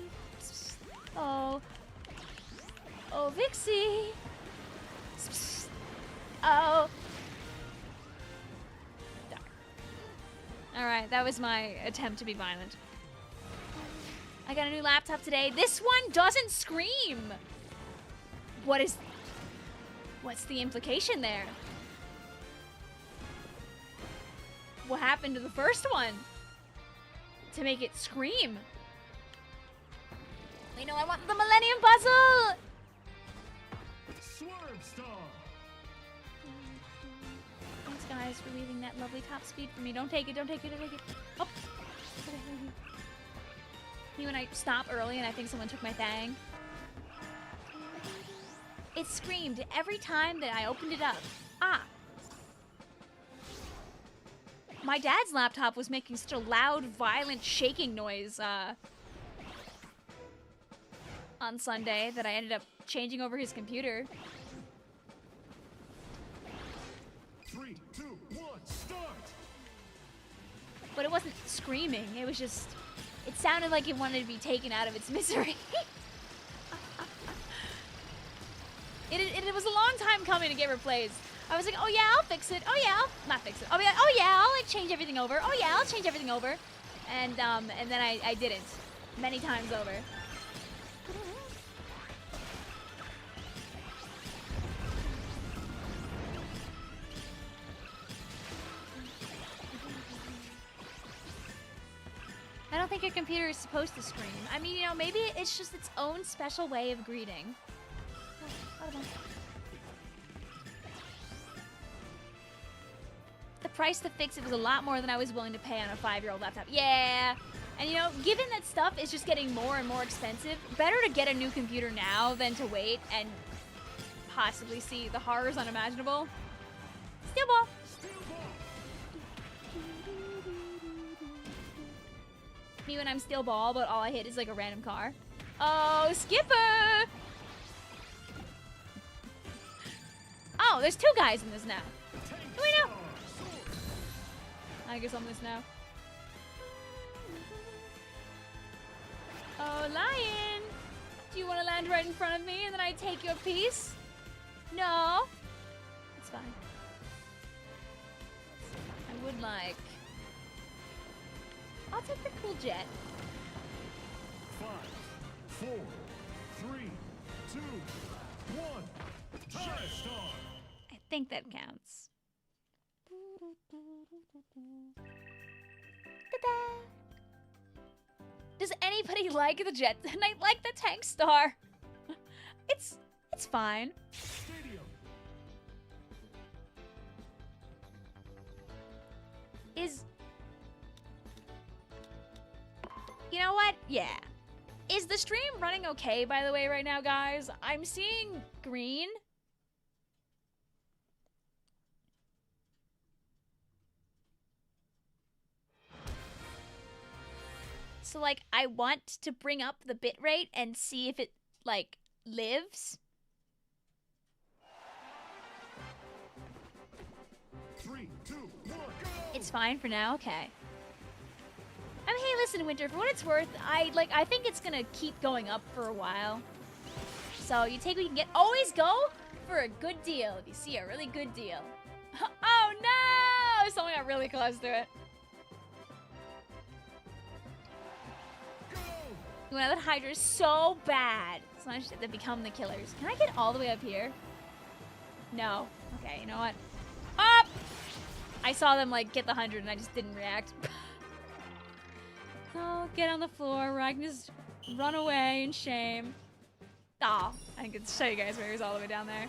Oh. Oh, Vixie. Oh. Alright, that was my attempt to be violent. I got a new laptop today. This one doesn't scream. What's the implication there? What happened to the first one to make it scream? You know, I want the Millennium Puzzle! Swerve Star! Thanks, guys, for leaving that lovely top speed for me. Don't take it, don't take it, don't take it. Oh. Me when I stop early and I think someone took my thing. It screamed every time that I opened it up. Ah. My dad's laptop was making such a loud, violent shaking noise on Sunday that I ended up changing over his computer. 3, 2, 1, start! But it wasn't screaming, it was just... It sounded like it wanted to be taken out of its misery. It was a long time coming to get replaced. I was like, oh yeah, I'll fix it. Oh yeah, I'll not fix it. Oh yeah, I'll like change everything over. Oh yeah, I'll change everything over. And then I didn't. Many times over. I don't think your computer is supposed to scream. I mean, you know, maybe it's just its own special way of greeting. The price to fix it was a lot more than I was willing to pay on a 5-year-old laptop. Yeah. And you know, given that stuff is just getting more and more expensive, better to get a new computer now than to wait and possibly see the horrors unimaginable. Steel ball. Me when I'm steel ball, but all I hit is like a random car. Oh, Skipper! Oh, there's 2 guys in this now. Do we know? I guess I'm this now. Oh, lion! Do you want to land right in front of me and then I take your piece? No? It's fine. I would like... I'll take the cool jet. 5, 4, 3, 2, 1, time start! I think that counts. Ta-da! Does anybody like the jet? And I like the tank star. It's fine. Stadium. You know what? Yeah. Is the stream running okay, by the way, right now, guys? I'm seeing green. So, like, I want to bring up the bitrate and see if it, like, lives. 3, 2, 1, go! It's fine for now, okay. I mean, hey, listen, Winter, for what it's worth, I think it's gonna keep going up for a while. So you take what you can get. Always go for a good deal if you see a really good deal. Oh no! Someone got really close to it. Go! You know, that Hydra's so bad. Sometimes they become the killers. Can I get all the way up here? No. Okay, you know what? Up! I saw them, like, get the 100 and I just didn't react. Oh, get on the floor where I can just run away in shame. Aw, I can show you guys where he's all the way down there.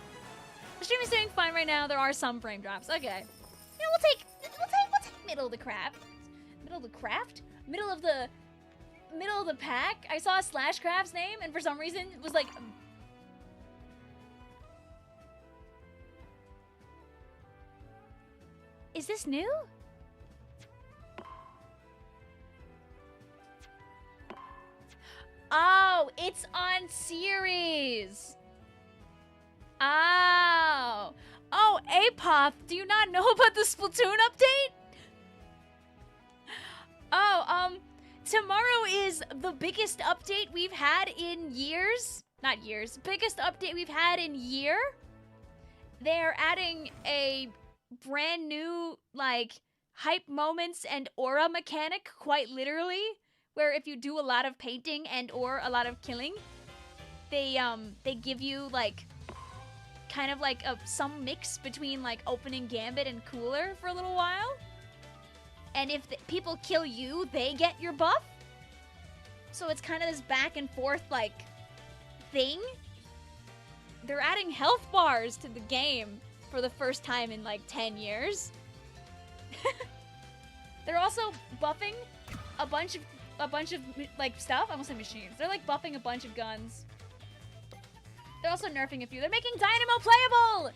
The stream is doing fine right now. There are some frame drops. Okay. You know, we'll take middle of the craft. Middle of the craft? Middle of the pack. I saw Slashcraft's name and for some reason it was like... Is this new? Oh, it's on series. Oh. Oh, Apop, do you not know about the Splatoon update? Oh, tomorrow is the biggest update we've had in years. Not years, biggest update we've had in year. They're adding a brand new, like, hype moments and aura mechanic, quite literally. Where if you do a lot of painting and or a lot of killing, they give you like kind of like some mix between like opening Gambit and Cooler for a little while. And if people kill you, they get your buff. So it's kind of this back and forth like thing. They're adding health bars to the game for the first time in like 10 years. They're also buffing a bunch of like stuff. I almost said machines. They're like buffing a bunch of guns. They're also nerfing a few. They're making Dynamo playable.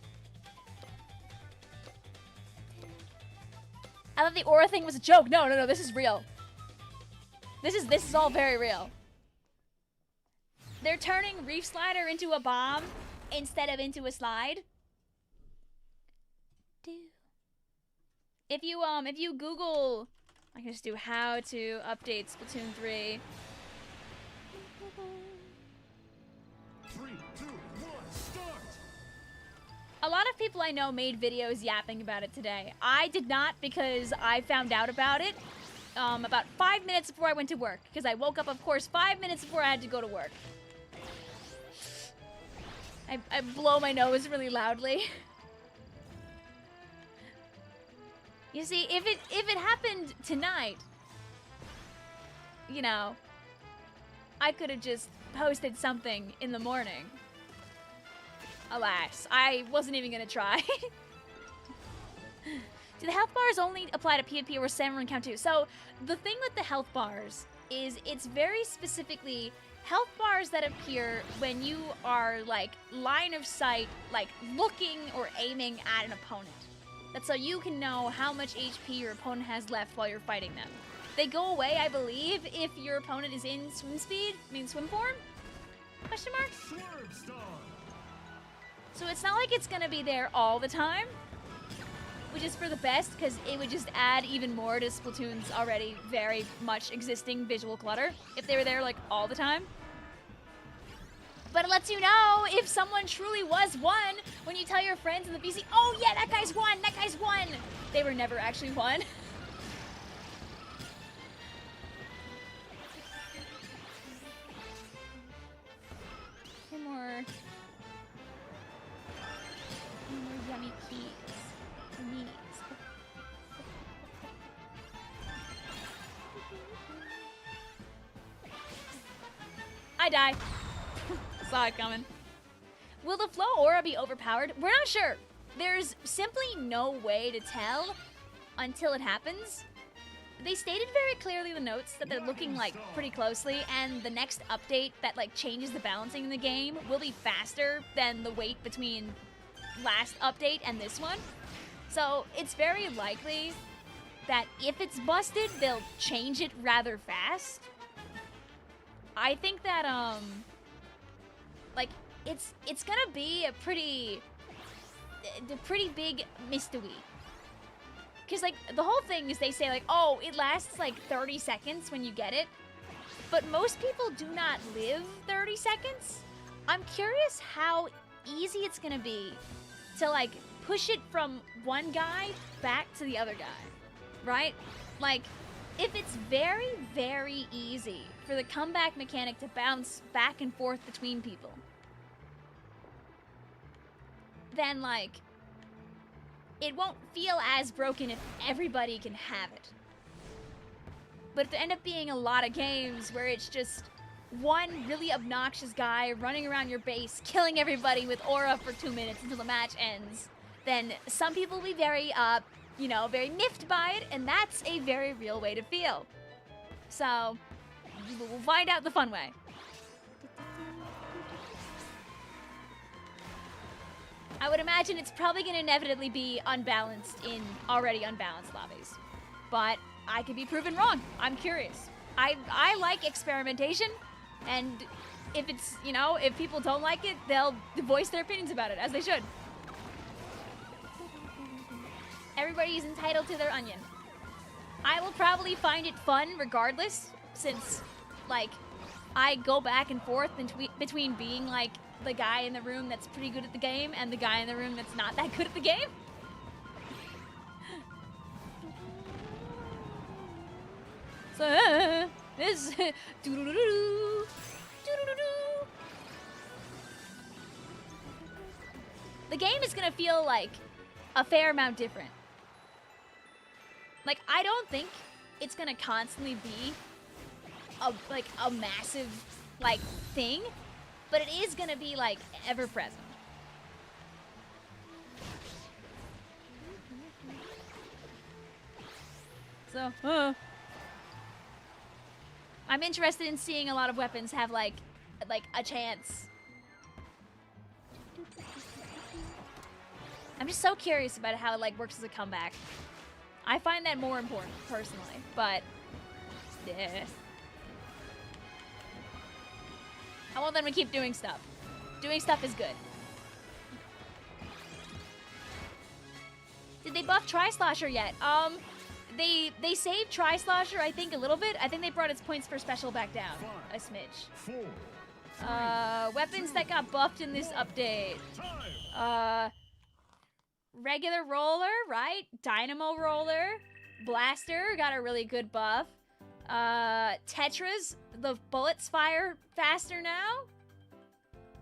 I thought the aura thing was a joke. No. This is real. This is all very real. They're turning Reef Slider into a bomb instead of into a slide. If you Google, I can just do how to update Splatoon 3. 3, 2, 1, start! A lot of people I know made videos yapping about it today. I did not because I found out about it about 5 minutes before I went to work. Because I woke up, of course, 5 minutes before I had to go to work. I blow my nose really loudly. You see, if it happened tonight, you know, I could have just posted something in the morning. Alas, I wasn't even gonna try. Do the health bars only apply to PvP or Salmon count too? So the thing with the health bars is it's very specifically health bars that appear when you are like line of sight, like looking or aiming at an opponent. That's so you can know how much HP your opponent has left while you're fighting them. They go away, I believe, if your opponent is in swim speed, swim form? Question mark? Swerve star! So it's not like it's gonna be there all the time, which is for the best, because it would just add even more to Splatoon's already very much existing visual clutter if they were there like all the time. But it lets you know if someone truly was one when you tell your friends in the VC, oh yeah, that guy's won, that guy's won. They were never actually won. More yummy keys. Knees. I die. Saw it coming. Will the flow aura be overpowered? We're not sure. There's simply no way to tell until it happens. They stated very clearly in the notes that they're looking like pretty closely, and the next update that like changes the balancing in the game will be faster than the wait between last update and this one. So it's very likely that if it's busted, they'll change it rather fast. I think that like it's gonna be a pretty big mystery. Because, like, the whole thing is they say, like, oh, it lasts, like, 30 seconds when you get it. But most people do not live 30 seconds. I'm curious how easy it's going to be to, like, push it from one guy back to the other guy. Right? Like, if it's very, very easy for the comeback mechanic to bounce back and forth between people, then, like, it won't feel as broken if everybody can have it. But if there end up being a lot of games where it's just one really obnoxious guy running around your base, killing everybody with aura for 2 minutes until the match ends, then some people will be very, very miffed by it, and that's a very real way to feel. So, we'll find out the fun way. I would imagine it's probably going to inevitably be unbalanced in already unbalanced lobbies. But I could be proven wrong. I'm curious. I like experimentation, and if it's, if people don't like it, they'll voice their opinions about it, as they should. Everybody's entitled to their onion. I will probably find it fun regardless, since, like, I go back and forth between being, like, the guy in the room that's pretty good at the game and the guy in the room that's not that good at the game. So, this doo-doo-doo-doo, doo-doo-doo-doo. The game is gonna feel like a fair amount different. Like, I don't think it's gonna constantly be a massive, like, thing. But it is gonna be, like, ever-present. So, I'm interested in seeing a lot of weapons have like a chance. I'm just so curious about how it like works as a comeback. I find that more important personally, but yeah. I want them to keep doing stuff. Doing stuff is good. Did they buff Tri-Slosher yet? They saved Tri-Slosher, I think, a little bit. I think they brought its points for special back down a smidge. 4, Weapons that got buffed in this update. Regular roller, right? Dynamo roller. Blaster got a really good buff. Tetras, the bullets fire faster now.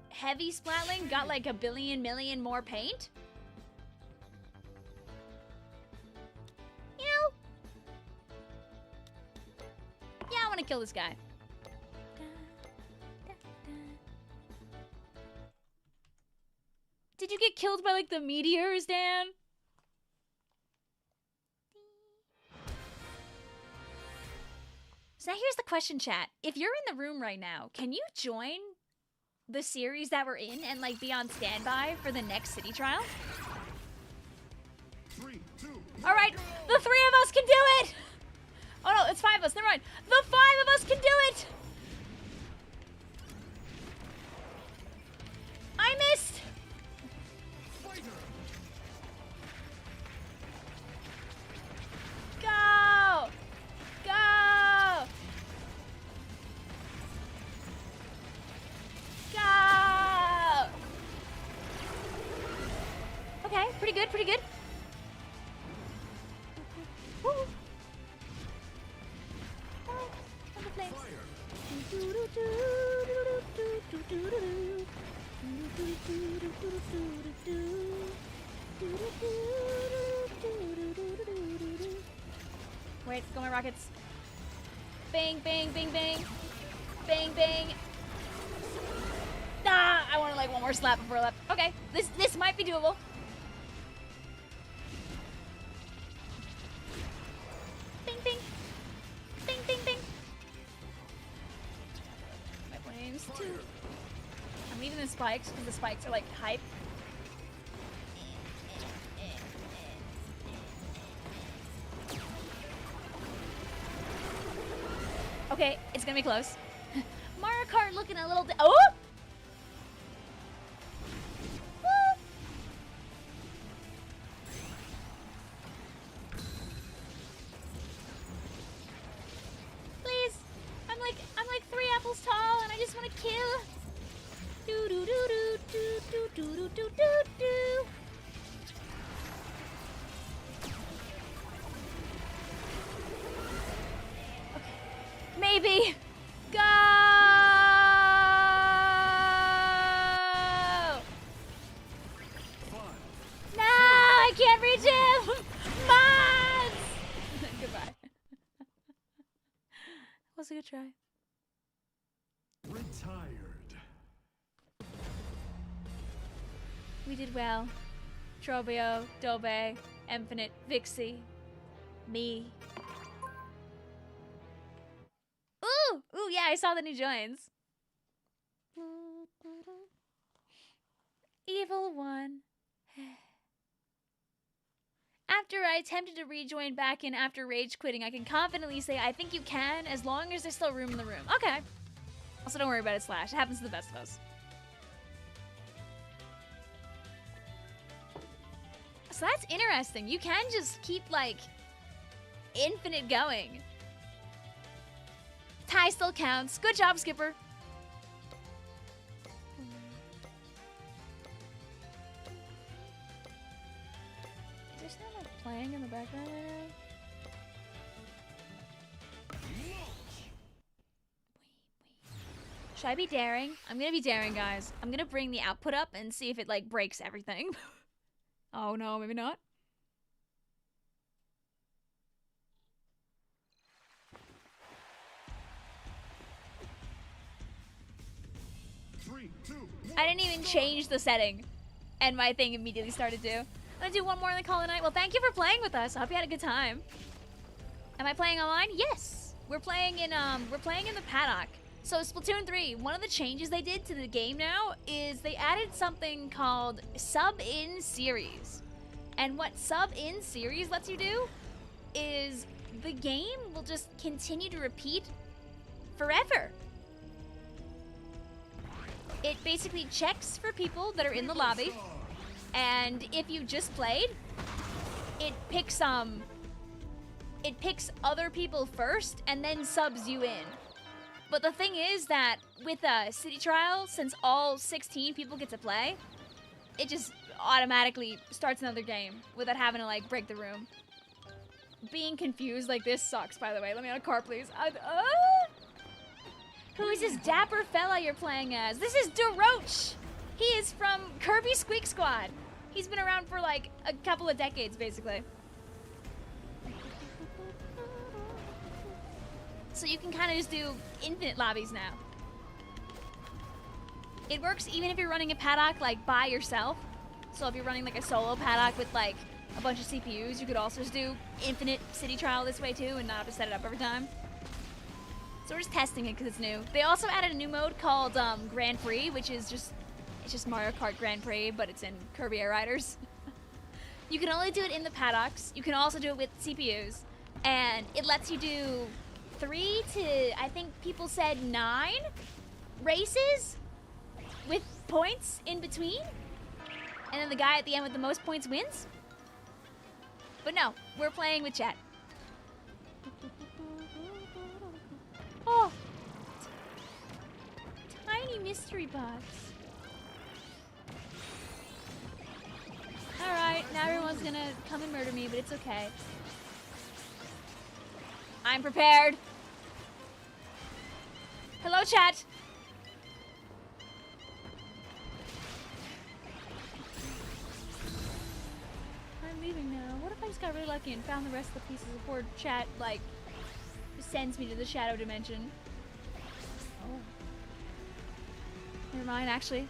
Heavy Splatling got like a billion million more paint. You know? Yeah, I want to kill this guy. Did you get killed by like the meteors, Dan? So now here's the question, chat. If you're in the room right now, can you join the series that we're in and like be on standby for the next city trial? 3, 2, All right, the 3 of us can do it. Oh no, it's 5 of us. Never mind. The 5 of us can do it. I missed. fighter. Go. Go. Go. Okay, pretty good, pretty good. Woo. Oh, on the flames. Wait, go my rockets. Bang, bang, bang, bang. Bang, bang. Ah, I wanted like one more slap before I left. Okay, this might be doable. Bing, bing. Bing, bing, bing. My flames too. I'm leaving the spikes because the spikes are like hype. Okay, it's gonna be close. Mario Kart looking a little. Oh! Woo! Please, I'm like 3 apples tall, and I just want to kill. Do do do do do do do do do do do. Maybe. Go! No, I can't reach him. Mods! Goodbye. Was a good try. Retired. We did well. Trobio, Dobe, Infinite, Vixie, me. Ooh, yeah, I saw the new joins. Evil one. After I attempted to rejoin back in after rage quitting, I can confidently say I think you can as long as there's still room in the room. Okay. Also, don't worry about it, Slash. It happens to the best of us. So that's interesting. You can just keep, like, infinite going. Tie still counts. Good job, Skipper. Is this not like playing in the background right now? Should I be daring? I'm gonna be daring, guys. I'm gonna bring the output up and see if it like breaks everything. Oh no, maybe not. 3, 2, 1. I didn't even change the setting, and my thing immediately started to. I'm gonna do one more and then call it a night. Well, thank you for playing with us. I hope you had a good time. Am I playing online? Yes. We're playing in the paddock. So Splatoon 3, one of the changes they did to the game now is they added something called sub-in series. And what sub-in series lets you do is the game will just continue to repeat forever. It basically checks for people that are in the lobby, and if you just played, it picks other people first and then subs you in. But the thing is that with a city trial, since all 16 people get to play, it just automatically starts another game without having to like break the room. Being confused like this sucks, by the way. Let me on a car, please. Who is this dapper fella you're playing as? This is DeRoach. He is from Kirby Squeak Squad. He's been around for like a couple of decades, basically. So you can kind of just do infinite lobbies now. It works even if you're running a paddock like by yourself. So if you're running like a solo paddock with like a bunch of CPUs, you could also just do infinite city trial this way too and not have to set it up every time. So we're just testing it because it's new. They also added a new mode called Grand Prix, which is just Mario Kart Grand Prix, but it's in Kirby Air Riders. You can only do it in the paddocks. You can also do it with CPUs, and it lets you do 3 to, I think people said 9 races with points in between, and then the guy at the end with the most points wins. But no, we're playing with chat. Oh, tiny mystery box. All right, now everyone's gonna come and murder me, but it's okay. I'm prepared. Hello, chat. I'm leaving now. What if I just got really lucky and found the rest of the pieces before chat, like, sends me to the shadow dimension? Oh. Never mind, actually.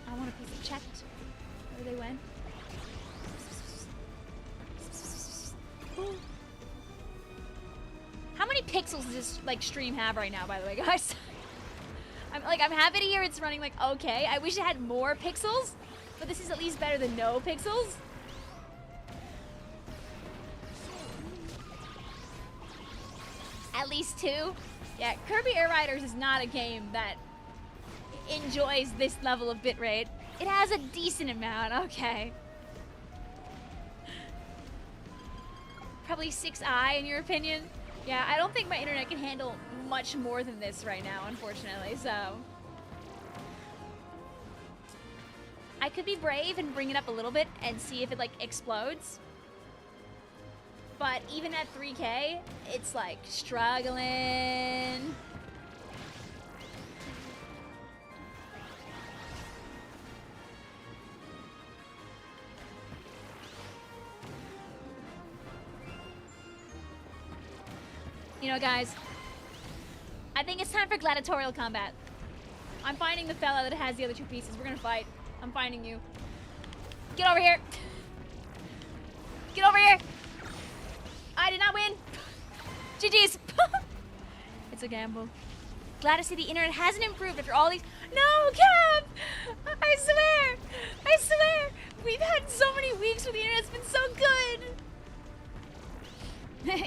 I want a piece of chat. Where they went. Ooh. How many pixels does this like stream have right now, by the way, guys? I'm happy to hear it's running like okay. I wish it had more pixels, but this is at least better than no pixels. At least 2. Yeah, Kirby Air Riders is not a game that enjoys this level of bitrate. It has a decent amount, okay. Probably 6i in your opinion? Yeah, I don't think my internet can handle much more than this right now, unfortunately, so. I could be brave and bring it up a little bit and see if it like explodes. But even at 3K, it's like struggling. You know, guys, I think it's time for gladiatorial combat. I'm finding the fella that has the other 2 pieces. We're gonna fight. I'm finding you. Get over here. Get over here. I did not win. GG's. It's a gamble. Glad to see the internet hasn't improved after all these. No, Cap! I swear. I swear. We've had so many weeks where the internet's been so good.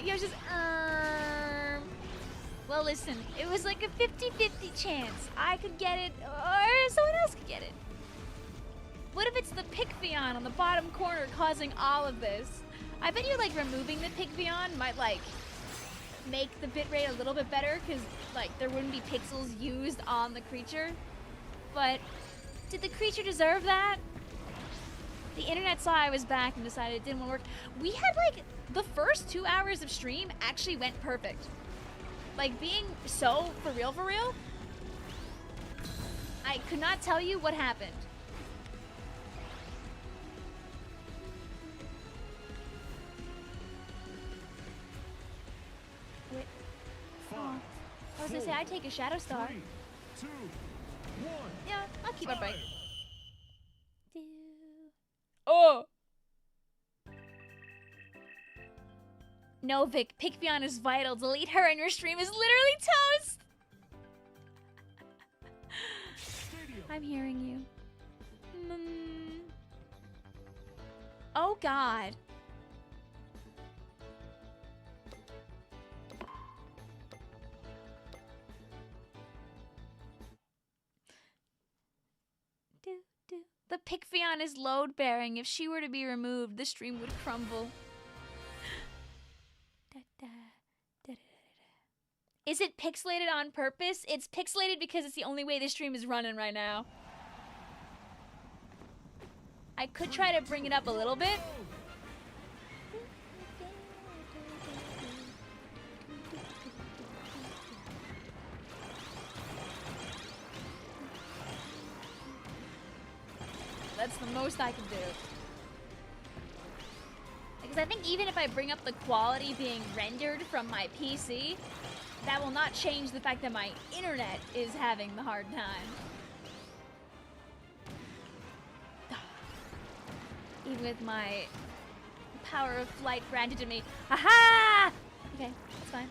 You're just, Well, listen, it was like a 50-50 chance. I could get it, or someone else could get it. What if it's the Vicvillon on the bottom corner causing all of this? I bet you, like, removing the Vicvillon might, like, make the bitrate a little bit better, because, like, there wouldn't be pixels used on the creature. But did the creature deserve that? The internet saw I was back and decided it didn't want to work. We had, like, the first 2 hours of stream actually went perfect. Like, being so for real, I could not tell you what happened. Wait. Oh. I was gonna say, I'd take a Shadow Star. 3, 2, 1. Yeah, I'll keep my break. Oh! No, Vic, Vicvillon is vital. Delete her and your stream is literally toast! I'm hearing you. Oh, God. The Vicvillon is load-bearing. If she were to be removed, the stream would crumble. Is it pixelated on purpose? It's pixelated because it's the only way the stream is running right now. I could try to bring it up a little bit. That's the most I can do. Because I think even if I bring up the quality being rendered from my PC, that will not change the fact that my internet is having the hard time. Even with my power of flight granted to me. Aha! Okay, that's fine.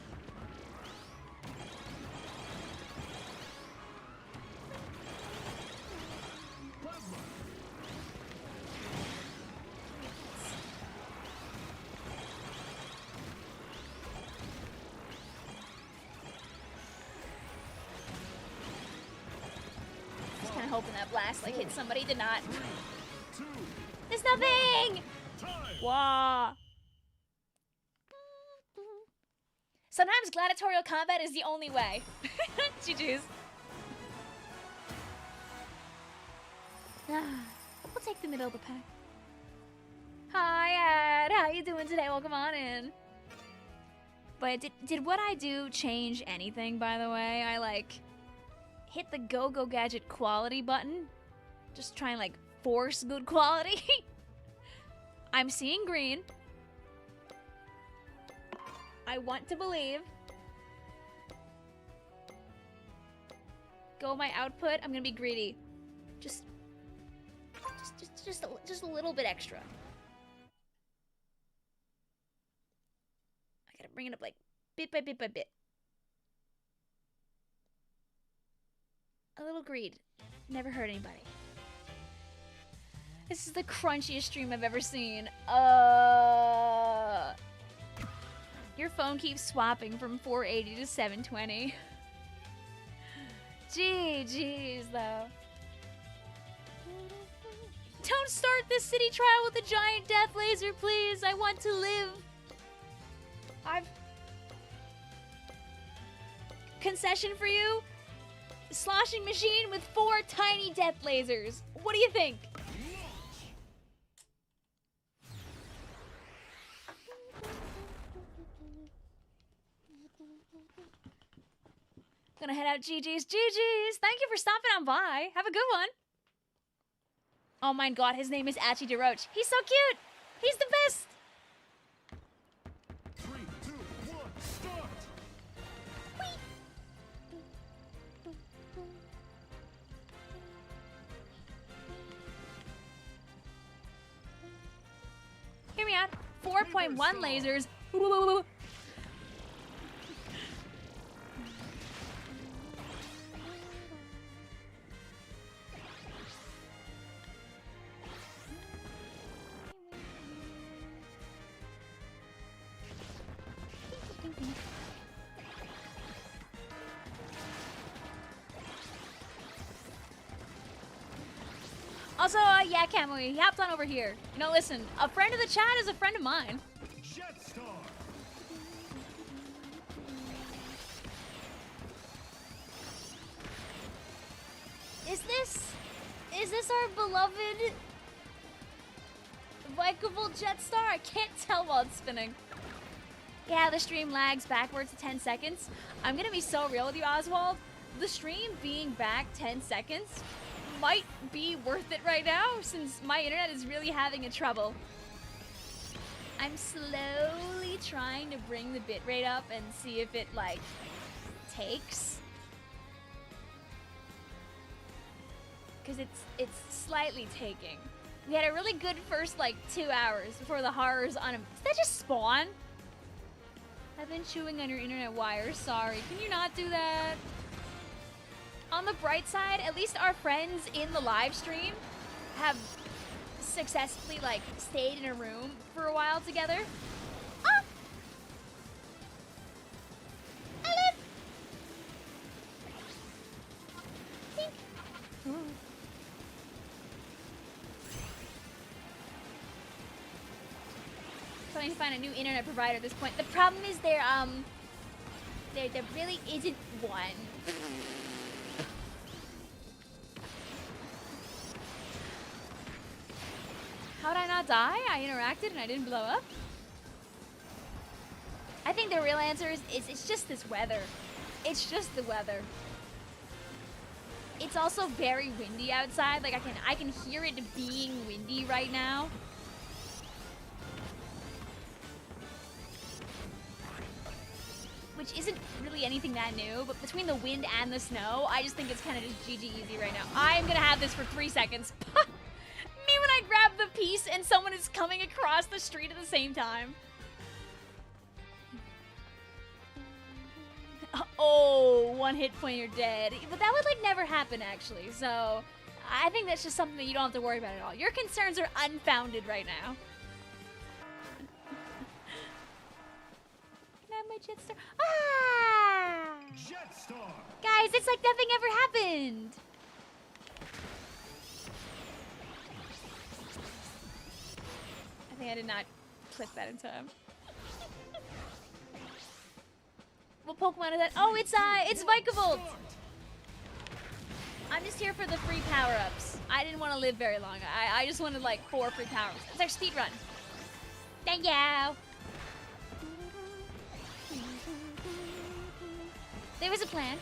Hoping that blast like hit somebody. Did not. There's nothing. Wah. Sometimes gladiatorial combat is the only way. GG's. We'll take the middle of the pack. Hi, Ed. How you doing today? Welcome on in. But did what I do change anything? By the way, I like. Hit the go-go gadget quality button. Just try and like force good quality. I'm seeing green. I want to believe. Go my output. I'm gonna be greedy. Just a little bit extra. I gotta bring it up like bit by bit by bit. A little greed. Never hurt anybody. This is the crunchiest stream I've ever seen. Your phone keeps swapping from 480 to 720. GG's though. Don't start this city trial with a giant death laser, please. I want to live. Concession for you? Sloshing machine with 4 tiny death lasers. What do you think? Gonna head out. GG's. GG's. Thank you for stopping on by. Have a good one. Oh my god, his name is Achi DeRoche. He's so cute. He's the best. 3, 2, 1, start. Hear me out. 4.1 lasers. Also, yeah, Kamui, he hopped on over here. You know, listen, a friend of the chat is a friend of mine. Jetstar. Is this our beloved Vicvillon Jetstar? I can't tell while it's spinning. Yeah, the stream lags backwards to 10 seconds. I'm gonna be so real with you, Oswald. The stream being back 10 seconds might be worth it right now, since my internet is really having a trouble. I'm slowly trying to bring the bitrate up and see if it, like, takes. Because it's slightly taking. We had a really good first, like, 2 hours before the horrors on him. Did that just spawn? I've been chewing on your internet wire. Sorry. Can you not do that? On the bright side, at least our friends in the live stream have successfully, like, stayed in a room for a while together. Ah! I live! Think. Ooh. Trying to find a new internet provider at this point. The problem is there really isn't one. How did I not die? I interacted and I didn't blow up? I think the real answer is it's just this weather. It's just the weather. It's also very windy outside. Like I can hear it being windy right now. Which isn't really anything that new, but between the wind and the snow, I just think it's kind of just GG easy right now. I'm gonna have this for 3 seconds. Me when I grab the piece and someone is coming across the street at the same time. Oh, 1 hit point, you're dead. But that would like never happen actually, so I think that's just something that you don't have to worry about at all. Your concerns are unfounded right now. Can I have my jet star? Ah! Jetstar! Guys, it's like nothing ever happened. I think I did not clip that in time. What Pokemon is that? Oh, it's Vicvillon. I'm just here for the free power-ups. I didn't want to live very long. I just wanted like 4 free power-ups. It's our speed run. Thank you. There was a plan.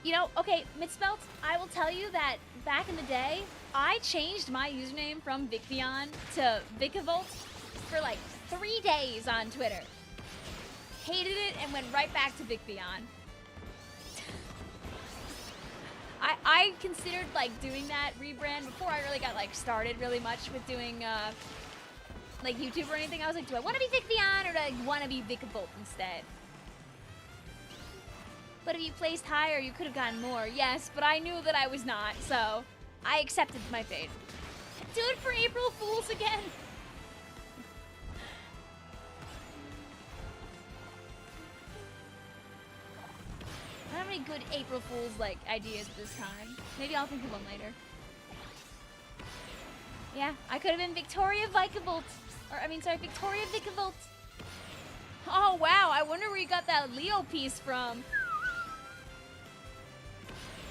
You know, okay, Misspelt, I will tell you that back in the day, I changed my username from Vicvillon to Vicvillon for like 3 days on Twitter. Hated it and went right back to Vicvillon. I considered like doing that rebrand before I really got like started really much with doing like YouTube or anything. I was like, do I want to be Vicvillon or do I want to be Vicvillon instead? But if you placed higher, you could have gotten more. Yes, but I knew that I was not, so I accepted my fate. Do it for April Fools again. I don't have any good April Fools like ideas at this time. Maybe I'll think of one later. Yeah, I could have been Victoria Vicvillon. Victoria Vicvillon. Oh wow, I wonder where you got that Leo piece from.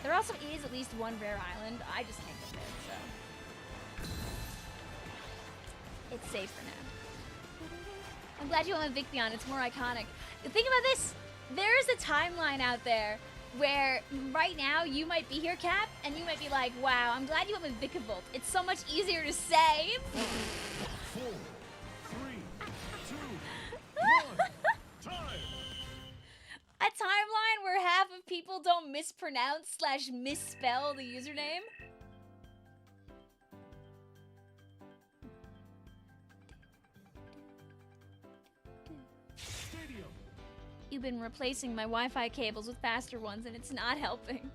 There also is at least one rare island. I just can't get there, so it's safe for now. I'm glad you went with Vicvillon. It's more iconic. Think about this. There is a timeline out there where right now you might be here, Cap, and you might be like, wow, I'm glad you went with Vicvillon. It's so much easier to say. 4, 3, 2, 1, time! A timeline where half of people don't mispronounce / misspell the username? Stadium! You've been replacing my Wi-Fi cables with faster ones and it's not helping.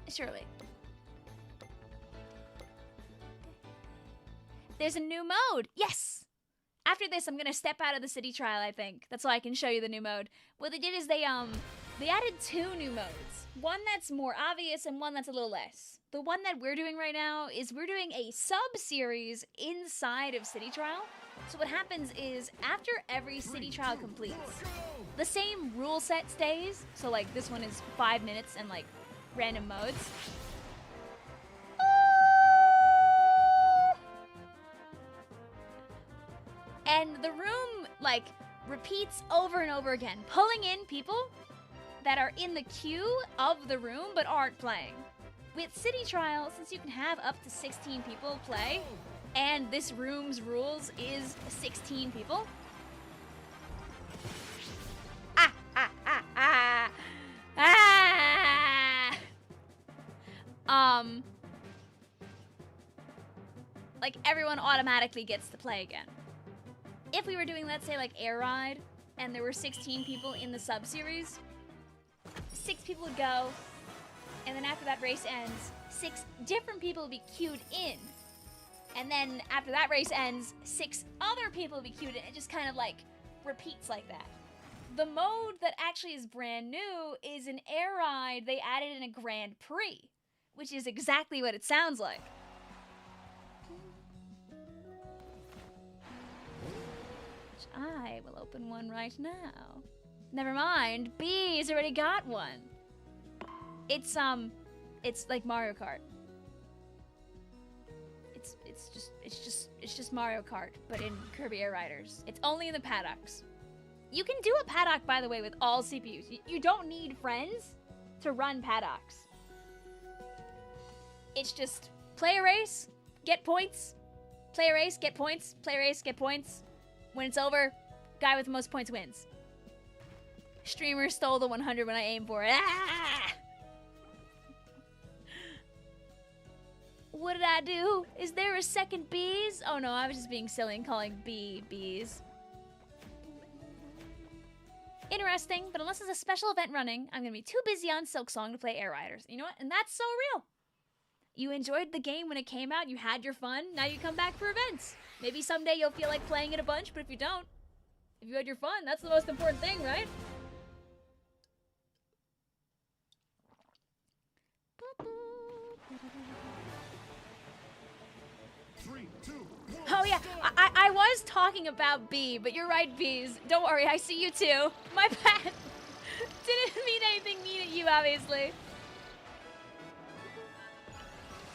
Surely. There's a new mode! Yes! After this, I'm gonna step out of the city trial, I think. That's why I can show you the new mode. What they did is they added 2 new modes. One that's more obvious and one that's a little less. The one that we're doing right now is we're doing a sub-series inside of city trial. So what happens is after every city trial completes, the same rule set stays. So like this one is 5 minutes and like random modes. And the room, like, repeats over and over again, pulling in people that are in the queue of the room but aren't playing. With City Trial, since you can have up to 16 people play, and this room's rules is 16 people. like everyone automatically gets to play again. If we were doing, let's say, like Air Ride, and there were 16 people in the sub-series, 6 people would go, and then after that race ends, 6 different people would be queued in. And then after that race ends, 6 other people will be queued in. It just kind of like repeats like that. The mode that actually is brand new is an Air Ride they added in a Grand Prix, which is exactly what it sounds like. Which I will open one right now. Never mind, B's already got one. It's like Mario Kart. It's just Mario Kart, but in Kirby Air Riders. It's only in the paddocks. You can do a paddock, by the way, with all CPUs. You don't need friends to run paddocks. It's just play a race, get points, play a race, get points, play a race, get points. When it's over, guy with the most points wins. Streamer stole the 100 when I aimed for it. Ah! What did I do? Is there a second bees? Oh no, I was just being silly and calling B bees. Interesting, but unless there's a special event running, I'm gonna be too busy on Silksong to play Air Riders. You know what? And that's so real. You enjoyed the game when it came out, you had your fun, now you come back for events. Maybe someday you'll feel like playing it a bunch, but if you don't, if you had your fun, that's the most important thing, right? 3, 2, 1. Oh yeah, I was talking about B, but you're right, Bees. Don't worry, I see you too. My bad. Didn't mean anything mean at you, obviously.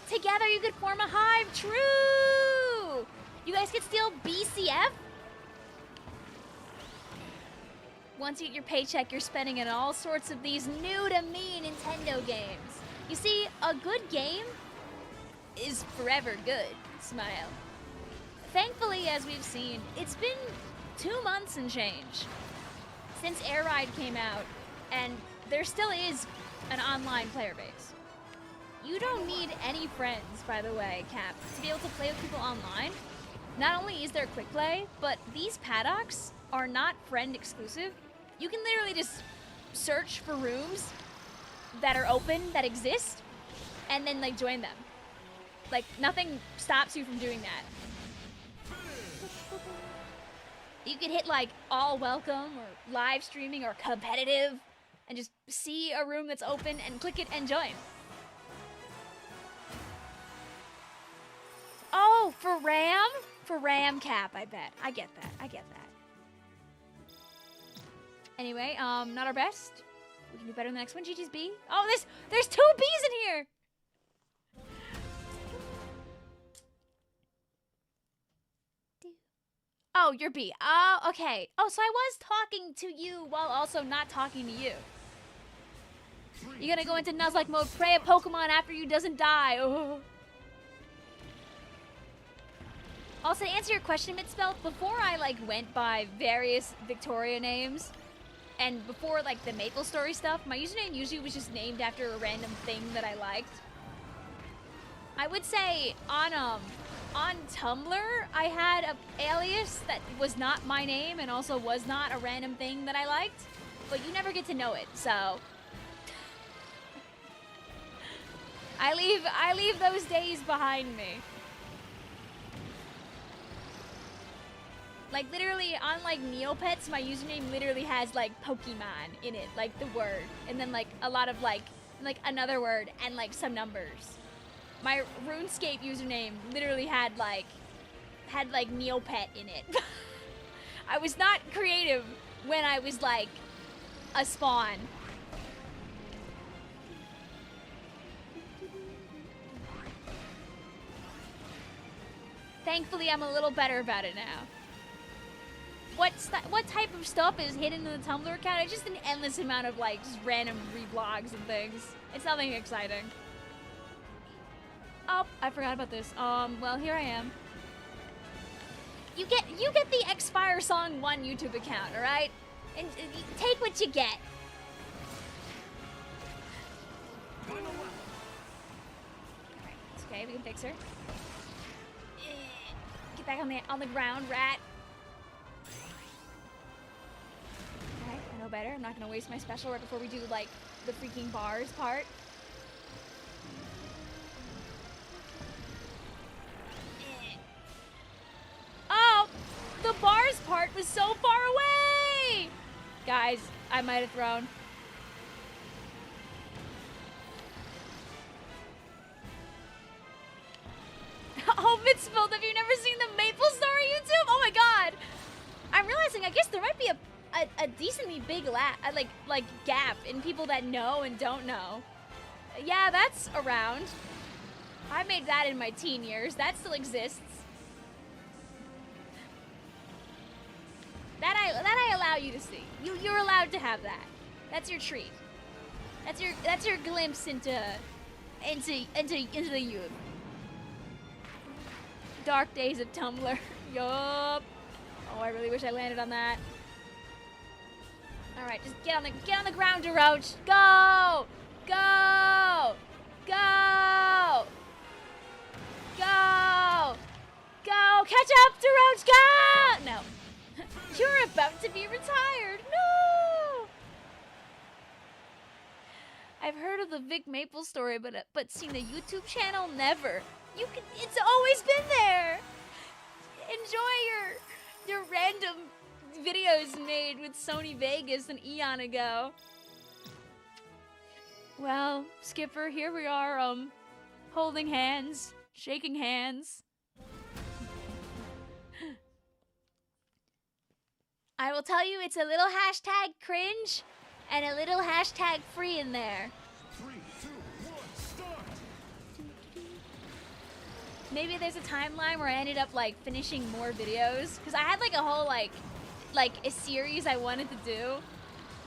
Together you could form a hive, true! You guys could steal BCF? Once you get your paycheck, you're spending it on all sorts of these new-to-me Nintendo games. You see, a good game is forever good. Smile. Thankfully, as we've seen, it's been 2 months and change since Air Ride came out, and there still is an online player base. You don't need any friends, by the way, Cap, to be able to play with people online. Not only is there quick play, but these paddocks are not friend exclusive. You can literally just search for rooms that are open, that exist, and then like join them. Like nothing stops you from doing that. You could hit like all welcome or live streaming or competitive and just see a room that's open and click it and join. Oh, for RAM? For RAM Cap, I bet. I get that. I get that. Anyway, not our best. We can do better in the next one. GG's B. Oh, there's 2 B's in here. Oh, you're B. Oh, okay. Oh, so I was talking to you while also not talking to you. You're gonna go into Nuzlocke mode, pray a Pokemon after you doesn't die. Oh. Also, to answer your question, Mitspell, before I like went by various Victoria names, and before like the Maple Story stuff, my username usually was just named after a random thing that I liked. I would say on Tumblr, I had an alias that was not my name and also was not a random thing that I liked, but you never get to know it, so. I leave those days behind me. Like literally on like Neopets, my username literally has like Pokemon in it, like the word, and then like a lot of like another word and like some numbers. My RuneScape username literally had like Neopet in it. I was not creative when I was like a spawn. Thankfully, I'm a little better about it now. What type of stuff is hidden in the Tumblr account? It's just an endless amount of like just random reblogs and things. It's nothing exciting. Oh, I forgot about this. Well, here I am. You get the Xfire Song 1 YouTube account, all right? And take what you get. Alright, it's okay. We can fix her. Back on the ground, rat. Okay, I know better. I'm not gonna waste my special right before we do like the freaking bars part. Oh, the bars part was so far away! Guys, I might have thrown. Oh, Vicvillon, have you never seen the Maple Story YouTube? Oh my god! I'm realizing, I guess there might be a decently big like gap in people that know and don't know. Yeah, that's around. I made that in my teen years. That still exists. That I allow you to see. You're allowed to have that. That's your treat. That's your glimpse into the youth. Dark days of Tumblr. Yup. Oh, I really wish I landed on that. All right, just get on the ground, DeRoach. Go! Go! Go! Go! Go! Catch up, DeRoach! Go! No. You're about to be retired. No! I've heard of the Vic Maple story, but seen the YouTube channel, never. It's always been there. Enjoy your random videos made with Sony Vegas an eon ago. Well, Skipper, here we are, holding hands, shaking hands. I will tell you, it's a little hashtag cringe and a little hashtag free in there. 3, 2, 1, start! Maybe there's a timeline where I ended up like finishing more videos because I had like a whole like a series I wanted to do,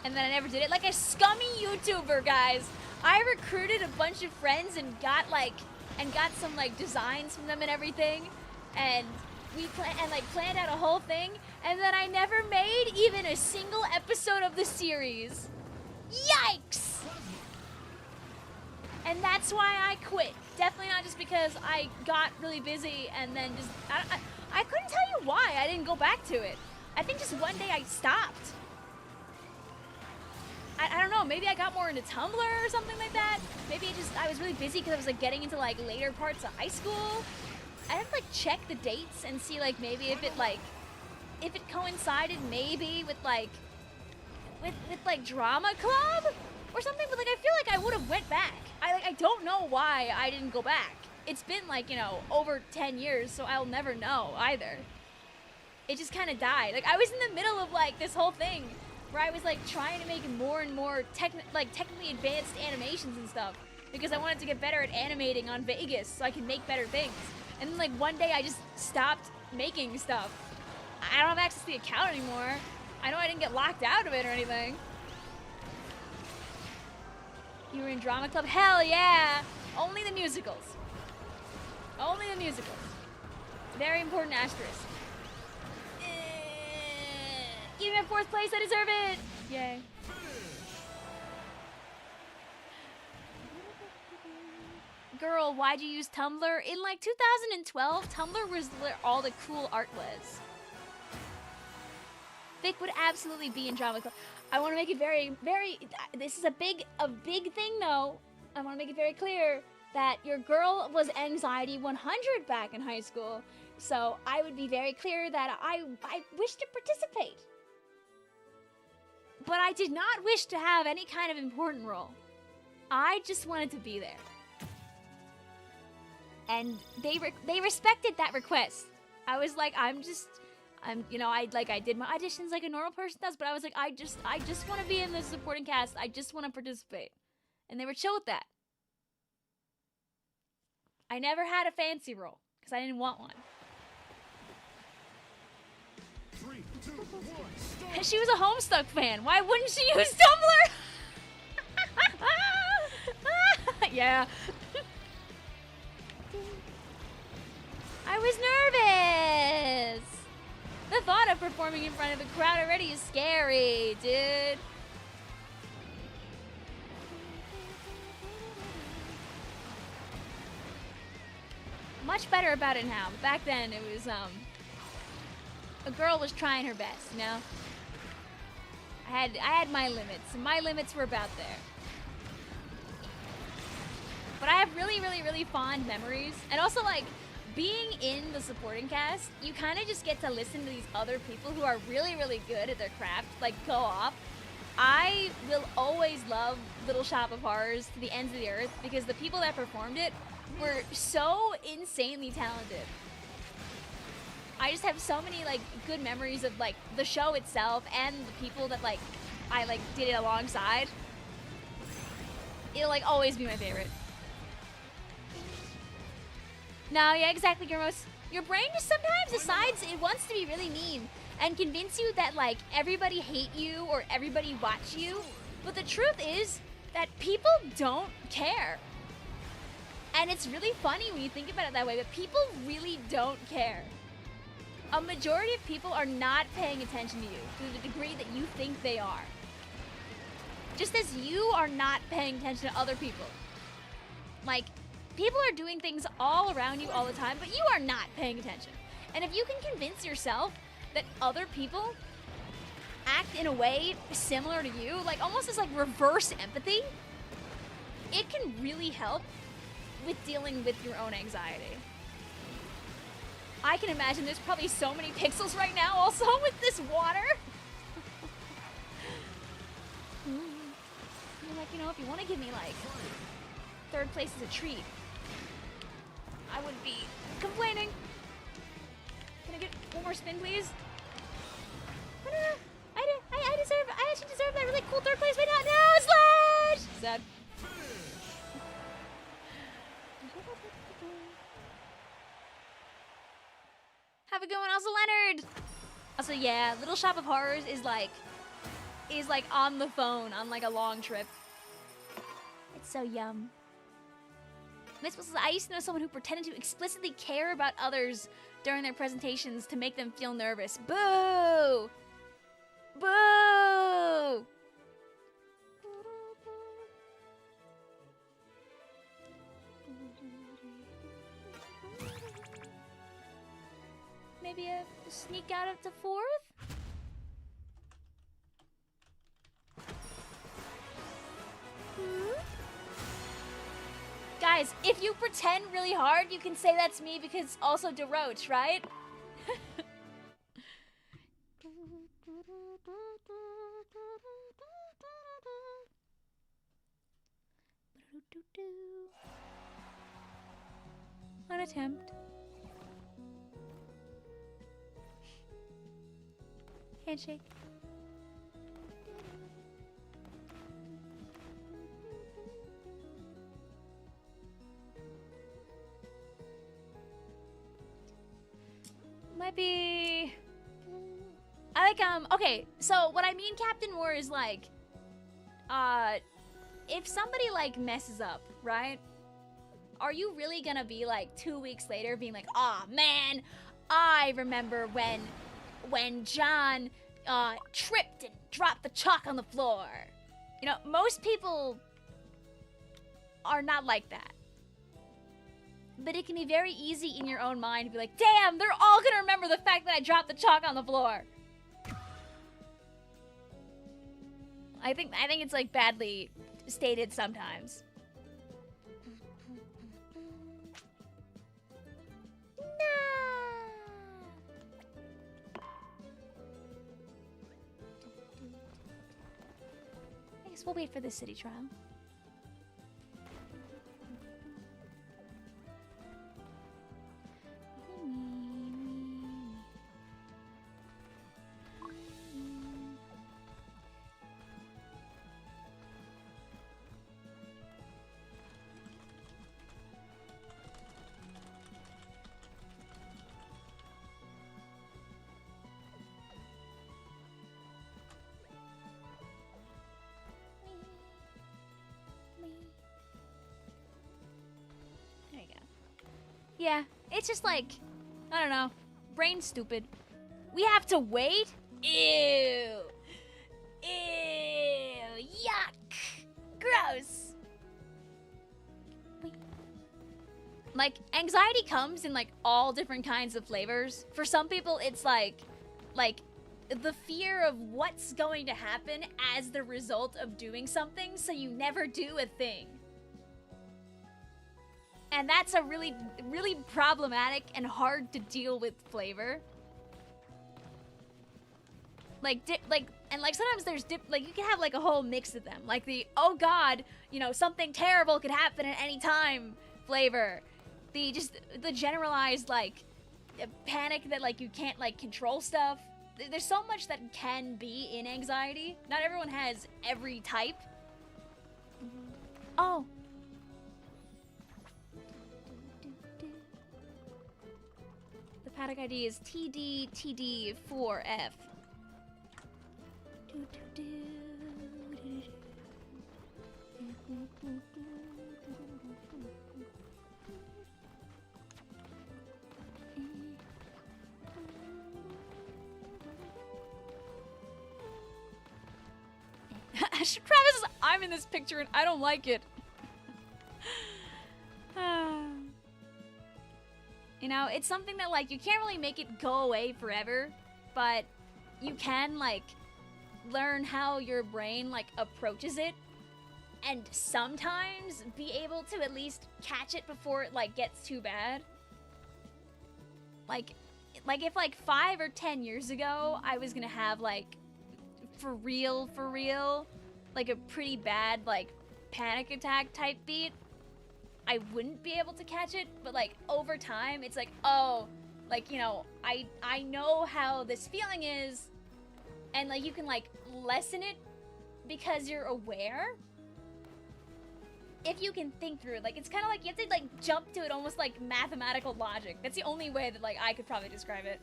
and then I never did it. Like a scummy YouTuber, guys. I recruited a bunch of friends and got some like designs from them and everything, and we planned out a whole thing, and then I never made even a single episode of the series. Yikes! And that's why I quit. Definitely not just because I got really busy and then just I couldn't tell you why I didn't go back to it. I think just one day I stopped. I don't know, maybe I got more into Tumblr or something like that. Maybe I was really busy because I was like getting into like later parts of high school. I have to like check the dates and see like maybe if it coincided maybe with like drama club or something, but like I feel like I would have went back. I don't know why I didn't go back. It's been like, you know, over 10 years, so I'll never know either. It just kind of died. Like I was in the middle of like this whole thing where I was like trying to make more and more technically advanced animations and stuff because I wanted to get better at animating on Vegas so I can make better things. And then like one day I just stopped making stuff. I don't have access to the account anymore. I know I didn't get locked out of it or anything. You were in drama club? Hell yeah! Only the musicals. Only the musicals. Very important asterisk. Give me a 4th place, I deserve it! Yay. Girl, why'd you use Tumblr? In like 2012, Tumblr was where all the cool art was. Vic would absolutely be in drama club. I want to make it very, this is a big thing though. I want to make it very clear that your girl was anxiety 100 back in high school. So I would be very clear that I wish to participate. But I did not wish to have any kind of important role. I just wanted to be there. And they respected that request. I was like, you know, I did my auditions like a normal person does, but I was like, I just want to be in the supporting cast. I just want to participate. And they were chill with that. I never had a fancy role because I didn't want one. 3, 2, 1, start! She was a Homestuck fan. Why wouldn't she use Tumblr? Yeah. I was nervous. The thought of performing in front of a crowd already is scary, dude. Much better about it now. Back then, it was a girl was trying her best, you know? I had my limits, and my limits were about there. But I have really, really, really fond memories. And also, like, being in the supporting cast, you kind of just get to listen to these other people who are really, really good at their craft, like, go off. I will always love Little Shop of Horrors to the ends of the earth because the people that performed it were so insanely talented. I just have so many, like, good memories of, like, the show itself and the people that, like, I, like, did it alongside. It'll, like, always be my favorite. No, yeah, exactly, Germos. Your brain just sometimes decides it wants to be really mean and convince you that, like, everybody hate you or everybody watch you. But the truth is that people don't care. And it's really funny when you think about it that way, but people really don't care. A majority of people are not paying attention to you to the degree that you think they are. Just as you are not paying attention to other people. Like, people are doing things all around you all the time, but you are not paying attention. And if you can convince yourself that other people act in a way similar to you, like almost as like reverse empathy, it can really help with dealing with your own anxiety. I can imagine there's probably so many pixels right now also with this water. You're like, you know, if you want to give me like third place as a treat, I wouldn't be complaining. Can I get one more spin, please? No. I actually deserve that really cool third place right now. No, Slash! Sad. Have a good one, also Leonard. Also, yeah, Little Shop of Horrors is like on the phone on like a long trip. It's so yum. Miss says, I used to know someone who pretended to explicitly care about others during their presentations to make them feel nervous. Boo! Boo! Maybe a sneak out of the fourth? Guys, if you pretend really hard, you can say that's me because it's also DeRoach, right? An attempt. Handshake. Might be... I like, okay, so what I mean, Captain War, is like, if somebody, like, messes up, right? Are you really gonna be, like, 2 weeks later being like, aw, man, I remember when John, tripped and dropped the chalk on the floor. You know, most people are not like that. But it can be very easy in your own mind to be like, damn, they're all gonna remember the fact that I dropped the chalk on the floor. I think it's like badly stated sometimes. I guess we'll wait for the city trial. Yeah, it's just like, I don't know, brain stupid. We have to wait? Ew. Ew. Yuck. Gross. Wait. Like, anxiety comes in like all different kinds of flavors. For some people, it's like like, the fear of what's going to happen as the result of doing something, so you never do a thing. And that's a really, really problematic and hard to deal with flavor. Like, sometimes there's like, you can have like a whole mix of them. Like the, oh god, you know, something terrible could happen at any time flavor. The generalized, like, panic that, like, you can't, like, control stuff. There's so much that can be in anxiety. Not everyone has every type. Oh. The paddock ID is TD4F. Travis, I'm in this picture and I don't like it. You know, it's something that, like, you can't really make it go away forever, but you can, like, learn how your brain, like, approaches it, and sometimes be able to at least catch it before it, like, gets too bad. Like if, like, 5 or 10 years ago, I was gonna have, like, for real, like, a pretty bad, like, panic attack type beat, I wouldn't be able to catch it, but, like, over time, it's like, oh, like, you know, I know how this feeling is, and, like, you can, like, lessen it because you're aware. If you can think through it, like, it's kind of like you have to, like, jump to it almost like mathematical logic. That's the only way that, like, I could probably describe it.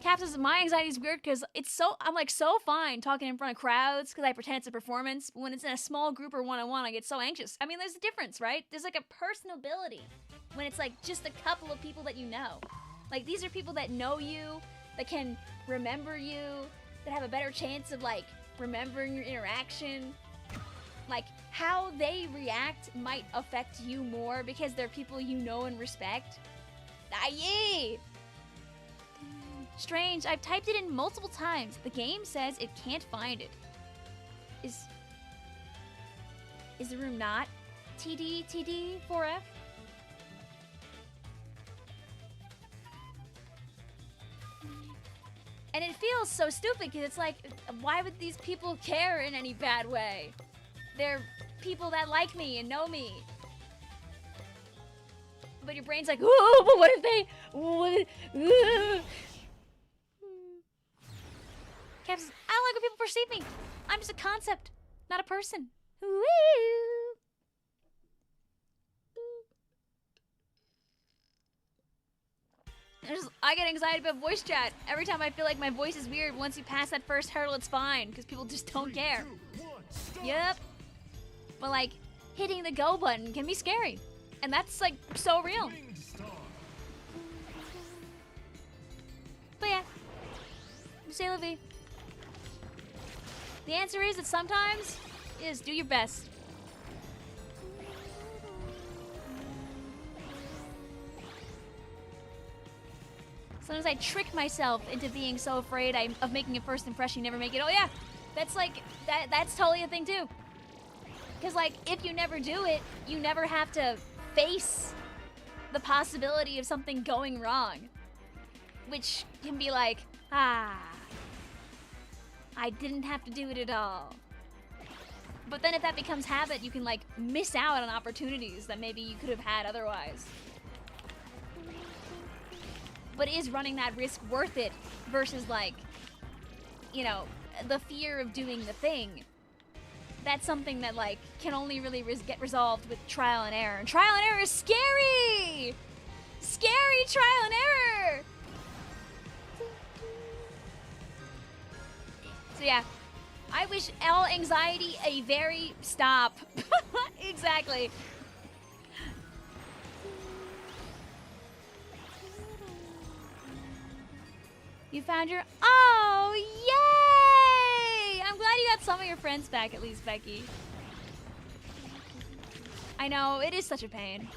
Cap says, my anxiety is weird because I'm, like, so fine talking in front of crowds because I pretend it's a performance. But when it's in a small group or one-on-one, I get so anxious. I mean, there's a difference, right? There's, like, a personability when it's, like, just a couple of people that you know. Like, these are people that know you, that can remember you, that have a better chance of, like, remembering your interaction. Like, how they react might affect you more because they're people you know and respect. Aye! Strange, I've typed it in multiple times. The game says it can't find it. Is the room not TD4F? And it feels so stupid because it's like, why would these people care in any bad way? They're people that like me and know me. But your brain's like, oh, but what if they... Caps, I don't like when people perceive me. I'm just a concept, not a person. Woo! I get anxiety about voice chat. Every time I feel like my voice is weird, once you pass that first hurdle, it's fine, because people just don't care. 3, 2, 1, stop. Yep. But, like, hitting the go button can be scary. And that's, like, so real. Wing star. But yeah. C'est la vie. The answer is that sometimes is do your best. Sometimes I trick myself into being so afraid of making a first impression, you never make it. Oh yeah, that's like, that's totally a thing too. Because, like, if you never do it, you never have to face the possibility of something going wrong. Which can be like, I didn't have to do it at all. But then if that becomes habit, you can, like, miss out on opportunities that maybe you could have had otherwise. But is running that risk worth it versus, like, you know, the fear of doing the thing? That's something that, like, can only really get resolved with trial and error. And trial and error is scary! Scary trial and error! So yeah, I wish all anxiety a very stop. Exactly. You found your... Oh, yay! I'm glad you got some of your friends back at least, Becky. I know, it is such a pain.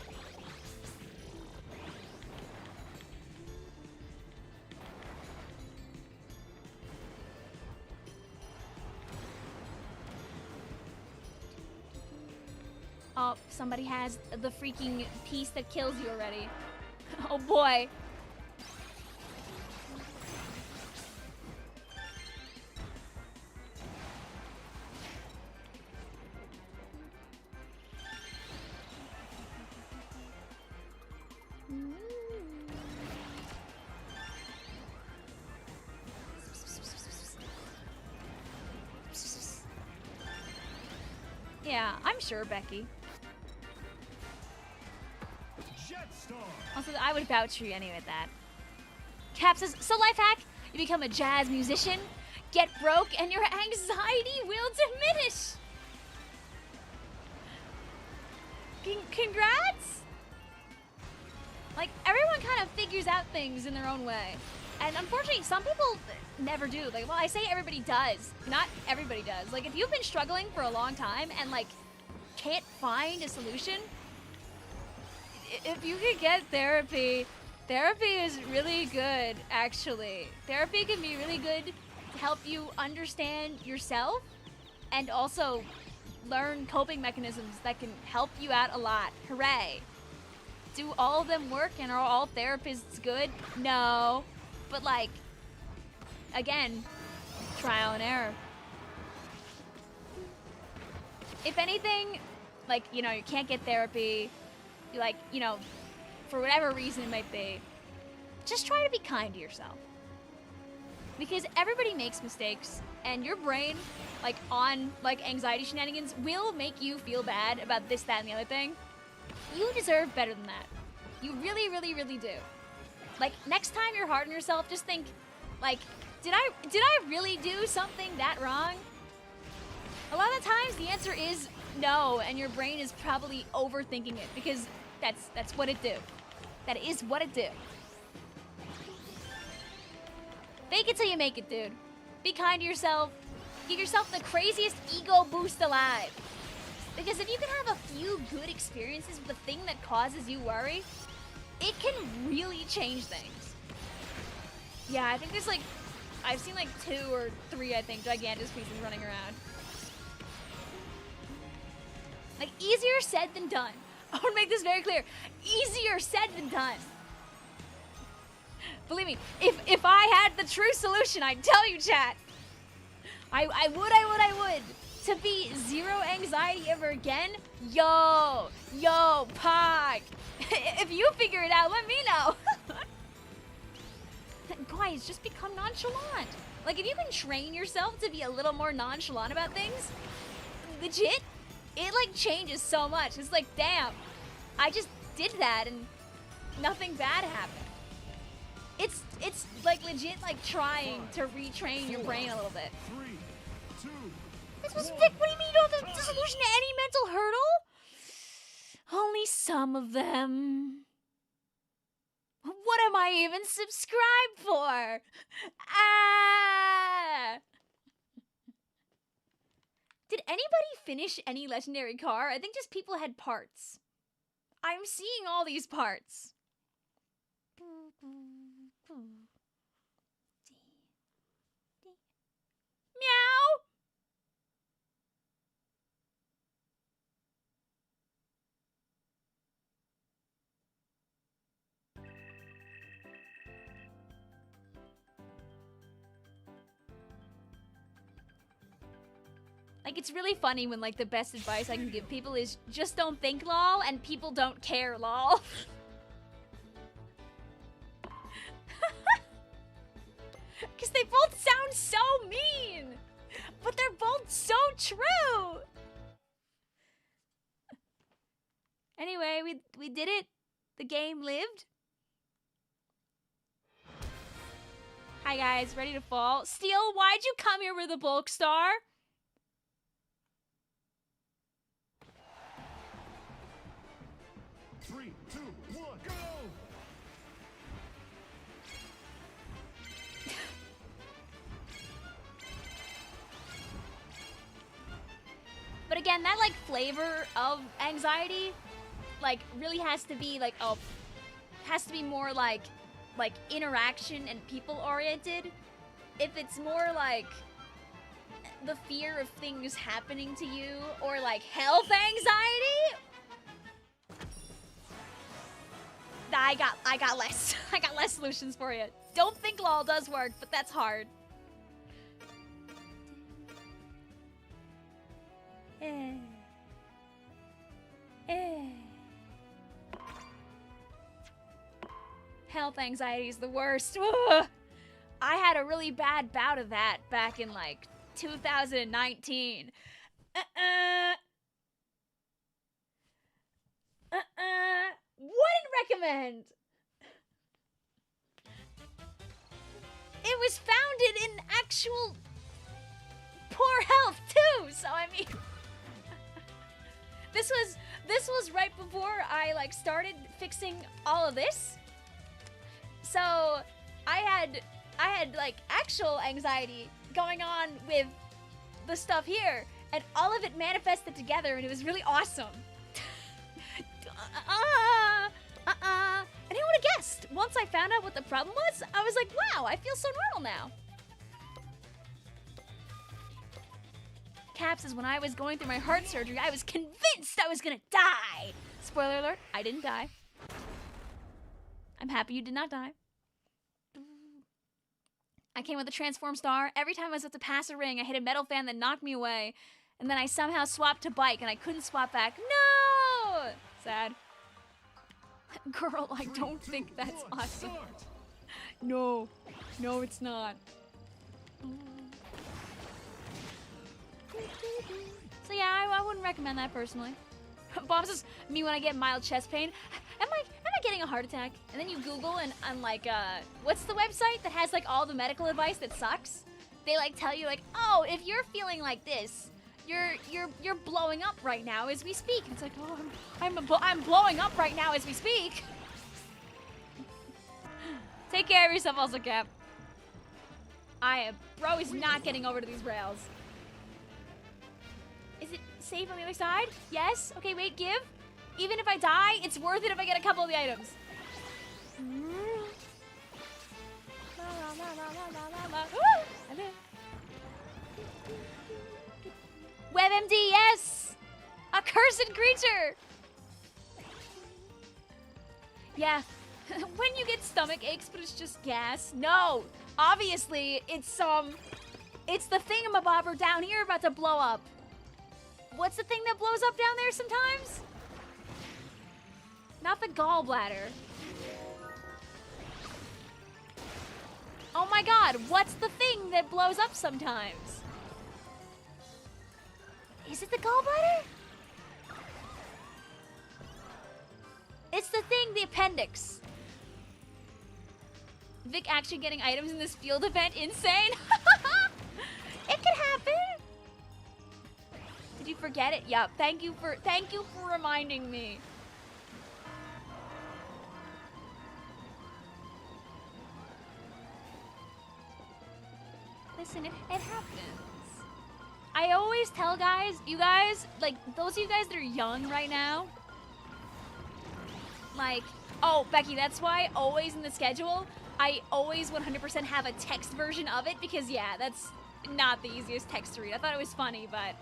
somebody has the freaking piece that kills you already. Oh boy. Yeah, I'm sure, Becky. Jet Star. Also, I would vouch for you anyway with that. Cap says, so life hack, you become a jazz musician, get broke, and your anxiety will diminish. Congrats! Like, everyone kind of figures out things in their own way. And unfortunately, some people never do. Like, well, I say everybody does. Not everybody does. Like, if you've been struggling for a long time and, like, can't find a solution, if you could get therapy, therapy is really good, actually. Therapy can be really good to help you understand yourself and also learn coping mechanisms that can help you out a lot. Hooray. Do all of them work and are all therapists good? No. But like, again, trial and error. If anything, like, you know, you can't get therapy, you like, you know, for whatever reason it might be, just try to be kind to yourself. Because everybody makes mistakes, and your brain, like, on, like, anxiety shenanigans will make you feel bad about this, that, and the other thing. You deserve better than that. You really, really, really do. Like, next time you're hard on yourself, just think, like, did I really do something that wrong? A lot of times the answer is no, and your brain is probably overthinking it because that's what it do. That is what it do. Fake it till you make it, dude. Be kind to yourself. Give yourself the craziest ego boost alive. Because if you can have a few good experiences with the thing that causes you worry, it can really change things. Yeah, I think there's like, I've seen like 2 or 3, I think, gigantus pieces running around. Like, easier said than done. I want to make this very clear. Easier said than done. Believe me, if I had the true solution, I'd tell you, chat. I would. To be zero anxiety ever again, yo, Pog. If you figure it out, let me know. Guys, just become nonchalant. Like, if you can train yourself to be a little more nonchalant about things, legit, it, like, changes so much. It's like, damn, I just did that and nothing bad happened. It's like, legit, like, trying to retrain your brain a little bit. 3, 2, This was Vic, what do you mean you don't have the solution to any mental hurdle? Only some of them. What am I even subscribed for? Ah! Did anybody finish any legendary car? I think just people had parts. I'm seeing all these parts. Meow! Like, it's really funny when, like, the best advice I can give people is just don't think, lol, and people don't care, lol. Because they both sound so mean, but they're both so true. Anyway, we did it. The game lived. Hi, guys. Ready to fall? Steel, why'd you come here with a bulk star? Three, two, one, go! But again, that, like, flavor of anxiety, like, really has to be, like, has to be more, like interaction and people-oriented. If it's more, like, the fear of things happening to you, or, like, health anxiety, I got less. I got less solutions for you. Don't think lol does work, but that's hard. Health anxiety is the worst. Ugh. I had a really bad bout of that back in like 2019. Wouldn't recommend. It was founded in actual poor health too. So I mean, this was right before I like started fixing all of this. So I had like actual anxiety going on with the stuff here, and all of it manifested together, and it was really awesome. And who would have guessed? Once I found out what the problem was, I was like, wow, I feel so normal now. Caps is when I was going through my heart surgery, I was convinced I was gonna die. Spoiler alert, I didn't die. I'm happy you did not die. I came with a transform star. Every time I was about to pass a ring, I hit a metal fan that knocked me away. And then I somehow swapped to bike and I couldn't swap back. No! Sad. Girl, I don't think that's awesome. No. No, it's not. So yeah, I wouldn't recommend that personally. Bob says, me when I get mild chest pain. Am I getting a heart attack? And then you Google and like, what's the website that has like all the medical advice that sucks? They like tell you like, oh, if you're feeling like this, you're blowing up right now as we speak. It's like, oh, I'm blowing up right now as we speak. Take care of yourself also, Cap. Bro is not getting over to these rails. Is it safe on the other side? Yes? Okay, wait, give. Even if I die, it's worth it if I get a couple of the items. WebMD, yes! A cursed creature! Yeah, when you get stomach aches, but it's just gas. No, obviously, it's the thingamabobber down here about to blow up. What's the thing that blows up down there sometimes? Not the gallbladder. Oh my god, what's the thing that blows up sometimes? Is it the gallbladder? It's the thing, the appendix. Vic actually getting items in this field event, insane. It could happen. Did you forget it? Yup. Thank you for reminding me. Listen, it happens. I always tell guys, you guys, like, those of you guys that are young right now, like, oh, Becky, that's why always in the schedule, I always 100% have a text version of it, because, yeah, that's not the easiest text to read. I thought it was funny, but...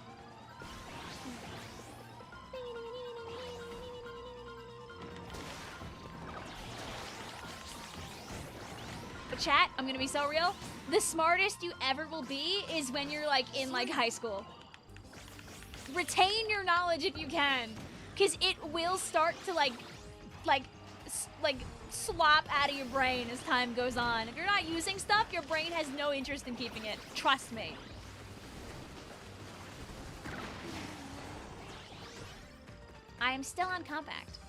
But chat, I'm gonna be so real. The smartest you ever will be is when you're like in like high school. Retain your knowledge if you can, because it will start to like slop out of your brain as time goes on. If you're not using stuff, your brain has no interest in keeping it. Trust me. I am still on compact.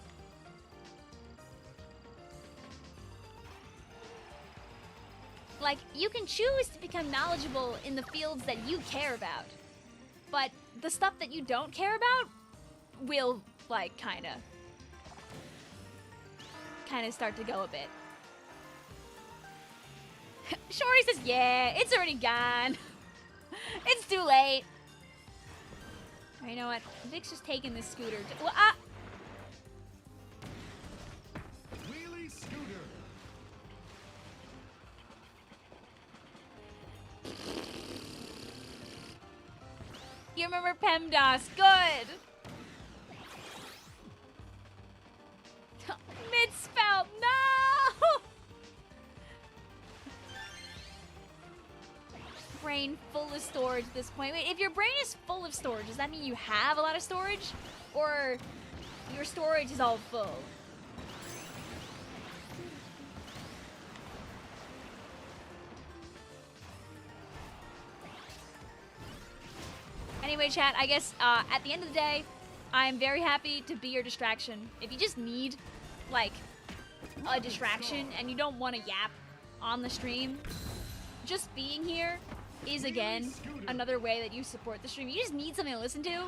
Like, you can choose to become knowledgeable in the fields that you care about. But the stuff that you don't care about will, like, kinda start to go a bit. Shorty says, yeah, it's already gone. It's too late. You know what? Vic's just taking this scooter. Well, Wheelie scooter. You remember PEMDAS. Good. Mid-spout. No! brain full of storage at this point. Wait, if your brain is full of storage, does that mean you have a lot of storage? Or your storage is all full? Anyway, chat, I guess at the end of the day, I'm very happy to be your distraction. If you just need, like, a distraction and you don't want to yap on the stream, just being here is, again, another way that you support the stream. You just need something to listen to.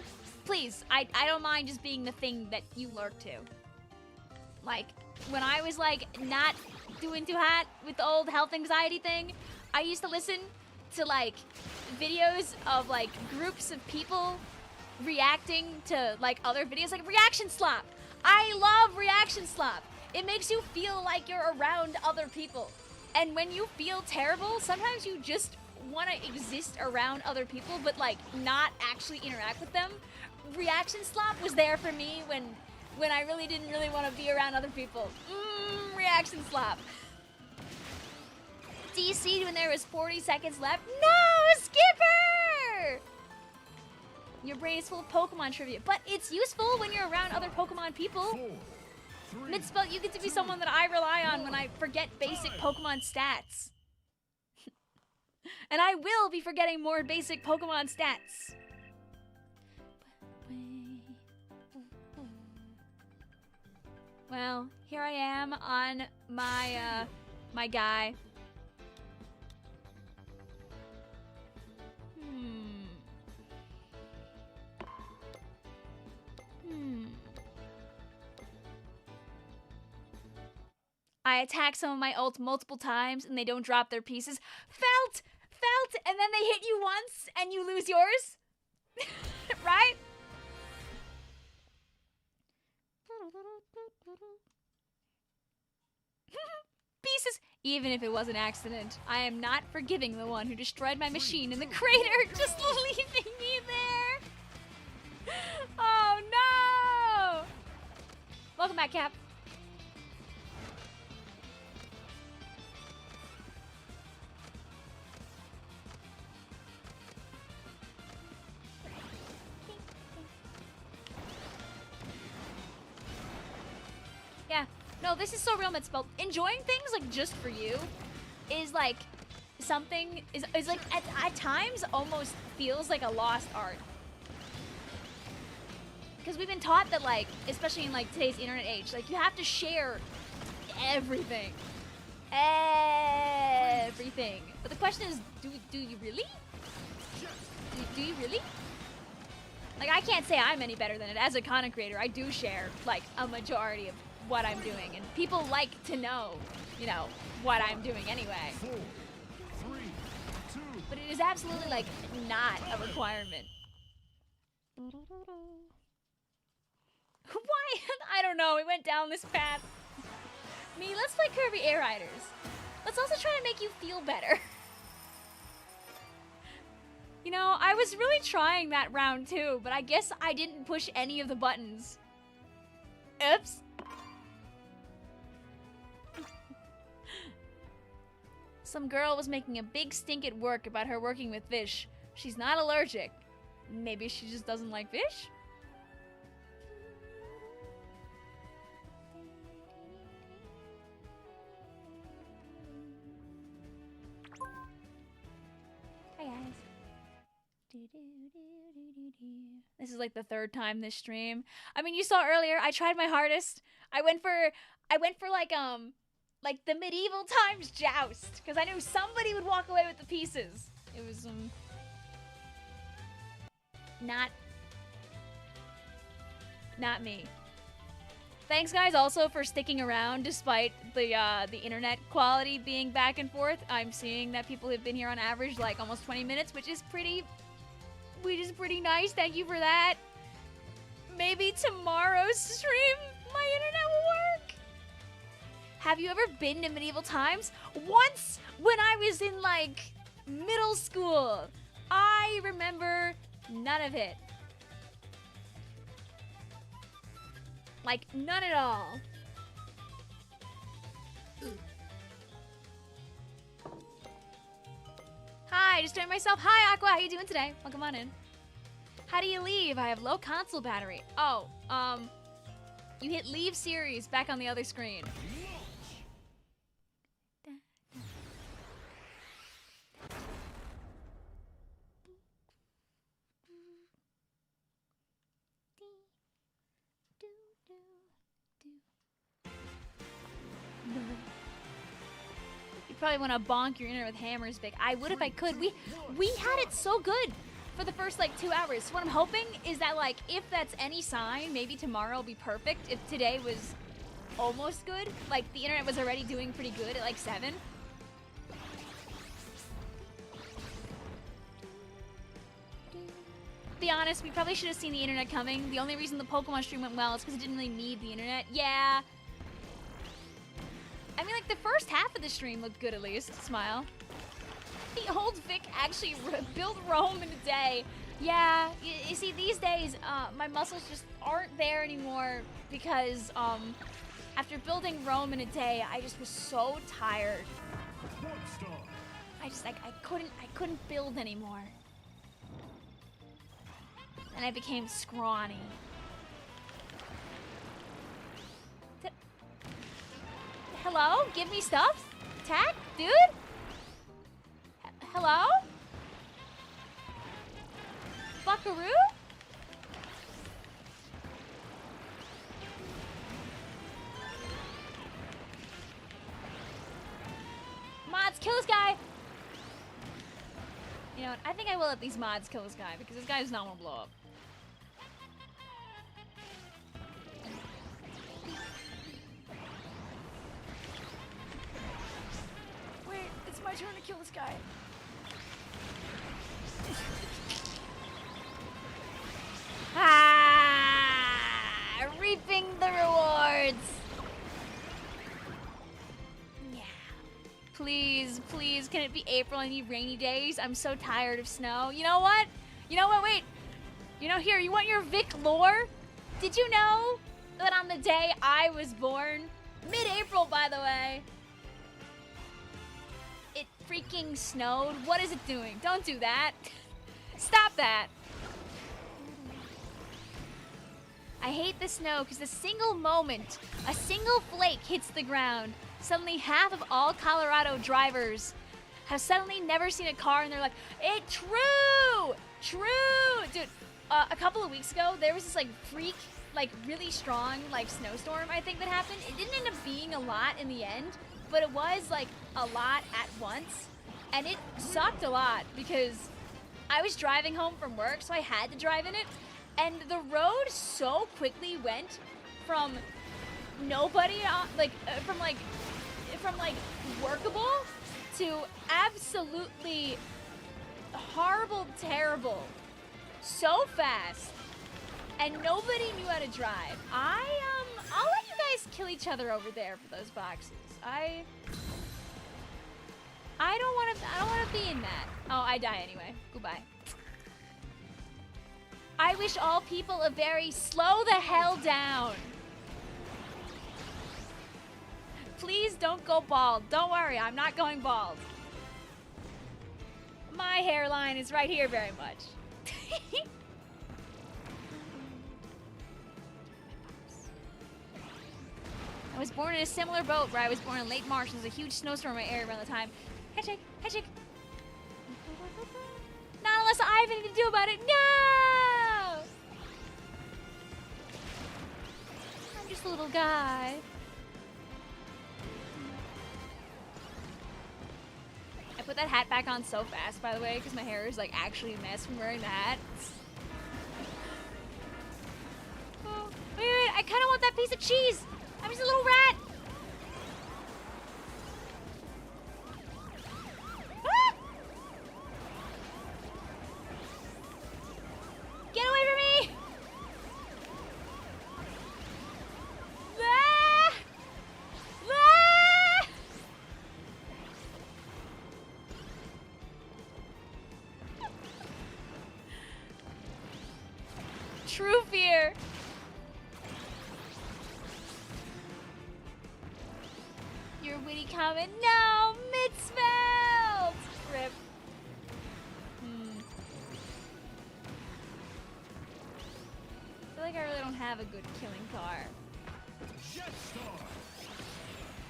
Please, I don't mind just being the thing that you lurk to. Like, when I was, like, not doing too hot with the old health anxiety thing, I used to listen to, like, videos of, like, groups of people reacting to, like, other videos, like Reaction Slop. I love Reaction Slop. It makes you feel like you're around other people. And when you feel terrible, sometimes you just want to exist around other people, but, like, not actually interact with them. Reaction Slop was there for me when I really didn't want to be around other people. Reaction Slop. DC'd when there was 40 seconds left. No, Skipper! Your brain is full of Pokemon trivia, but it's useful when you're around other Pokemon people. 4, 3, Midspell, you get to be someone that I rely on when I forget basic Pokemon stats. And I will be forgetting more basic Pokemon stats. Well, here I am on my, my guy. I attack some of my ults multiple times and they don't drop their pieces. Felt, and then they hit you once and you lose yours. Right? Pieces. Even if it was an accident, I am not forgiving the one who destroyed my machine in the crater, just leaving me there. Oh no! Welcome back, Cap. Yeah. No, this is so real, Midspell. Enjoying things, like, just for you is, like, something, is like, at times, almost feels like a lost art. Because we've been taught that, like, especially in, like, today's internet age, like, you have to share everything. Everything. But the question is, do you really? Do you really? Like, I can't say I'm any better than it. As a content creator, I do share, like, a majority of what I'm doing, and people like to know, you know, what I'm doing anyway. 4, 3, 2. But it is absolutely, like, not a requirement. Why? I don't know. We went down this path. Me, let's play Kirby Air Riders. Let's also try to make you feel better. You know, I was really trying that round too, but I guess I didn't push any of the buttons. Oops. Some girl was making a big stink at work about her working with fish. She's not allergic. Maybe she just doesn't like fish? Hi guys. This is like the third time this stream. I mean, you saw earlier, I tried my hardest. I went for like the medieval times joust, because I knew somebody would walk away with the pieces. It was not me. Thanks guys also for sticking around despite the internet quality being back and forth. I'm seeing that people have been here on average like almost 20 minutes, which is pretty nice. Thank you for that. Maybe tomorrow's stream my internet will work. Have you ever been to medieval times? Once, when I was in, like, middle school. I remember none of it. Like, none at all. Hi, I just joined myself. Hi, Aqua. How you doing today? Welcome on in. How do you leave? I have low console battery. Oh, you hit leave series back on the other screen. You probably want to bonk your internet with hammers, Vic. I would if I could. We had it so good for the first like 2 hours. So what I'm hoping is that like if that's any sign, maybe tomorrow will be perfect. If today was almost good, like the internet was already doing pretty good at like 7. Be honest, we probably should have seen the internet coming. The only reason the Pokemon stream went well is because it didn't really need the internet. Yeah. I mean, like, the first half of the stream looked good, at least. Smile. The old Vic actually built Rome in a day. Yeah, you see, these days, my muscles just aren't there anymore because, after building Rome in a day, I just was so tired. I just, like, I couldn't build anymore. And I became scrawny. Hello? Give me stuff? Attack? Dude? Hello? Buckaroo? Mods, kill this guy! You know what? I think I will let these mods kill this guy because this guy does not want to blow up. Wait, it's my turn to kill this guy. Reaping the rewards. Yeah. Please, please, can it be April? I need rainy days. I'm so tired of snow. You know what? You know what? Wait. You know, here, you want your Vic lore? Did you know that on the day I was born, mid-April, by the way, it freaking snowed? What is it doing? Don't do that. Stop that. I hate the snow because the single moment a single flake hits the ground, suddenly half of all Colorado drivers have suddenly never seen a car and they're like, it's true! True! Dude, a couple of weeks ago, there was this like freak, like really strong like snowstorm I think that happened. It didn't end up being a lot in the end, but it was like a lot at once. And it sucked a lot because I was driving home from work, so I had to drive in it. And the road so quickly went from nobody, from workable to absolutely horrible, terrible, so fast, and nobody knew how to drive. I'll let you guys kill each other over there for those boxes. I don't want to be in that. Oh, I die anyway. Goodbye. I wish all people a very slow the hell down. Please don't go bald. Don't worry, I'm not going bald. My hairline is right here very much. I was born in a similar boat where I was born in late March. There was a huge snowstorm in my area around the time. Handshake, handshake. Not unless I have anything to do about it. No! I'm just a little guy. I put that hat back on so fast, by the way, because my hair is like actually a mess from wearing the hat. Oh, wait, I kind of want that piece of cheese. I'm just a little rat. Ah! Get away from me! Ah! Ah! True fear. Your witty comment. No, mid-spelled. Rip. like I really don't have a good killing car. Jet Star.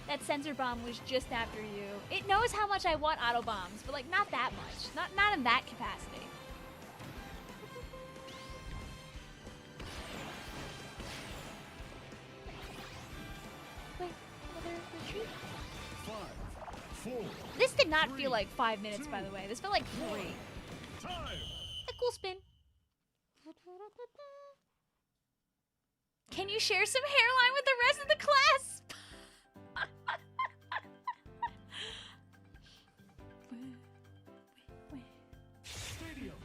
That sensor bomb was just after you. It knows how much I want auto bombs, but like not that much. Not in that capacity. Wait, another retreat? 5, 4. This did not feel like 5 minutes, by the way. This felt like 3. Time. A cool spin. Can you share some hairline with the rest of the class? Stadium.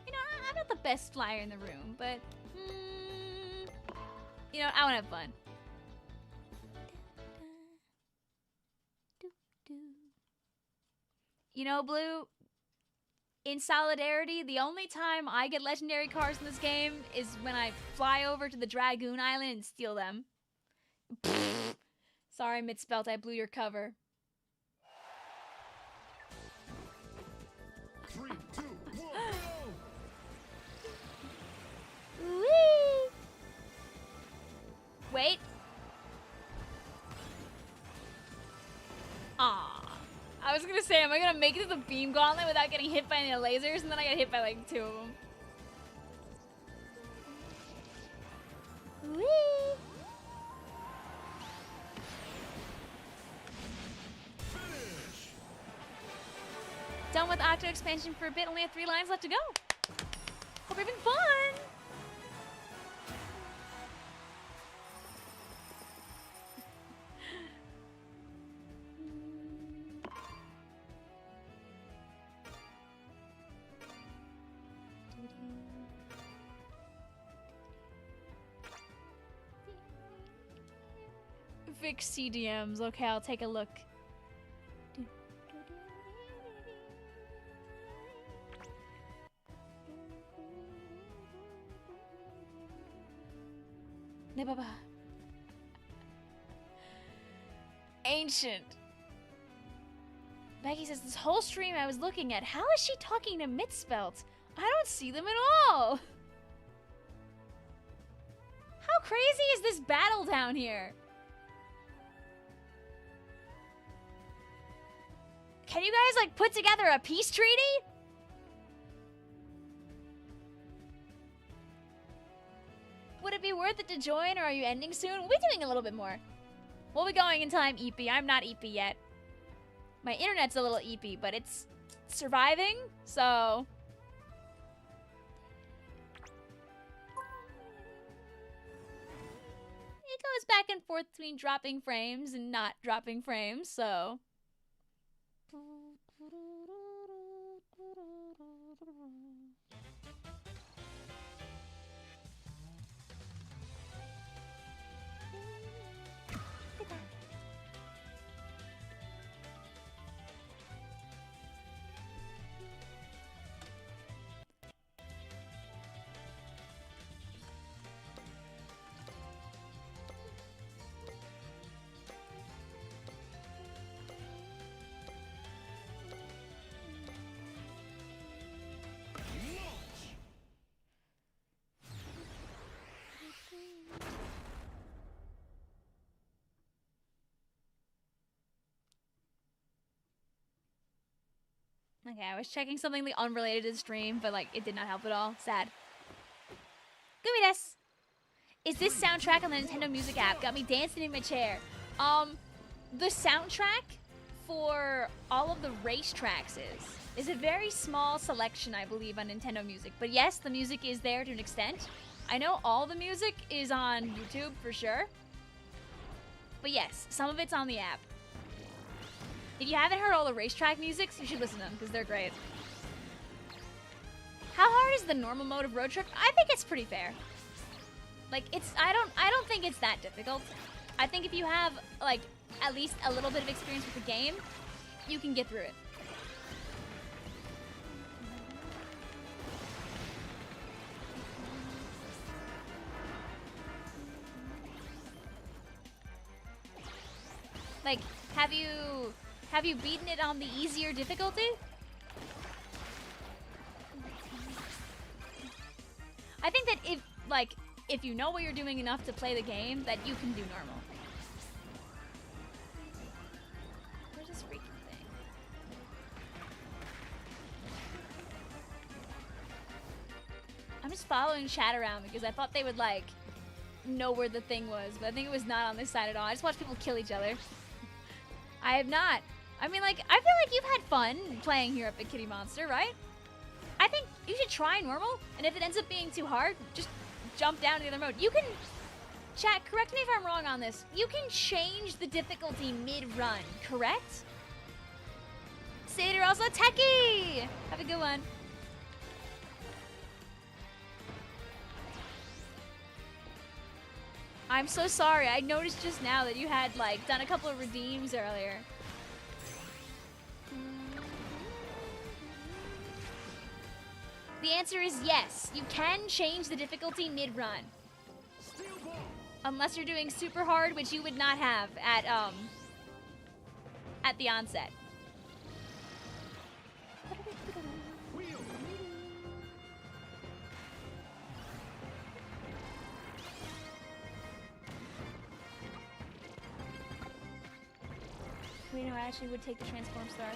You know, I'm not the best flyer in the room, but you know, I want to have fun. You know, Blue, in solidarity, the only time I get legendary cars in this game is when I fly over to the Dragoon Island and steal them. Sorry, Mitspelt, I blew your cover. 3, 2, 1, go. Whee! Wait. Aw. I was gonna say, am I gonna make it to the beam gauntlet without getting hit by any lasers? And then I get hit by like 2 of them. Whee! Finish. Done with Octo expansion for a bit, only have 3 lines left to go. Hope you're having fun! Vic CDMs. Okay, I'll take a look. Nebaba. Ancient. Becky says, this whole stream I was looking at, how is she talking to Mitspelt? I don't see them at all. How crazy is this battle down here? Can you guys, like, put together a peace treaty? Would it be worth it to join, or are you ending soon? We'll be doing a little bit more. We'll be going in time, EP. I'm not EP yet. My internet's a little EP, but it's surviving, so... It goes back and forth between dropping frames and not dropping frames, so... Okay, I was checking something like unrelated to the stream, but like it did not help at all. Sad. Gooey-des. Is this soundtrack on the Nintendo Music app? Got me dancing in my chair. The soundtrack for all of the racetracks is a very small selection, I believe, on Nintendo Music. But yes, the music is there to an extent. I know all the music is on YouTube for sure. But yes, some of it's on the app. If you haven't heard all the racetrack musics, you should listen to them because they're great. How hard is the normal mode of Road Trip? I think it's pretty fair. Like I don't think it's that difficult. I think if you have like at least a little bit of experience with the game, you can get through it. Like, have you beaten it on the easier difficulty? I think that if you know what you're doing enough to play the game, that you can do normal. Where's this freaking thing? I'm just following chat around because I thought they would like know where the thing was, but I think it was not on this side at all. I just watched people kill each other. I have not. I mean, like, I feel like you've had fun playing here at Big Kitty Monster, right? I think you should try normal, and if it ends up being too hard, just jump down to the other mode. You can, chat, correct me if I'm wrong on this, you can change the difficulty mid-run, correct? Satyr also techie! Have a good one. I'm so sorry, I noticed just now that you had, like, done a couple of redeems earlier. The answer is yes. You can change the difficulty mid-run. Unless you're doing super hard, which you would not have at the onset. Wait, no, I actually would take the transform star.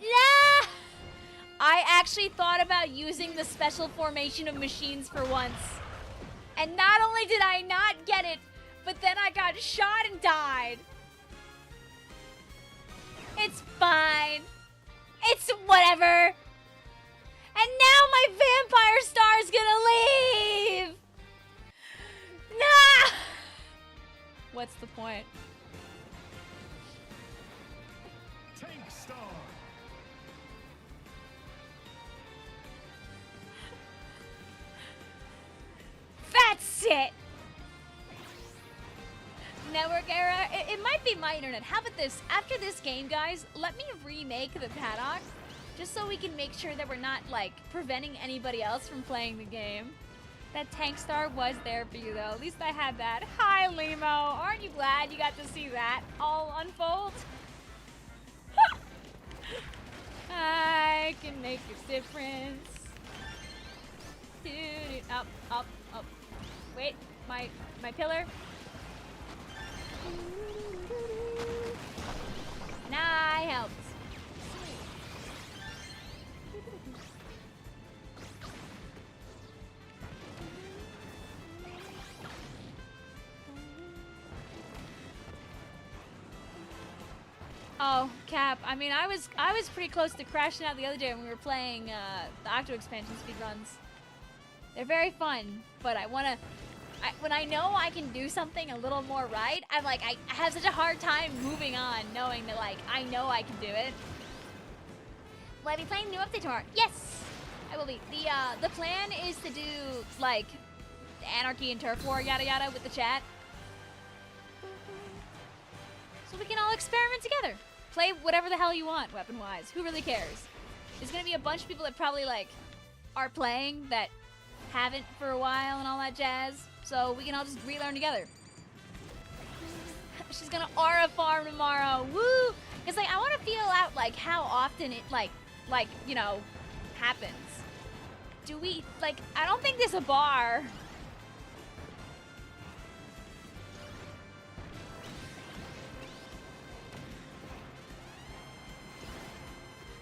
Yeah! I actually thought about using the special formation of machines for once. And not only did I not get it, but then I got shot and died. It's fine. It's whatever. And now my vampire star's gonna leave. Nah! What's the point? Tank Star. That's it! Network error? It might be my internet. How about this? After this game, guys, let me remake the paddock just so we can make sure that we're not, like, preventing anybody else from playing the game. That tank star was there for you, though. At least I had that. Hi, Limo. Aren't you glad you got to see that all unfold? I can make a difference. Up, up, up. Wait, my pillar. And I helped. Oh, Cap. I mean, I was pretty close to crashing out the other day when we were playing the Octo expansion speedruns. They're very fun, but when I know I can do something a little more right, I'm like, I have such a hard time moving on, knowing that, like, I know I can do it. Will I be playing the new update tomorrow? Yes, I will be. The plan is to do, like, Anarchy and Turf War, yada yada, with the chat. So we can all experiment together. Play whatever the hell you want, weapon-wise. Who really cares? There's gonna be a bunch of people that probably, like, are playing that haven't for a while and all that jazz. So we can all just relearn together. She's gonna aura farm tomorrow. Woo! It's like, I want to feel out, like, how often it, like, you know, happens. Do we, like, I don't think there's a bar.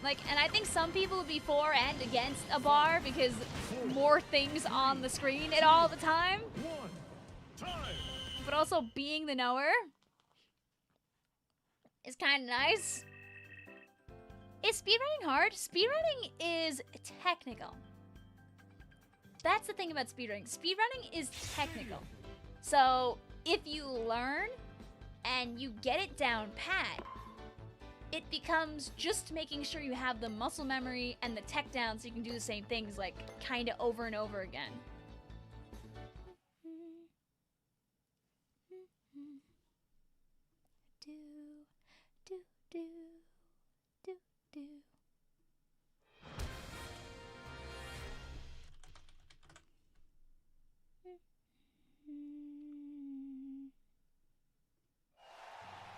Like, and I think some people would be for and against a bar because more things on the screen at all the time. But also being the knower is kind of nice. Is speedrunning hard? Speedrunning is technical. That's the thing about speedrunning. Speedrunning is technical. So if you learn and you get it down pat, it becomes just making sure you have the muscle memory and the tech down so you can do the same things, like, kind of over and over again.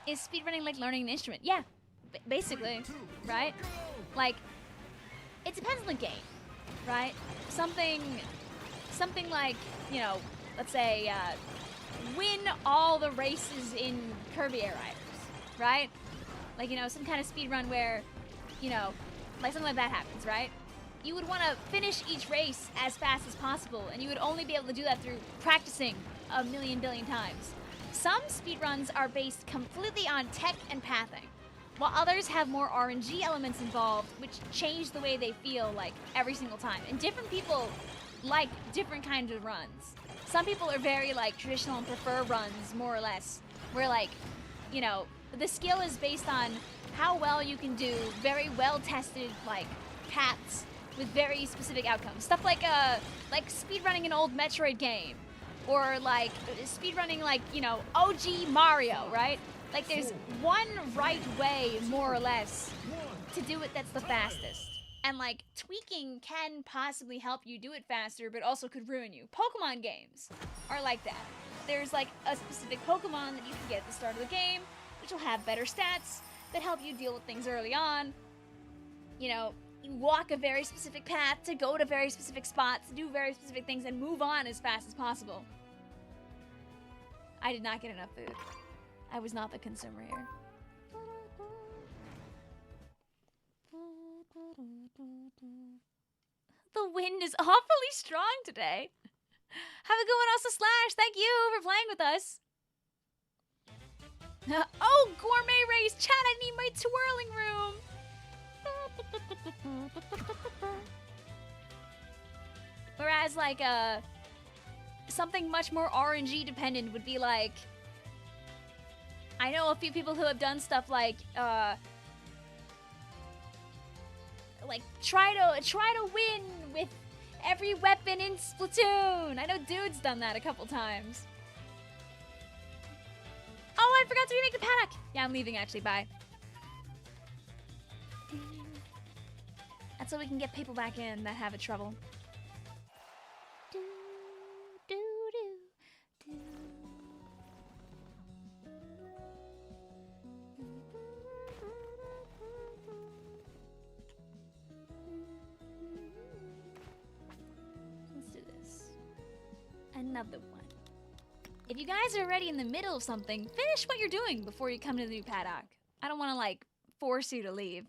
Is speedrunning like learning an instrument? Yeah. Basically, right? Like, it depends on the game, right? Something like, you know, let's say, win all the races in Kirby Air Riders, right? Like, you know, some kind of speed run where, you know, like something like that happens, right? You would want to finish each race as fast as possible, and you would only be able to do that through practicing a million billion times. Some speedruns are based completely on tech and pathing, while others have more RNG elements involved, which change the way they feel like every single time. And different people like different kinds of runs. Some people are very like traditional and prefer runs more or less, where like, you know, the skill is based on how well you can do very well tested like paths with very specific outcomes. Stuff like speedrunning an old Metroid game, or like speedrunning like, you know, OG Mario, right? Like there's one right way more or less to do it that's the fastest. And like tweaking can possibly help you do it faster, but also could ruin you. Pokemon games are like that. There's like a specific Pokemon that you can get at the start of the game, which will have better stats that help you deal with things early on. You know, you walk a very specific path to go to very specific spots, do very specific things, and move on as fast as possible. I did not get enough food. I was not the consumer here. The wind is awfully strong today. Have a good one, also Slash. Thank you for playing with us. Oh, gourmet race. Chat, I need my twirling room. Whereas like something much more RNG dependent would be like, I know a few people who have done stuff like try to win with every weapon in Splatoon. I know Dude's done that a couple times. Oh, I forgot to remake the paddock. Yeah, I'm leaving actually. Bye. That's so we can get people back in that have a trouble. Let's do this. Another one. If you guys are already in the middle of something, finish what you're doing before you come to the new paddock. I don't want to like force you to leave.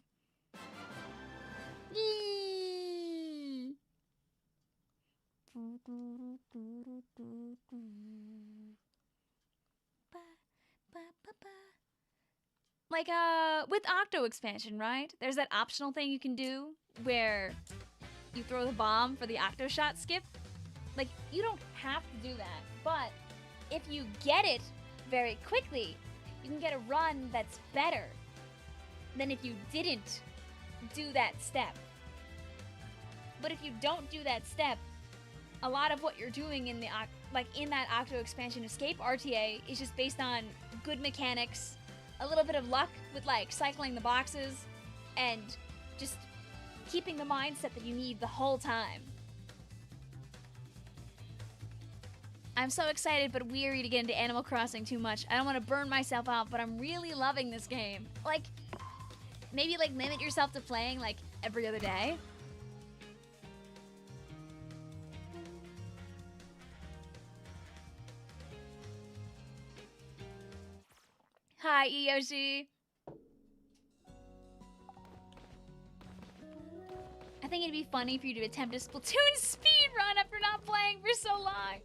Like with Octo expansion, right? There's that optional thing you can do where you throw the bomb for the Octo shot skip. Like, you don't have to do that, but if you get it very quickly, you can get a run that's better than if you didn't do that step. But if you don't do that step, a lot of what you're doing in the in that Octo expansion escape RTA is just based on good mechanics, a little bit of luck with like cycling the boxes, and just keeping the mindset that you need the whole time. I'm so excited but weary to get into Animal Crossing too much. I don't want to burn myself out, but I'm really loving this game. Like, maybe like limit yourself to playing like every other day. Hi, Eyoshi. I think it'd be funny for you to attempt a Splatoon speedrun after not playing for so long.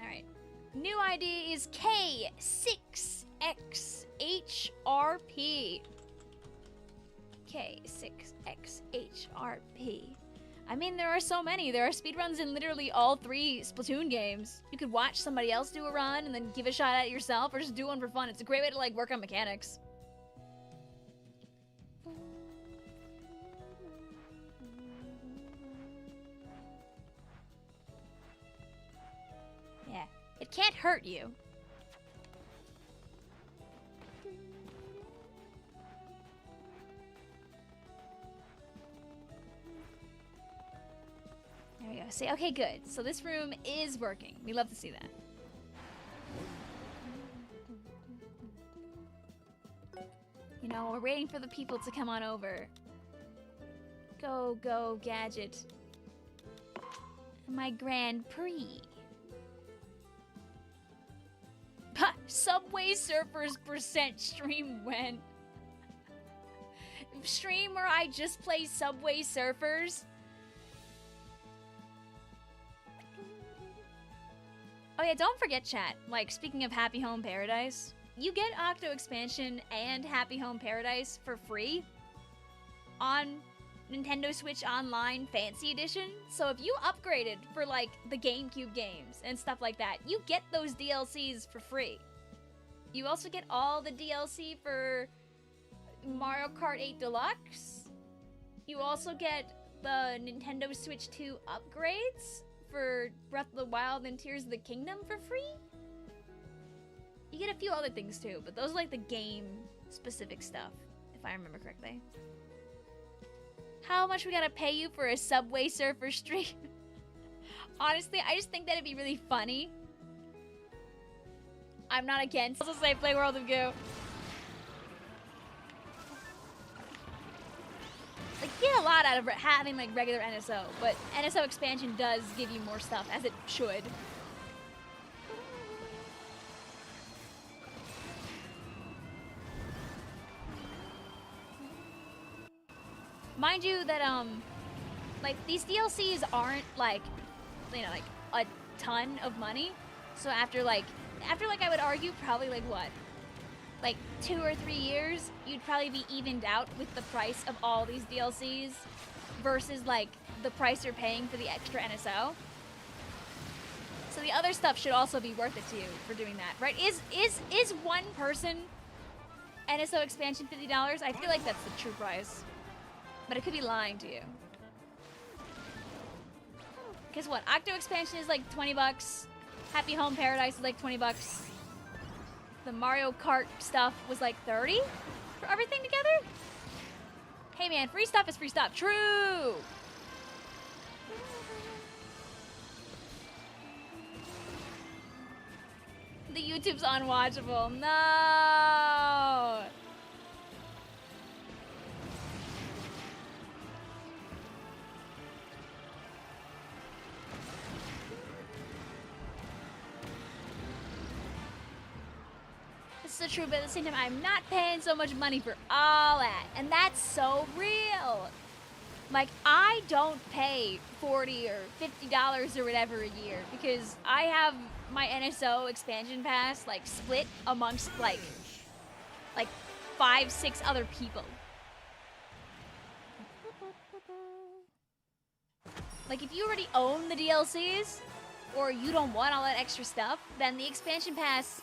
Alright. New ID is K6XHRP. K6XHRP. I mean, there are so many. There are speedruns in literally all 3 Splatoon games. You could watch somebody else do a run and then give a shot at it yourself, or just do one for fun. It's a great way to like work on mechanics. Yeah, it can't hurt you. There we go. See, okay, good. So this room is working. We love to see that. You know, know, we're waiting for the people to come on over. Go, go, Gadget. My Grand Prix. Subway Surfers % stream when? Stream where I just play Subway Surfers? Oh yeah, don't forget chat. Like, speaking of Happy Home Paradise, you get Octo Expansion and Happy Home Paradise for free on Nintendo Switch Online Fancy Edition. So if you upgraded for like the GameCube games and stuff like that, you get those DLCs for free. You also get all the DLC for Mario Kart 8 Deluxe. You also get the Nintendo Switch 2 upgrades for Breath of the Wild and Tears of the Kingdom for free. You get a few other things too, but those are like the game-specific stuff, if I remember correctly. How much we gotta pay you for a Subway Surfer stream? Honestly, I just think that'd be really funny. I'm not against. Also say play World of Goo. Like, you get a lot out of having like regular NSO, but NSO expansion does give you more stuff, as it should. Mind you that like these DLCs aren't like, you know, like a ton of money. So after like I would argue probably like what? Like 2 or 3 years, you'd probably be evened out with the price of all these DLCs versus like the price you're paying for the extra NSO. So the other stuff should also be worth it to you for doing that, right? Is one person NSO expansion $50? I feel like that's the true price. But I could be lying to you. Guess what? Octo expansion is like 20 bucks. Happy Home Paradise is like 20 bucks. The Mario Kart stuff was like 30 for everything together. Hey man, free stuff is free stuff. True. The YouTube's unwatchable. No. This is true, but at the same time, I'm not paying so much money for all that. And that's so real. Like, I don't pay $40 or $50 or whatever a year because I have my NSO expansion pass, like, split amongst, like 5-6 other people. Like, if you already own the DLCs, or you don't want all that extra stuff, then the expansion pass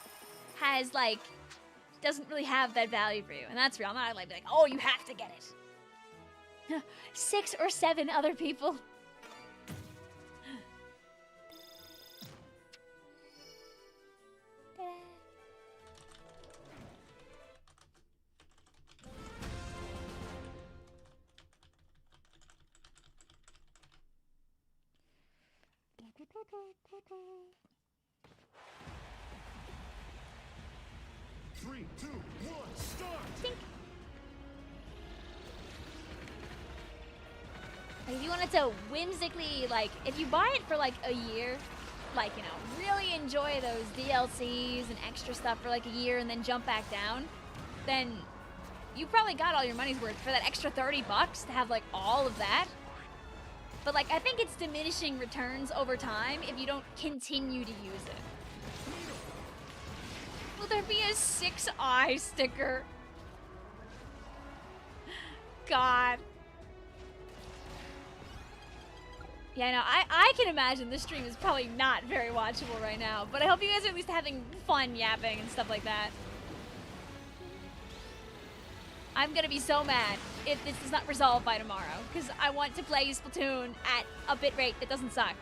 has, like, doesn't really have that value for you. And that's real. I'm not like, oh, you have to get it. 6 or 7 other people. Three, two, one, start! Think. Like, if you wanted to whimsically, like, if you buy it for like a year, like, you know, really enjoy those DLCs and extra stuff for like a year and then jump back down, then you probably got all your money's worth for that extra 30 bucks to have like all of that. But like, I think it's diminishing returns over time if you don't continue to use it. Will there be a 6-eye sticker? God. Yeah, no, I can imagine this stream is probably not very watchable right now, but I hope you guys are at least having fun yapping and stuff like that. I'm gonna be so mad if this is not resolved by tomorrow, because I want to play Splatoon at a bitrate that doesn't suck.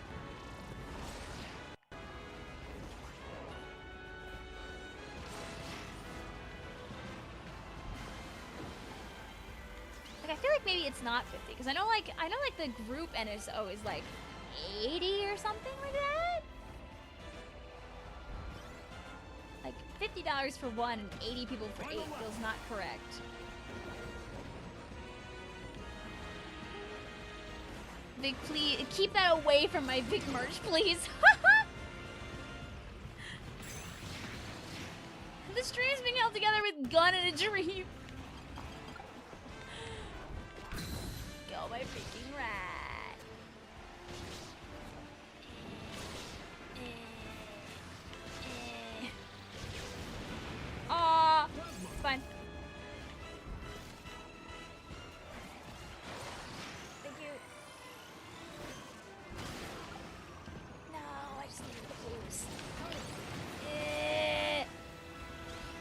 Like, I feel like maybe it's not 50, because I know like the group NSO is like 80 or something like that. Like $50 for one and 80 people for 8 feels not correct. Vic, please keep that away from my Vic merch, please. The stream's being held together with gun and a dream. Go, my freaking rat. Aw, it's fine. Thank you. No, I just need the blues.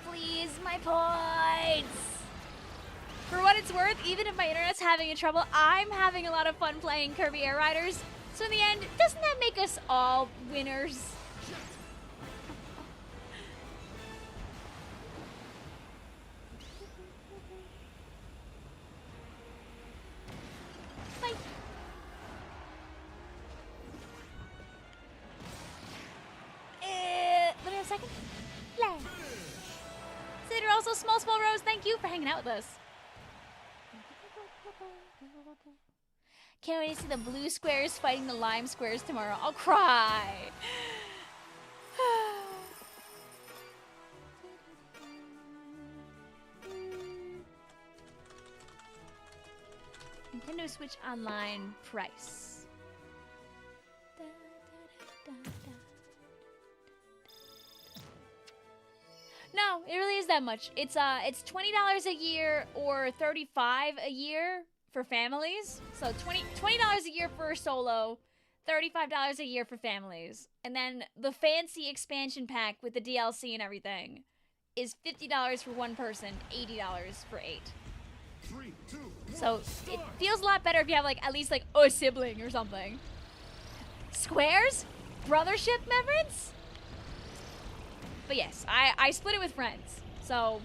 Please, my points. For what it's worth, even if my internet's having a trouble, I'm having a lot of fun playing Kirby Air Riders. So in the end, doesn't that make us all winners? Bye. Let me have a second. Play. Cider, also small rose, thank you for hanging out with us. Can't wait to see the blue squares fighting the lime squares tomorrow. I'll cry. Nintendo Switch Online price. No, it really is that much. It's $20 a year or $35 a year for families. So $20 a year for solo, $35 a year for families. And then the fancy expansion pack with the DLC and everything is $50 for one person, $80 for 8. 3, 2, 1, So it start. feels a lot better if you have like at least like a sibling or something. Squares? Brothership members? But yes, I split it with friends. So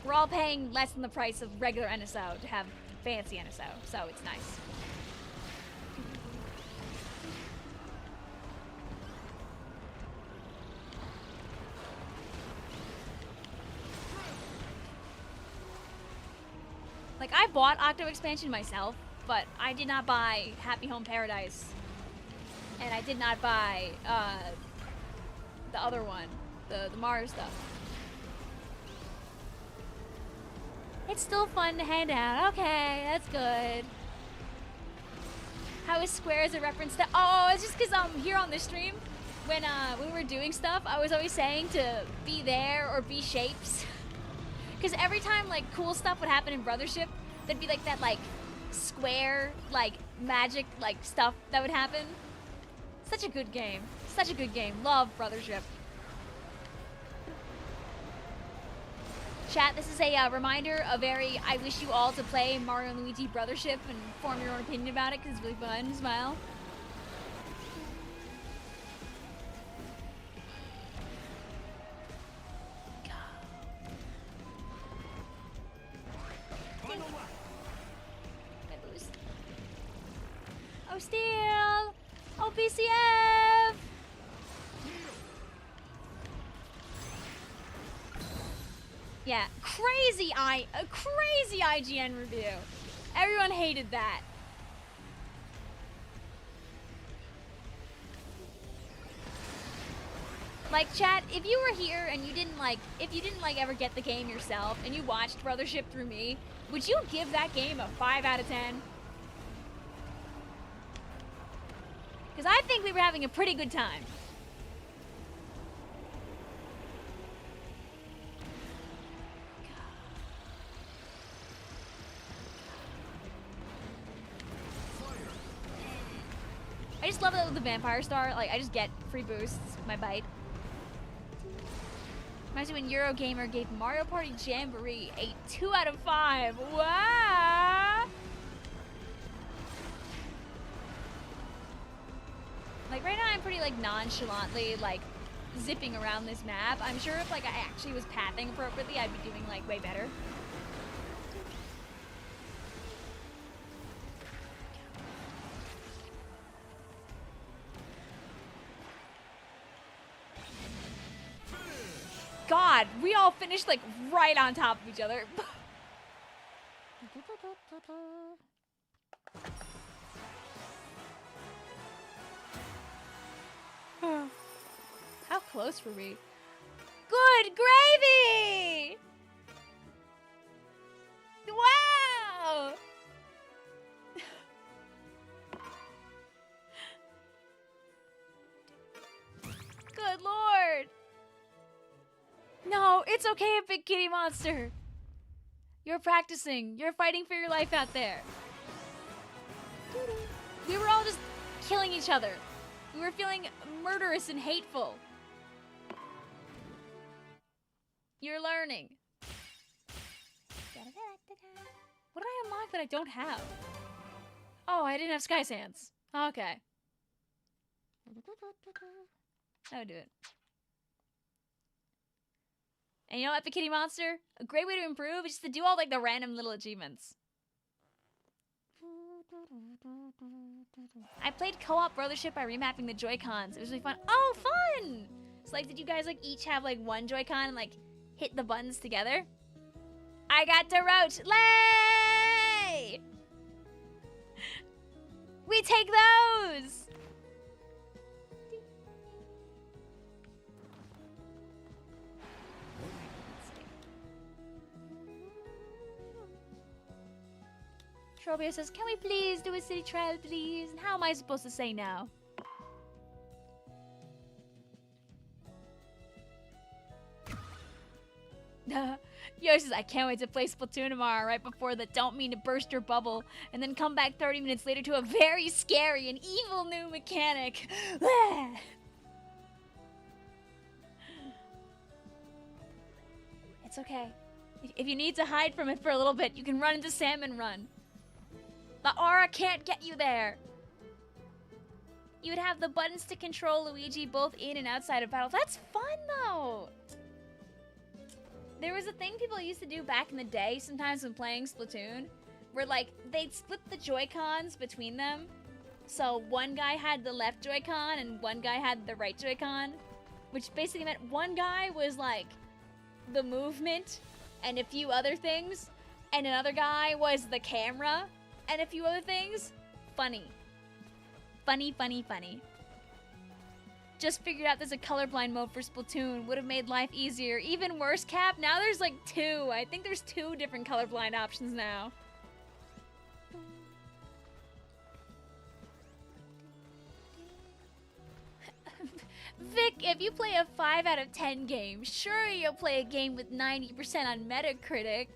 we're all paying less than the price of regular NSO to have fancy NSO. So it's nice. Like, I bought Octo Expansion myself, but I did not buy Happy Home Paradise. And I did not buy the other one, the Mario stuff. It's still fun to hand out. Okay, that's good. How is Squares a reference to? Oh, it's just because here on the stream, when we were doing stuff, I was always saying to be there or be shapes. Because every time like cool stuff would happen in Brothership, there'd be like that like square like magic like stuff that would happen. Such a good game. Such a good game. Love Brothership. Chat, this is a reminder, I wish you all to play Mario and Luigi Brothership and form your own opinion about it because it's really fun. Smile. My boost. Oh, Steel! Oh, PCF! Yeah, crazy IGN review. Everyone hated that. Like, chat, if you were here and you didn't ever get the game yourself and you watched Brothership through me, would you give that game a 5 out of 10? Because I think we were having a pretty good time. I just love that with the Vampire Star. Like, I just get free boosts, my bite. Reminds me when Eurogamer gave Mario Party Jamboree a 2 out of 5. Wow! Like, right now I'm pretty, like, nonchalantly, like, zipping around this map. I'm sure if, like, I actually was pathing appropriately, I'd be doing, like, way better. God, we all finished, like, right on top of each other. close for me. Good gravy! Wow! Good lord! No, it's okay, big kitty monster. You're practicing. You're fighting for your life out there. We were all just killing each other. We were feeling murderous and hateful. You're learning. What did I unlock that I don't have? Oh, I didn't have Sky Sands. Okay. That would do it. And you know what, the kitty monster? A great way to improve is just to do all like the random little achievements. I played co-op Brothership by remapping the Joy-Cons. It was really fun. Oh, fun! So like, did you guys like each have like one Joy-Con and like hit the buttons together? I got to roach. Lay! We take those! Trobio says, can we please do a city trial, please? And how am I supposed to say no? Yo says, I can't wait to play Splatoon tomorrow right before the don't mean to burst your bubble and then come back 30 minutes later to a very scary and evil new mechanic. It's okay. If you need to hide from it for a little bit, you can run into Salmon Run. The aura can't get you there. You would have the buttons to control Luigi both in and outside of battle. That's fun, though. There was a thing people used to do back in the day, sometimes when playing Splatoon, where, like, they'd split the Joy-Cons between them. So one guy had the left Joy-Con and one guy had the right Joy-Con, which basically meant one guy was, like, the movement and a few other things, and another guy was the camera and a few other things. Funny. Funny, funny, funny. Just figured out there's a colorblind mode for Splatoon. Would have made life easier. Even worse, Cap. Now there's like 2. I think there's 2 different colorblind options now. Vic, if you play a 5 out of 10 game, sure you'll play a game with 90% on Metacritic.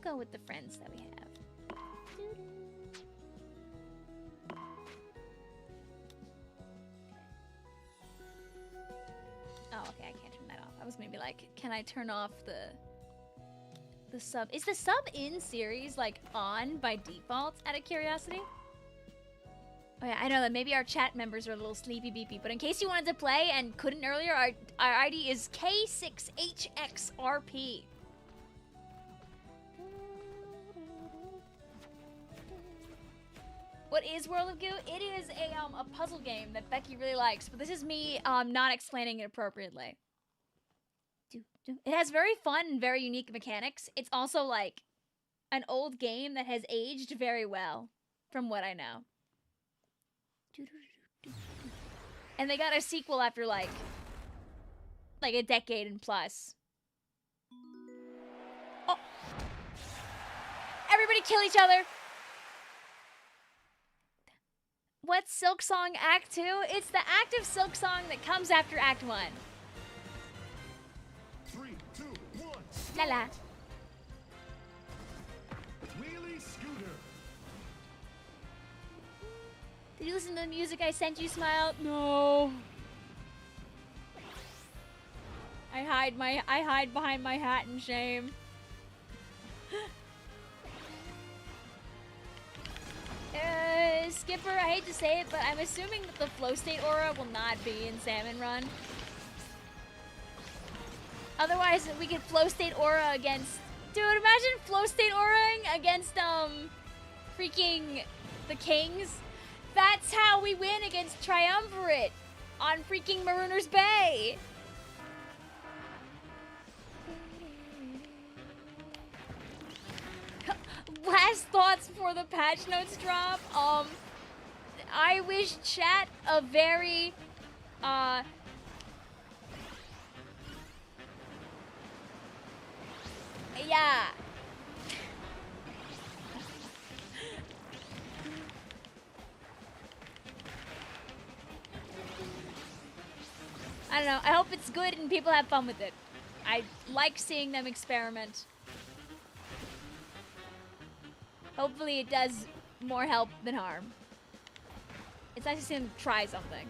Go with the friends that we have. Oh, okay, I can't turn that off. I was gonna be like, can I turn off the sub? Is the sub in series like on by default out of curiosity? Oh yeah, I know that maybe our chat members are a little sleepy beepy, but in case you wanted to play and couldn't earlier, our ID is K6HXRP. What is World of Goo? It is a puzzle game that Becky really likes, but this is me not explaining it appropriately. It has very fun and very unique mechanics. It's also like an old game that has aged very well, from what I know. And they got a sequel after like a decade and plus. Oh! Everybody kill each other! What's Silk Song Act 2? It's the act of Silk Song that comes after Act 1. 3, 2, 1. La la. Wheelie scooter. Did you listen to the music I sent you, Smile? No. I hide behind my hat in shame. Skipper, I hate to say it, but I'm assuming that the flow state aura will not be in Salmon Run. Otherwise, we could flow state aura against... Dude, imagine flow state auraing against, freaking the Kings. That's how we win against Triumvirate on freaking Marooner's Bay. last thoughts before the patch notes drop. I wish chat a very, yeah. I don't know. I hope it's good and people have fun with it. I like seeing them experiment. Hopefully it does more help than harm. It's nice to see them try something.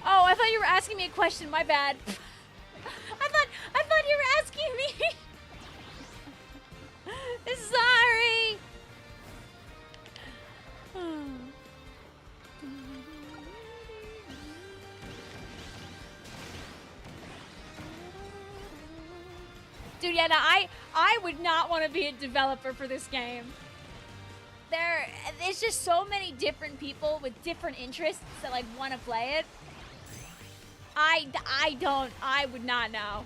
Oh, I thought you were asking me a question. My bad. I thought you were asking me. Sorry. Dude, yeah, no, I would not want to be a developer for this game. There's just so many different people with different interests that like want to play it. I would not know.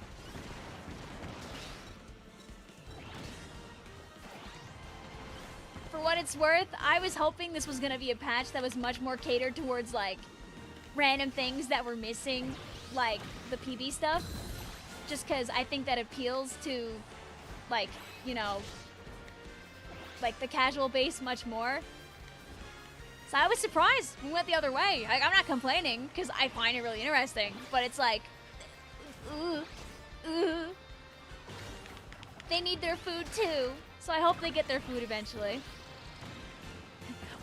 For what it's worth, I was hoping this was gonna be a patch that was much more catered towards like random things that were missing, like the PB stuff. Just because I think that appeals to, like, you know, like the casual base much more. So I was surprised we went the other way. Like, I'm not complaining because I find it really interesting, but it's like, ooh. They need their food too, so I hope they get their food eventually.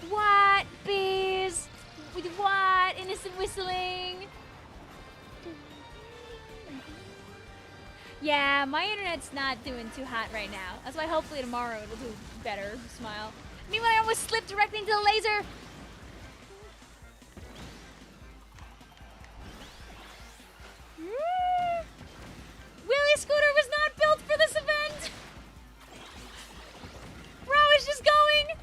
What, bees? With what? Innocent whistling? Yeah, my internet's not doing too hot right now. That's why hopefully tomorrow it'll do better. Smile. I mean, when I almost slipped directly into the laser. Wheelie Scooter was not built for this event. Bro is just going.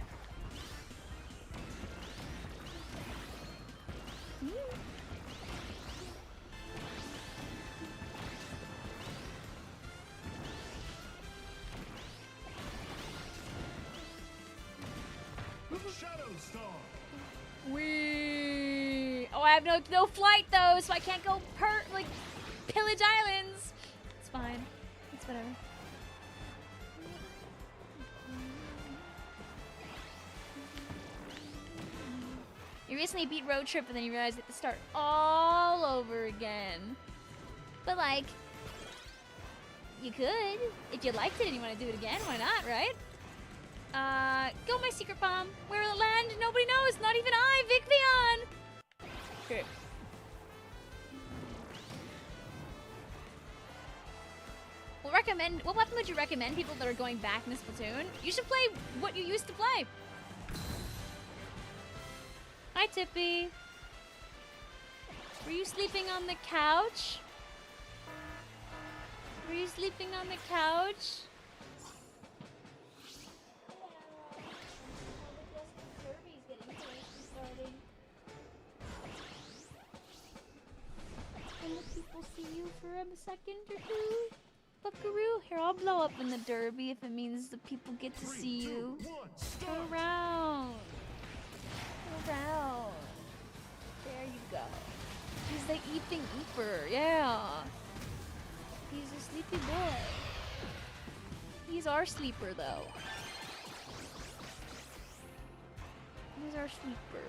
Wee. Oh, I have no flight though, so I can't go pillage islands. It's fine. It's whatever. You recently beat Road Trip and then you realize you have to start all over again. But like, you could. If you liked it and you want to do it again, why not, right? Go my secret bomb. Where will it land? Nobody knows. Not even I, Vicvillon. Okay. What weapon would you recommend people that are going back in Splatoon? You should play what you used to play. Hi, Tippy. Were you sleeping on the couch? Were you sleeping on the couch? Can the people see you for a second or two? Buckaroo? Here, I'll blow up in the derby if it means the people get to see you. Go around. Go around. There you go. He's the eating eeper, yeah. He's a sleepy boy. He's our sleeper, though. He's our sleeper.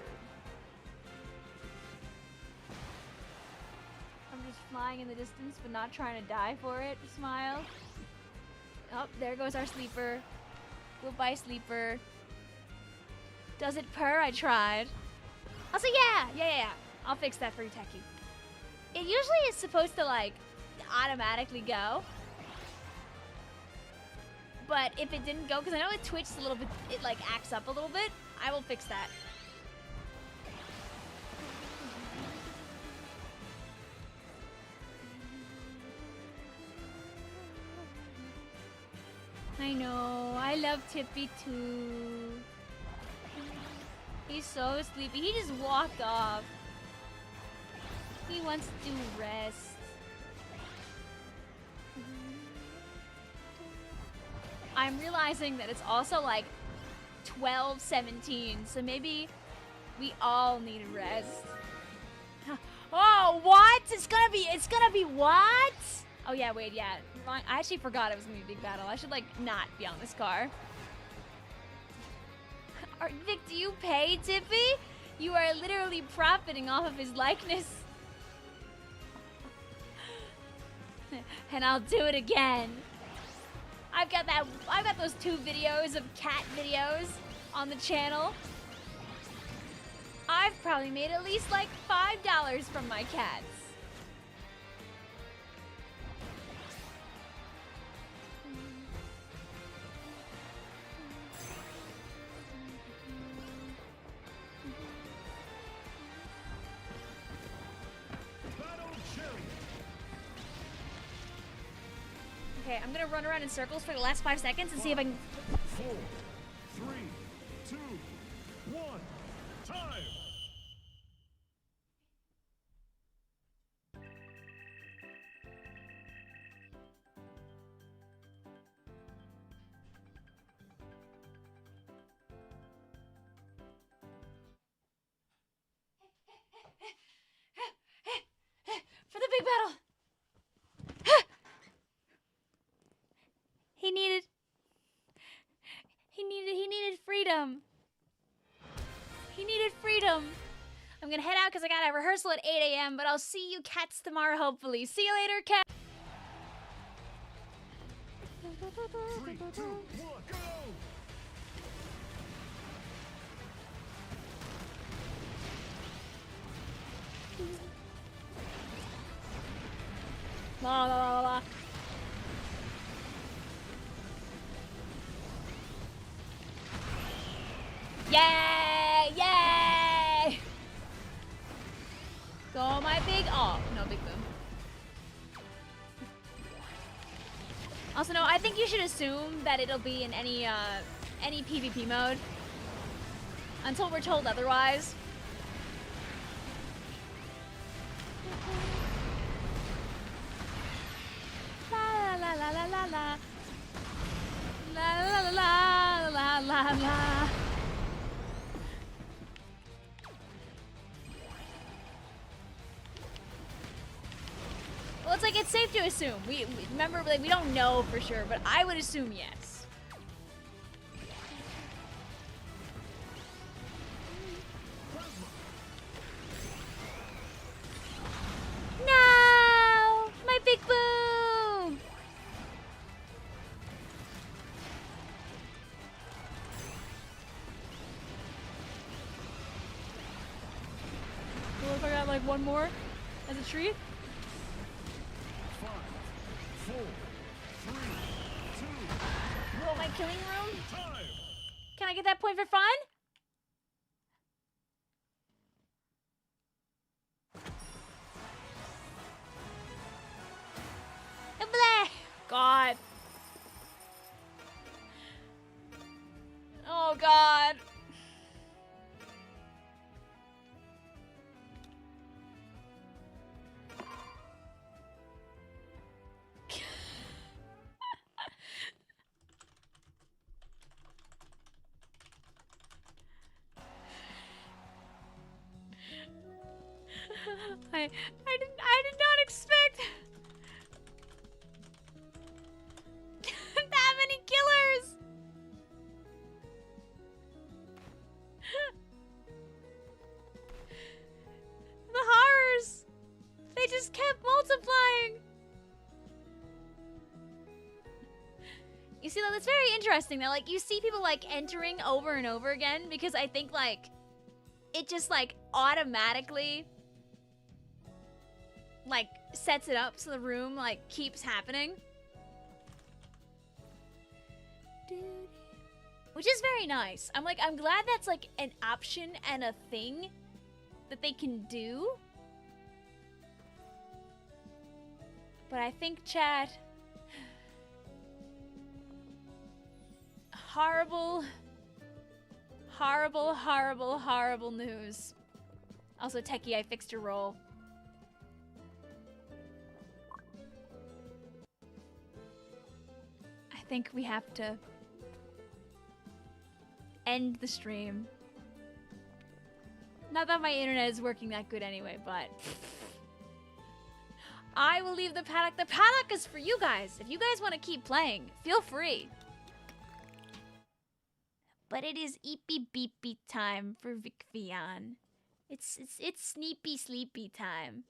I'm just flying in the distance, but not trying to die for it. Smile. Oh, there goes our sleeper. Goodbye, sleeper. Does it purr? I tried. I'll say yeah. I'll fix that for you, Techie. It usually is supposed to, like, automatically go. But if it didn't go, because I know it twitches a little bit, it, like, acts up a little bit, I will fix that. I know. I love Tippy too. He's so sleepy. He just walked off. He wants to rest. I'm realizing that it's also like 12:17, so maybe we all need a rest. Oh, what? It's gonna be what? Oh yeah, wait, yeah. I actually forgot it was gonna be a big battle. I should like not be on this car. Vic, do you pay Tiffy? You are literally profiting off of his likeness. And I'll do it again. I've got those 2 videos of cat videos on the channel. I've probably made at least like $5 from my cats. Okay, I'm gonna run around in circles for the last 5 seconds and see if I can. 4, 3, 2, 1. Time. For the big battle. He needed freedom. He needed freedom. I'm gonna head out because I got a rehearsal at 8 a.m., but I'll see you cats tomorrow, hopefully. See you later, cat. 3, 2, 1, go! La la la la. Yay! Yay! Go my big, oh, no, big boom. Also, no, I think you should assume that it'll be in any PvP mode until we're told otherwise. La la la la la la. La la la la la la. Well, it's like it's safe to assume. We remember, like, we don't know for sure, but I would assume yes. No, my big boom. Well, if I got like one more as a treat. 5, 4, 3, 2, Oh, my killing room? time. Can I get that point for fun? Bleh. God. Oh, God. I did not expect that many killers. The horrors. They just kept multiplying. You see, though, that's very interesting that, like, you see people, like, entering over and over again because I think, like, it just, like, automatically, like, sets it up so the room, like, keeps happening. Which is very nice. I'm glad that's, like, an option and a thing that they can do. But I think, chat, horrible, horrible, horrible, horrible news. Also, Techie, I fixed your roll. think we have to end the stream. Not that my internet is working that good anyway, but I will leave the paddock. The paddock is for you guys. If you guys want to keep playing, feel free. But it is eepy beepy time for Vicvillon. It's sneepy sleepy time.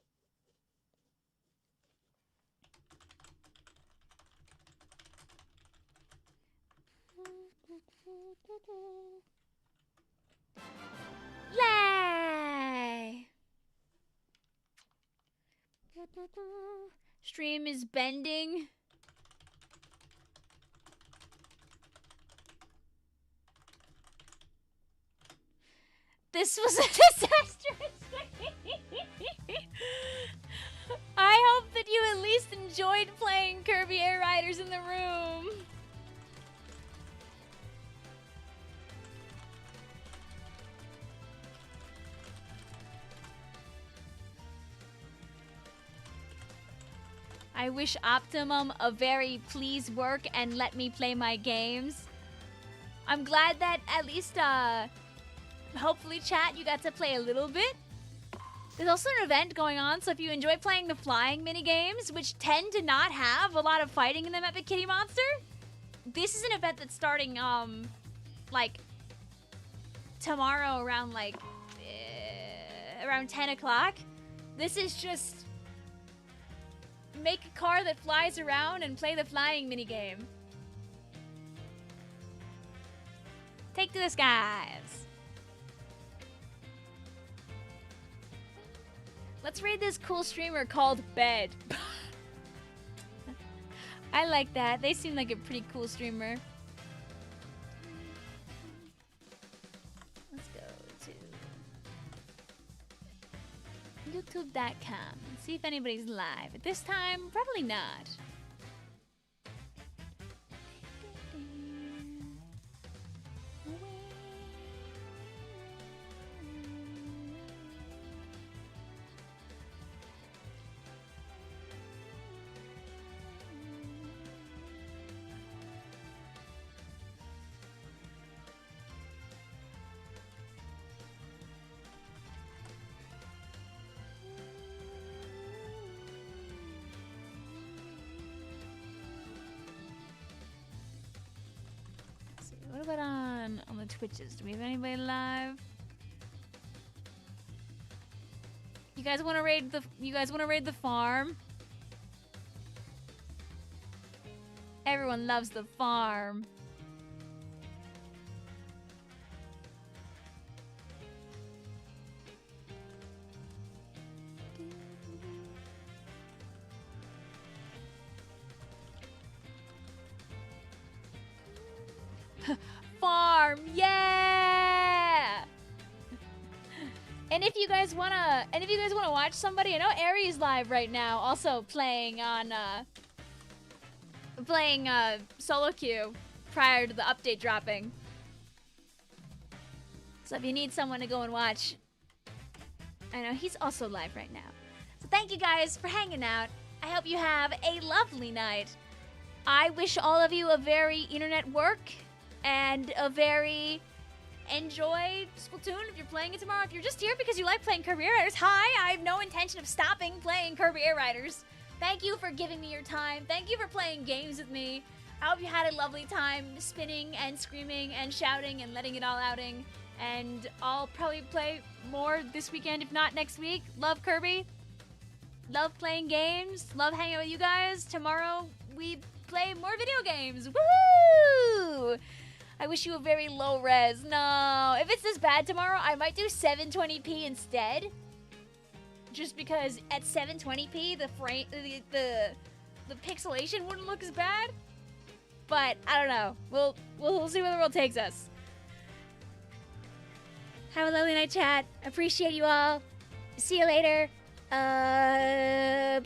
Lay. Stream is bending. This was a disastrous stream. I hope that you at least enjoyed playing Kirby Air Riders in the room. I wish Optimum a very please work and let me play my games. I'm glad that at least, hopefully, chat, you got to play a little bit. There's also an event going on, so if you enjoy playing the flying minigames, which tend to not have a lot of fighting in them at the Kitty Monster, this is an event that's starting, like, tomorrow around, like, around 10 o'clock. This is just make a car that flies around and play the flying minigame. Take to the skies. Let's raid this cool streamer called Bed. I like that. They seem like a pretty cool streamer. Let's go to youtube.com and see if anybody's live. At this time, probably not. What about on the Twitches? Do we have anybody live? You guys want to raid the farm? Everyone loves the farm. Farm, yeah! And if you guys wanna watch somebody, I know Ari's live right now, also playing on solo queue prior to the update dropping. So if you need someone to go and watch, I know he's also live right now. So thank you guys for hanging out. I hope you have a lovely night. I wish all of you a very internet work and a very enjoy Splatoon if you're playing it tomorrow. If you're just here because you like playing Kirby Air Riders, hi! I have no intention of stopping playing Kirby Air Riders. Thank you for giving me your time. Thank you for playing games with me. I hope you had a lovely time spinning and screaming and shouting and letting it all outing. And I'll probably play more this weekend, if not next week. Love Kirby. Love playing games. Love hanging out with you guys. Tomorrow we play more video games. Woohoo! I wish you a very low res. No, if it's this bad tomorrow, I might do 720p instead. Just because at 720p, the pixelation wouldn't look as bad. But I don't know. We'll see where the world takes us. Have a lovely night, chat. Appreciate you all. See you later. Bye.